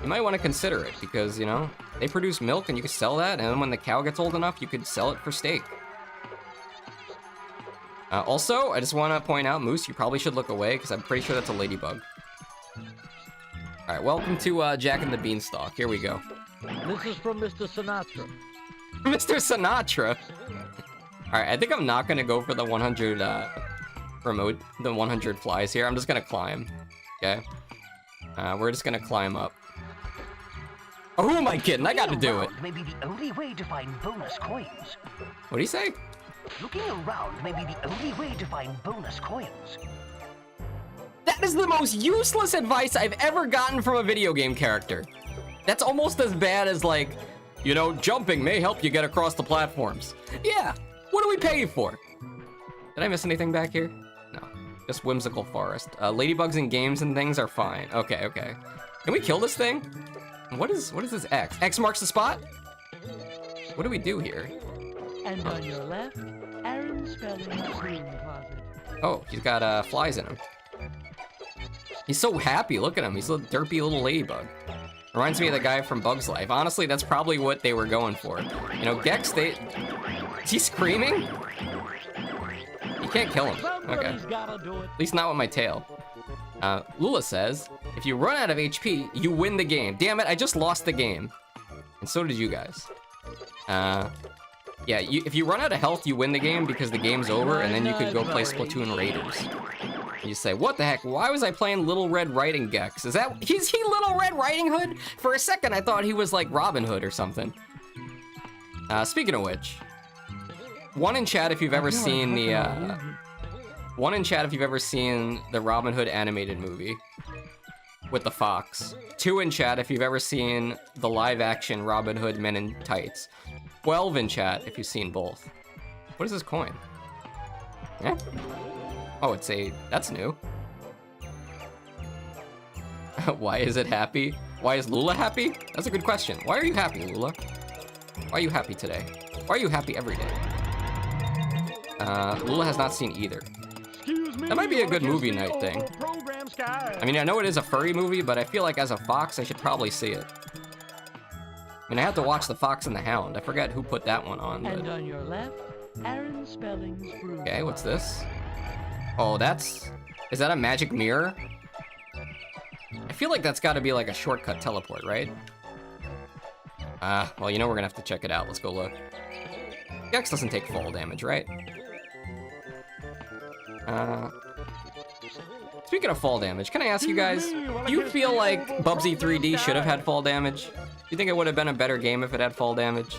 you might want to consider it because, you know, they produce milk and you can sell that, and then when the cow gets old enough, you could sell it for steak. Also, I just want to point out, Moose, you probably should look away because I'm pretty sure that's a ladybug. All right, welcome to Jack and the Beanstalk. Here we go. This is from Mr. Sinatra. Mr. Sinatra. All right, I think I'm not gonna go for the 100 remote, the 100 flies here. I'm just gonna climb. Okay. We're just gonna climb up. Oh, who am I kidding? I got to do it. May be the only way to find bonus coins. What do you say? Looking around may be the only way to find bonus coins. That is the most useless advice I've ever gotten from a video game character. That's almost as bad as like, you know, jumping may help you get across the platforms. Yeah, what do we pay you for? Did I miss anything back here? No, just whimsical forest. Ladybugs in games and things are fine. Okay. Can we kill this thing? What is this X? X marks the spot? What do we do here? And on your left, Aaron Spelling's broom closet. Oh, he's got flies in him. He's so happy. Look at him. He's a little derpy little ladybug. Reminds me of the guy from Bug's Life. Honestly, that's probably what they were going for. You know, Gex, is he screaming? You can't kill him. Okay. At least not with my tail. Lula says, if you run out of HP, you win the game. Damn it, I just lost the game. And so did you guys. Yeah, if you run out of health, you win the game because the game's over, and then you could go play Splatoon Raiders. And you say, what the heck? Why was I playing Little Red Riding Gex? Is he Little Red Riding Hood? For a second, I thought he was like Robin Hood or something. Speaking of which, one in chat if you've ever seen the Robin Hood animated movie with the fox. 2 in chat if you've ever seen the live-action Robin Hood Men in Tights. 12 in chat if you've seen both. What is this coin? Yeah? Oh, that's new. Why is it happy? Why is Lula happy? That's a good question. Why are you happy, Lula? Why are you happy today? Why are you happy every day? Lula has not seen either. That might be a good movie night thing. I mean, I know it is a furry movie, but I feel like as a fox, I should probably see it. I mean, I have to watch The Fox and the Hound. I forget who put that one on. But... And on your left, Aaron Spelling's broom. Okay, what's this? Oh, is that a magic mirror? I feel like that's got to be like a shortcut teleport, right? Well, you know we're gonna have to check it out. Let's go look. Gex doesn't take fall damage, right? Speaking of fall damage, can I ask you guys, do you feel like Bubsy 3D should have had fall damage? Do you think it would have been a better game if it had fall damage?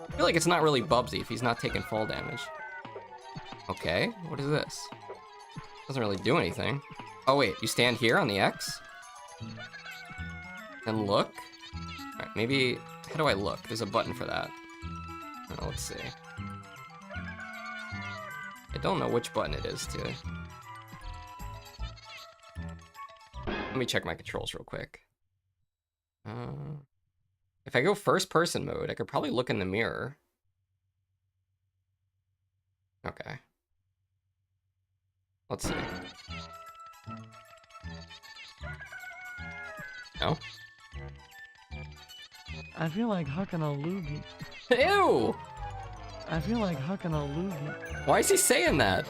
I feel like it's not really Bubsy if he's not taking fall damage. Okay, what is this? Doesn't really do anything. Oh wait, you stand here on the X? And look? Alright, maybe, how do I look? There's a button for that. Oh, let's see. I don't know which button it is to... Let me check my controls real quick. If I go first person mode, I could probably look in the mirror. Okay. Let's see. No? I feel like hucking a loogie. Ew! I feel like hucking a loogie. Why is he saying that?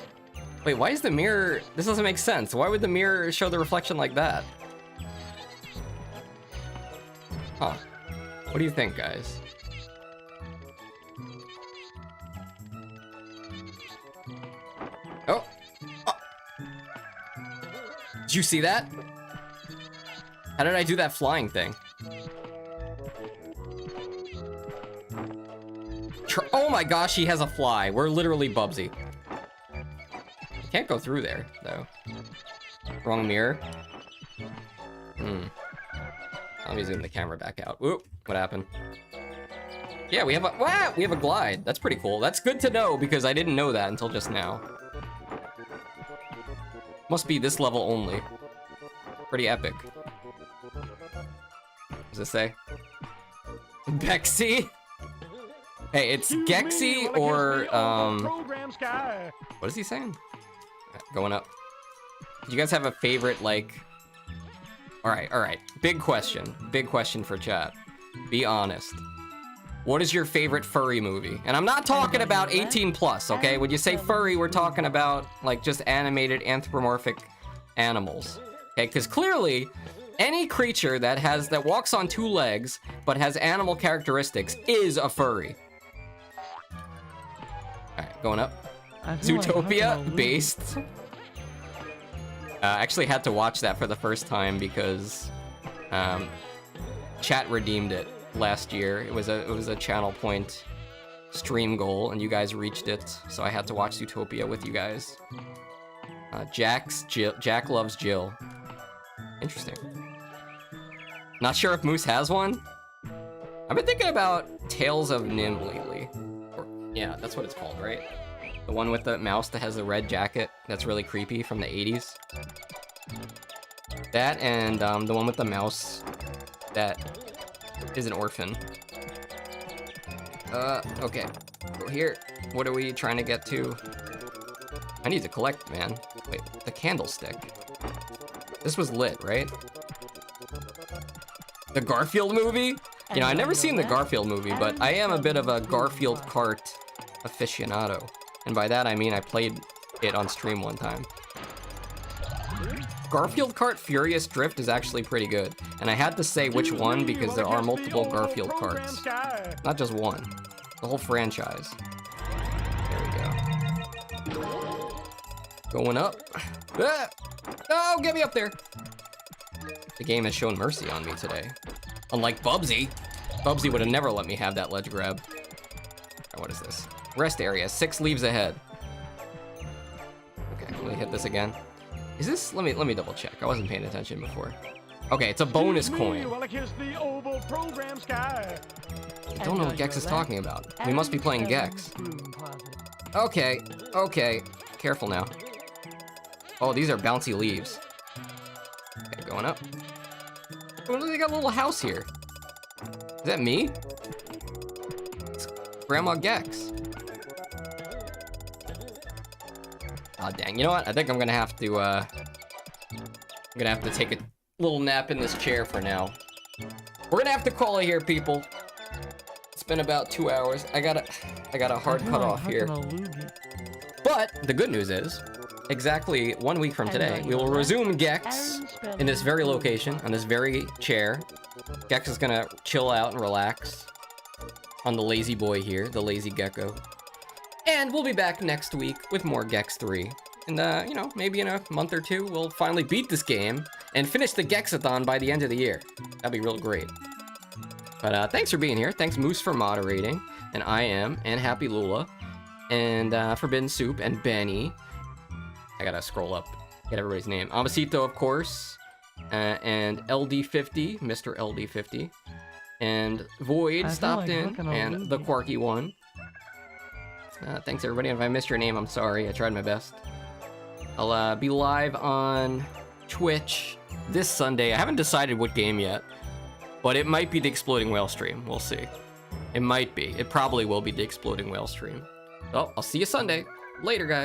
Wait, why is the mirror... This doesn't make sense. Why would the mirror show the reflection like that? Huh. What do you think, guys? Oh! Oh. Did you see that? How did I do that flying thing? Oh my gosh, he has a fly. We're literally Bubsy. Can't go through there, though. Wrong mirror. Let me zoom the camera back out. Whoop, what happened? Yeah, we have a we have a glide. That's pretty cool. That's good to know because I didn't know that until just now. Must be this level only. Pretty epic. What does it say? Bexy? Hey, it's Gexy or what is he saying? Going up. Do you guys have a favorite, like... Alright. Big question for chat. Be honest. What is your favorite furry movie? And I'm not talking about 18 plus, okay? When you say furry, we're talking about, like, just animated anthropomorphic animals. Okay, because clearly, any creature that walks on two legs, but has animal characteristics, is a furry. Alright, going up. Zootopia, based. Actually had to watch that for the first time because chat redeemed it last year. It was a Channel Point stream goal, and you guys reached it, so I had to watch Zootopia with you guys. Jack loves Jill. Interesting. Not sure if Moose has one. I've been thinking about Tales of Nim lately. Yeah, that's what it's called, right? The one with the mouse that has the red jacket that's really creepy from the 80s. That and the one with the mouse that is an orphan. Okay. Go here. What are we trying to get to? I need to collect, man. Wait, the candlestick. This was lit, right? The Garfield movie? You know, I've never seen the Garfield movie, but I am a bit of a Garfield cart aficionado. And by that, I mean I played it on stream one time. Garfield Kart Furious Drift is actually pretty good. And I had to say which one because there are multiple Garfield karts. Not just one. The whole franchise. There we go. Going up. Ah! Oh, get me up there! The game has shown mercy on me today. Unlike Bubsy. Bubsy would have never let me have that ledge grab. Right, what is this? Rest area, 6 leaves ahead. Okay, let me hit this again. Is this? Let me double check. I wasn't paying attention before. Okay, it's a bonus coin. I don't know what Gex is talking about. We must be playing Gex. Okay. Careful now. Oh, these are bouncy leaves. Okay, going up. Oh, they got a little house here. Is that me? It's Grandma Gex. Oh dang, you know what? I think I'm gonna have to take a little nap in this chair for now. We're gonna have to call it here, people. It's been about 2 hours. I got a hard cutoff here. But the good news is, exactly 1 week from today, we will resume Gex in this very location, on this very chair. Gex is gonna chill out and relax on the lazy boy here, the lazy Gecko. And we'll be back next week with more Gex 3. And, you know, maybe in a month or two, we'll finally beat this game and finish the Gexathon by the end of the year. That'd be real great. But, thanks for being here. Thanks, Moose, for moderating. And I am, and Happy Lula. And, Forbidden Soup, and Benny. I gotta scroll up, get everybody's name. Amasito, of course. And LD50, Mr. LD50. And Void stopped in, and the Quirky One. Thanks everybody, and if I missed your name, I'm sorry, I tried my best. I'll be live on Twitch this Sunday. I haven't decided what game yet, but it might be the Exploding Whale stream, we'll see. It might be, it probably will be the Exploding Whale stream. So, I'll see you Sunday. Later, guys.